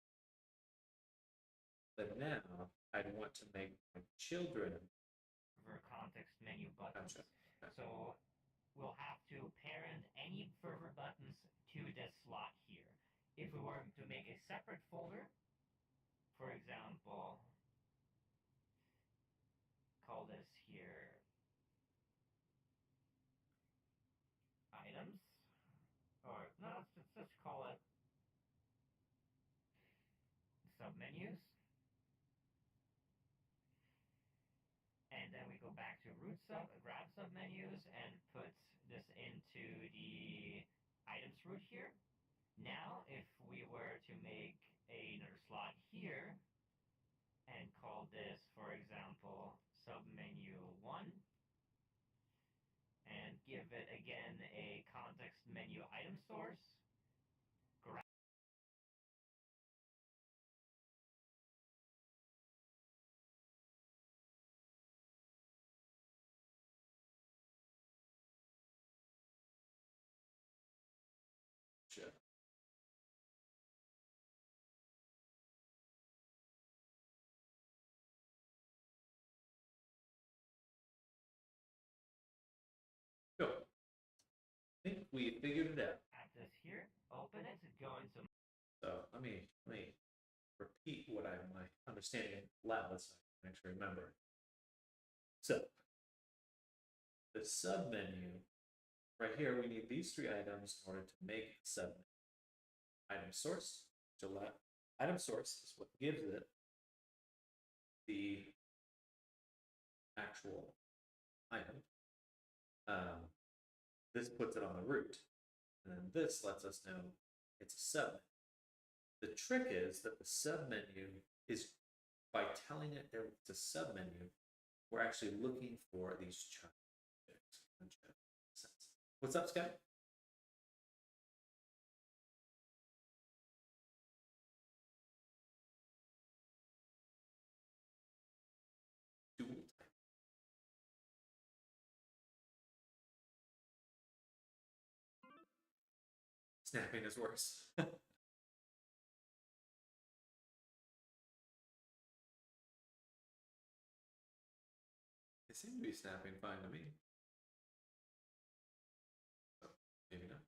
But now I'd want to make my children. Context menu buttons. Gotcha. Okay. So we'll have to parent any further buttons to this slot here. If we were to make a separate folder, for example, call this here items, or no, let's just call it submenus. And then we go back to root sub, grab submenus, and put this into the items root here. Now, if we were to make another slot here and call this, for example, submenu 1, and give it again a context menu item source, Gotcha. Cool. I think we figured it out. at this here, open it, go into. So let me repeat what my understanding loud so I can actually remember. So the submenu right here, we need these three items in order to make the submenu. Item source, item source is what gives it the actual item. This puts it on the root, and then this lets us know it's a submenu. The trick is that the submenu is, by telling it that it's a submenu, we're actually looking for these child objects. What's up, Sky? Dual type. Snapping is worse. It seemed to be snapping fine to me. Oh, maybe not.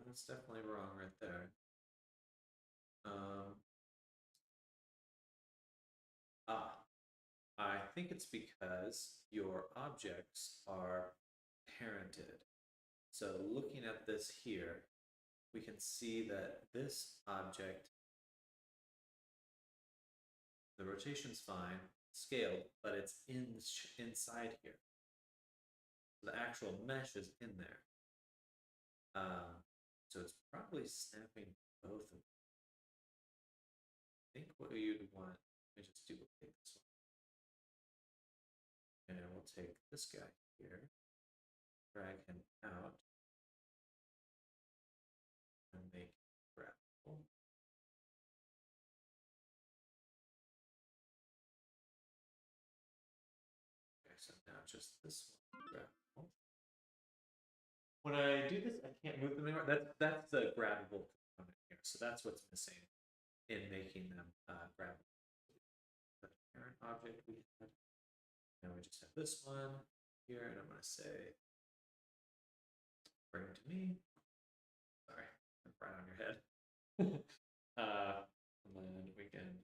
that's definitely wrong right there. I think it's because your objects are parented. So looking at this here, we can see that this object, the rotation's fine, scaled, but it's inside here. The actual mesh is in there. So it's probably snapping both of them. I think what you'd want, let me just duplicate this one. And we'll take this guy here, drag him out, and make it graphical. Okay, so now just this one graphical. When I do this, I can't move them anymore. That's the grabbable component here. So that's what's missing in making them grabbable. The parent object we had. Now we just have this one here, and I'm going to say, bring it to me. Sorry, I'm right on your head. And then we can.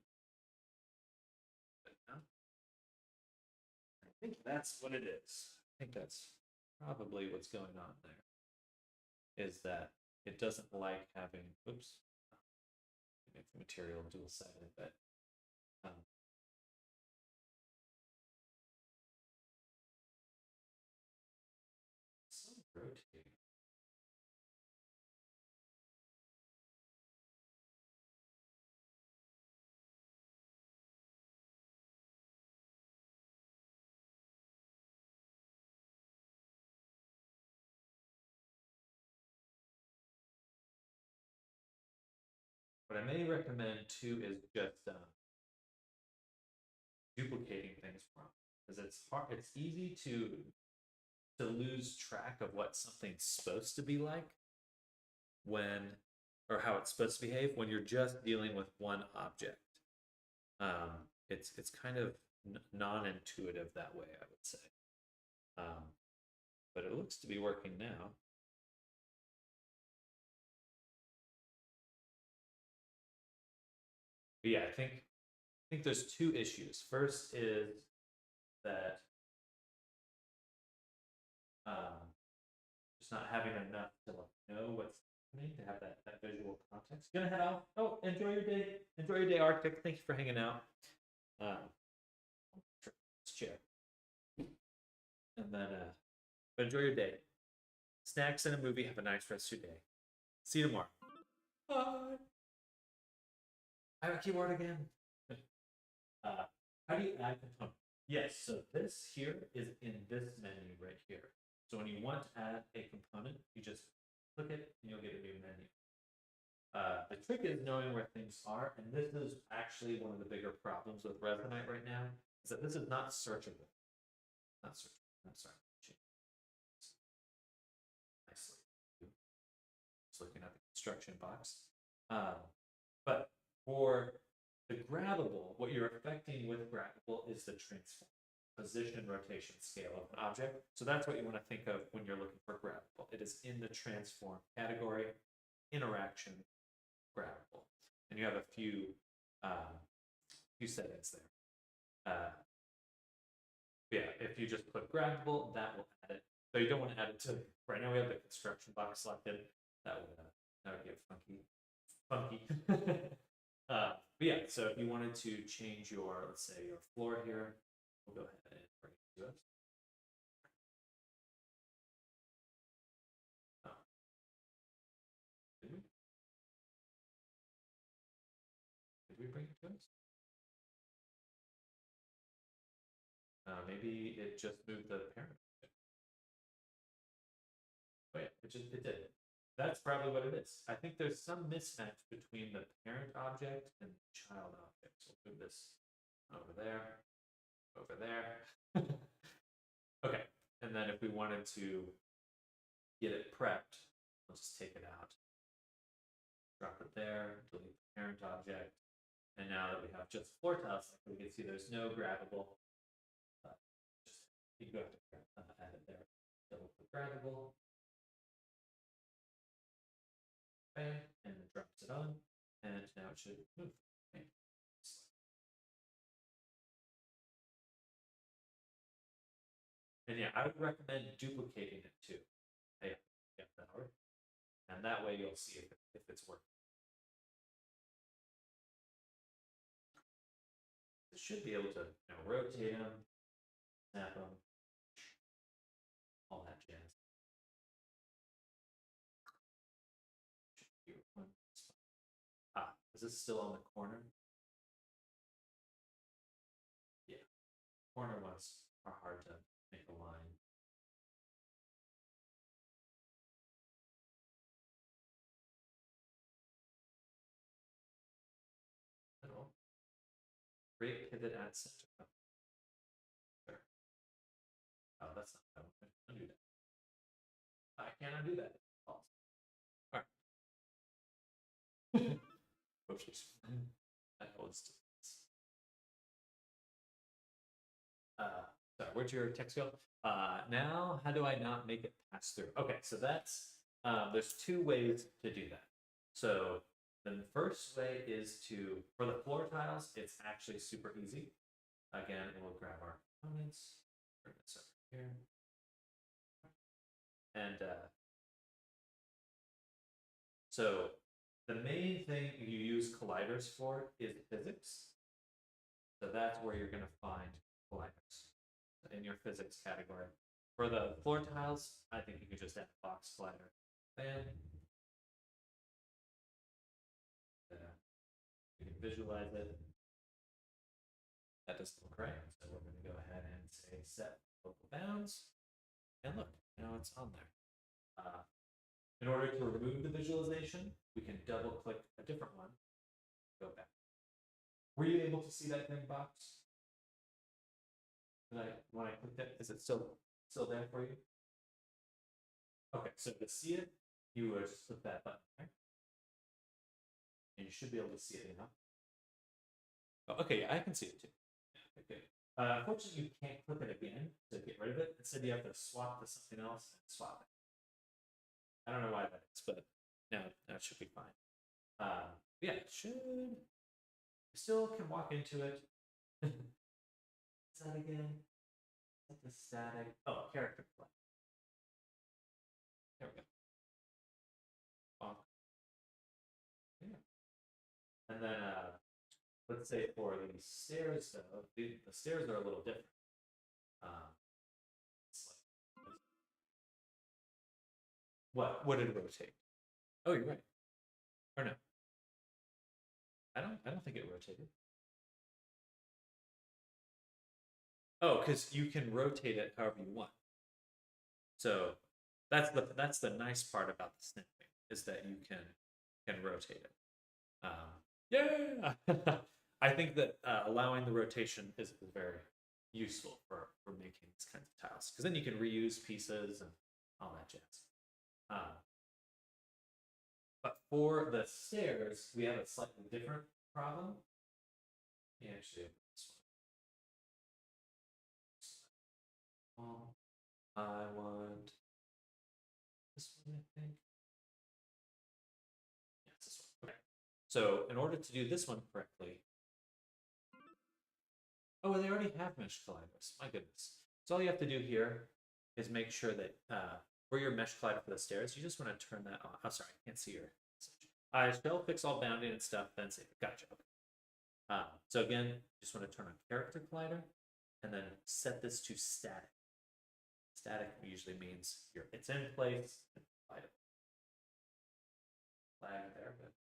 I think that's what it is. I think that's probably what's going on there. Is that it doesn't like having, oops, make the material dual-sided, but some rotating. What I may recommend too is just duplicating things from, because it's hard. It's easy to lose track of what something's supposed to be like when, or how it's supposed to behave when you're just dealing with one object. It's kind of non-intuitive that way, I would say. But it looks to be working now. But yeah, I think there's two issues. First is that just not having enough to know what's happening, to have that visual context. Gonna head off. Oh, enjoy your day. Enjoy your day, Arctic. Thank you for hanging out. This chair. And then but enjoy your day. Snacks and a movie. Have a nice rest of your day. See you tomorrow. Bye. I have a keyword again. How do you add component? Yes, so this here is in this menu right here. So when you want to add a component, you just click it and you'll get a new menu. The trick is knowing where things are, and this is actually one of the bigger problems with Resonite right now, is that this is not searchable. Not searchable. I'm sorry. Nicely. Just looking at the construction box. But for the grabbable, what you're affecting with grabbable is the transform, position, rotation, scale of an object. So that's what you want to think of when you're looking for grabbable. It is in the transform category, interaction, grabbable. And you have a few settings there. Yeah, if you just put grabbable, that will add it. So you don't want to add it to, right now we have the construction box selected. That would get funky. But yeah, so if you wanted to change your, let's say your floor here, we'll go ahead and bring it to us. Oh. Did we? Did we bring it to us? Maybe it just moved the parent. Oh yeah, it did. That's probably what it is. I think there's some mismatch between the parent object and the child object. So we'll move this over there. Okay, and then if we wanted to get it prepped, we'll just take it out, drop it there, delete the parent object, and now that we have just floor tiles, we can see there's no grabbable. You go have to add it there. Double click grabbable. bam, and it drops it on, and now it should move. Okay. And yeah, I would recommend duplicating it too. Yeah, that already. And that way you'll see if it's working. It should be able to rotate them, snap them, all that jazz. Ah, is this still on the corner? Yeah, corner ones are hard to make a line. Middle. Create pivot at center. Oh, sure. Oh, that's not that one. Undo that. I can't undo that. False. All right. Oops. That was sorry, where'd your text go? Now, how do I not make it pass through? Okay, so that's there's two ways to do that. So then the first way is to, for the floor tiles, it's actually super easy. Again, we'll grab our components, bring this over here. And so the main thing you use colliders for is physics. So that's where you're going to find colliders in your physics category. For the floor tiles, I think you could just add a box collider. Bam. You can visualize it. That doesn't look right, so we're going to go ahead and say set local bounds. And look, now it's on there. In order to remove the visualization, we can double click a different one. Go back. Were you able to see that green box? When I clicked it, is it still there for you? Okay, so to see it, you would just click that button there. And you should be able to see it now. Oh, okay, yeah, I can see it too. Okay. Unfortunately, you can't click it again to get rid of it. Instead, you have to swap to something else and swap it. I don't know why that is, but now that should be fine. Yeah, it should. You still can walk into it. What's that again? Set the static. Oh, character play. There we go. Bonk. Yeah. And then let's say for the stairs though, the stairs are a little different. What did it rotate? Oh, you're right. Or no? I don't think it rotated. Oh, because you can rotate it however you want. So that's the nice part about the snipping is that you can rotate it. Yeah, I think that allowing the rotation is very useful for making these kinds of tiles because then you can reuse pieces and all that jazz. But for the stairs, we have a slightly different problem. Yeah, actually, this one. I want this one, I think. Yeah, it's this one. Okay. So in order to do this one correctly, oh, they already have mesh colliders. My goodness. So all you have to do here is make sure that for your mesh collider for the stairs, you just want to turn that on. Oh, sorry, I can't see your message. I shall fix all bounding and stuff, then save it. Gotcha. Okay. So again, just want to turn on character collider and then set this to static. Static usually means it's in place. Flag there, but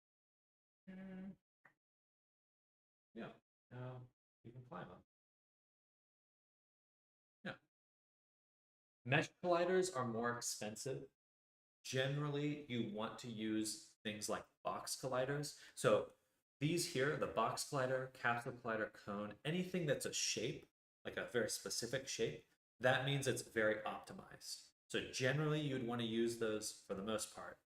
yeah, now you can climb them. Yeah. Mesh colliders are more expensive. Generally, you want to use things like box colliders. So these here, the box collider, capsule collider, cone, anything that's a shape, like a very specific shape, that means it's very optimized. So generally, you'd want to use those for the most part.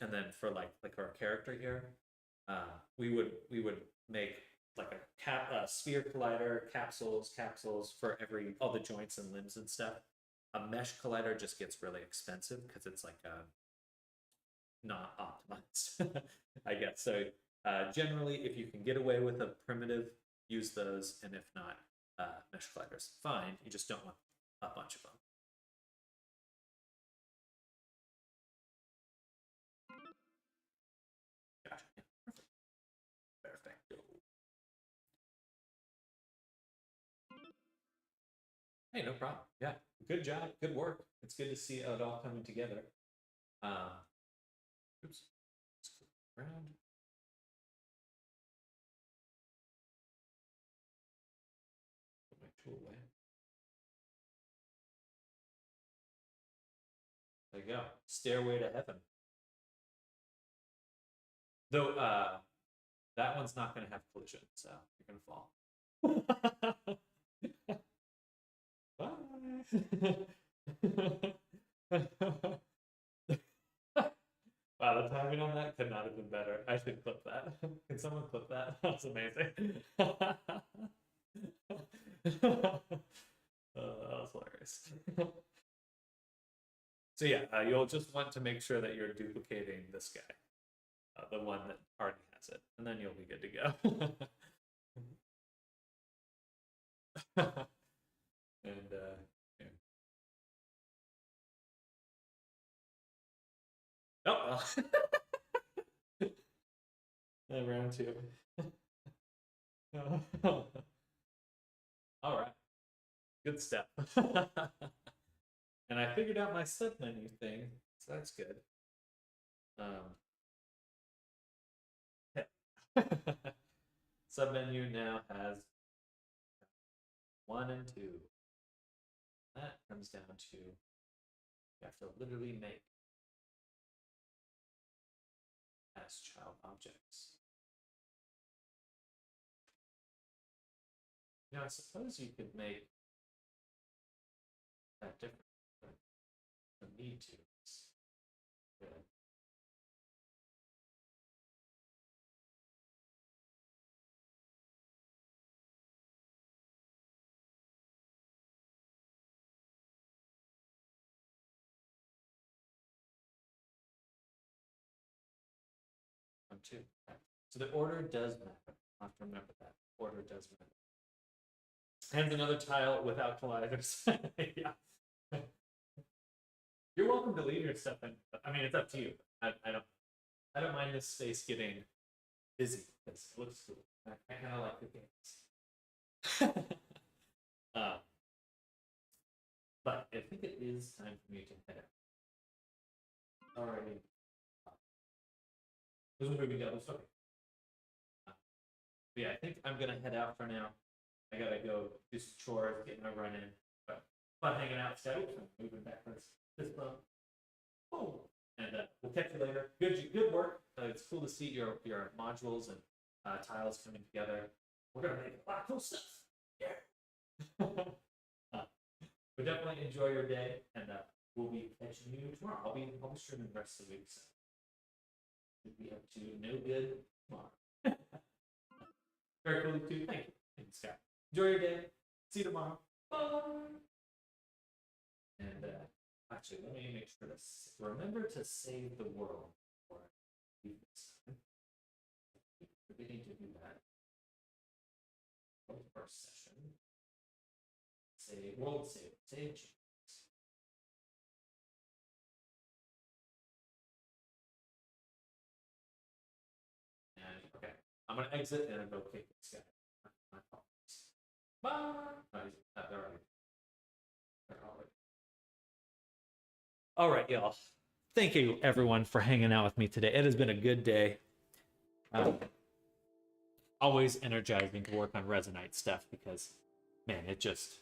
And then for like our character here, we would make like a sphere collider, capsules for all the joints and limbs and stuff. A mesh collider just gets really expensive because it's like not optimized, I guess. So generally, if you can get away with a primitive, use those, and if not, mesh colliders. Fine, you just don't want a bunch of them. Gotcha. Yeah, perfect. Perfecto. Hey, no problem. Yeah, good job, good work. It's good to see it all coming together. Oops. Let's click around. Put my tool away. There you go. Stairway to heaven. Though that one's not going to have collision, so you're going to fall. Wow, the timing on that could not have been better. I should clip that. Can someone clip that? That's amazing. That was hilarious. So yeah, you'll just want to make sure that you're duplicating this guy, the one that already has it, and then you'll be good to go. And yeah. Oh well. Round two. All right, good step. And I figured out my submenu thing, so that's good. Submenu now has 1 and 2. That comes down to you have to literally make as child objects. Now, I suppose you could make that different, but the need to is good. Two. Okay. So the order does matter. I have to remember that. Order does matter. And another tile without colliders. Yeah. You're welcome to leave your stuff in. I mean, it's up to you. I don't mind this space getting busy because it looks cool. I kind of like the games. But I think it is time for me to head out. Alrighty. This is where we go. Okay. But yeah, I think I'm gonna head out for now. I gotta go do some chores, get my run in. But fun hanging out. So moving back this bump. Oh, and we'll catch you later. Good work. It's cool to see your modules and tiles coming together. We're gonna make a lot of cool stuff. Yeah. But definitely enjoy your day, and we'll be catching you tomorrow. I'll be streaming the rest of the week. So we'll be up to no good tomorrow. Very cool too. Thank you. Thank you, Scott. Enjoy your day. See you tomorrow. Bye. And actually, let me make sure to remember to save the world before I leave this time. I keep forgetting to do that. First session. Save world, save changes. And okay, I'm gonna exit and go kick this guy. My apologies. Bye. They're already. All right, y'all. Thank you, everyone, for hanging out with me today. It has been a good day. Always energizing to work on Resonite stuff because, man, it just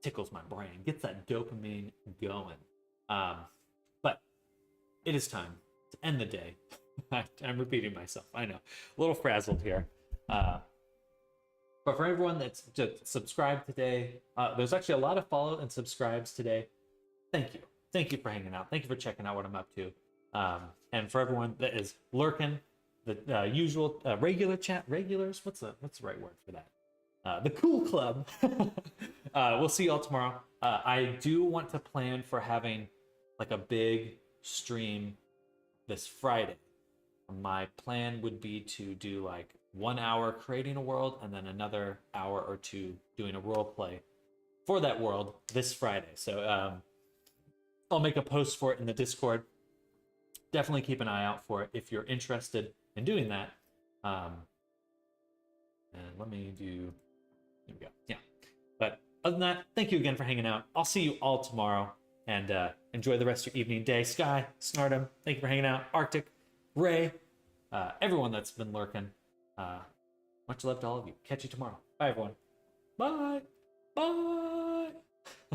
tickles my brain, gets that dopamine going. But it is time to end the day. I'm repeating myself. I know, a little frazzled here. But for everyone that's just subscribed today, there's actually a lot of follow and subscribes today. Thank you. Thank you for hanging out. Thank you for checking out what I'm up to. And for everyone that is lurking, the usual regular chat, regulars, what's the right word for that? The cool club. We'll see y'all tomorrow. I do want to plan for having like a big stream this Friday. My plan would be to do like 1 hour creating a world and then another hour or two doing a role play for that world this Friday. So I'll make a post for it in the Discord. Definitely keep an eye out for it if you're interested in doing that. And let me do. There we go. Yeah. But other than that, thank you again for hanging out. I'll see you all tomorrow, and enjoy the rest of your evening, day. Sky, Snardum, thank you for hanging out. Arctic, Ray, everyone that's been lurking. Much love to all of you. Catch you tomorrow. Bye, everyone. Bye. Bye.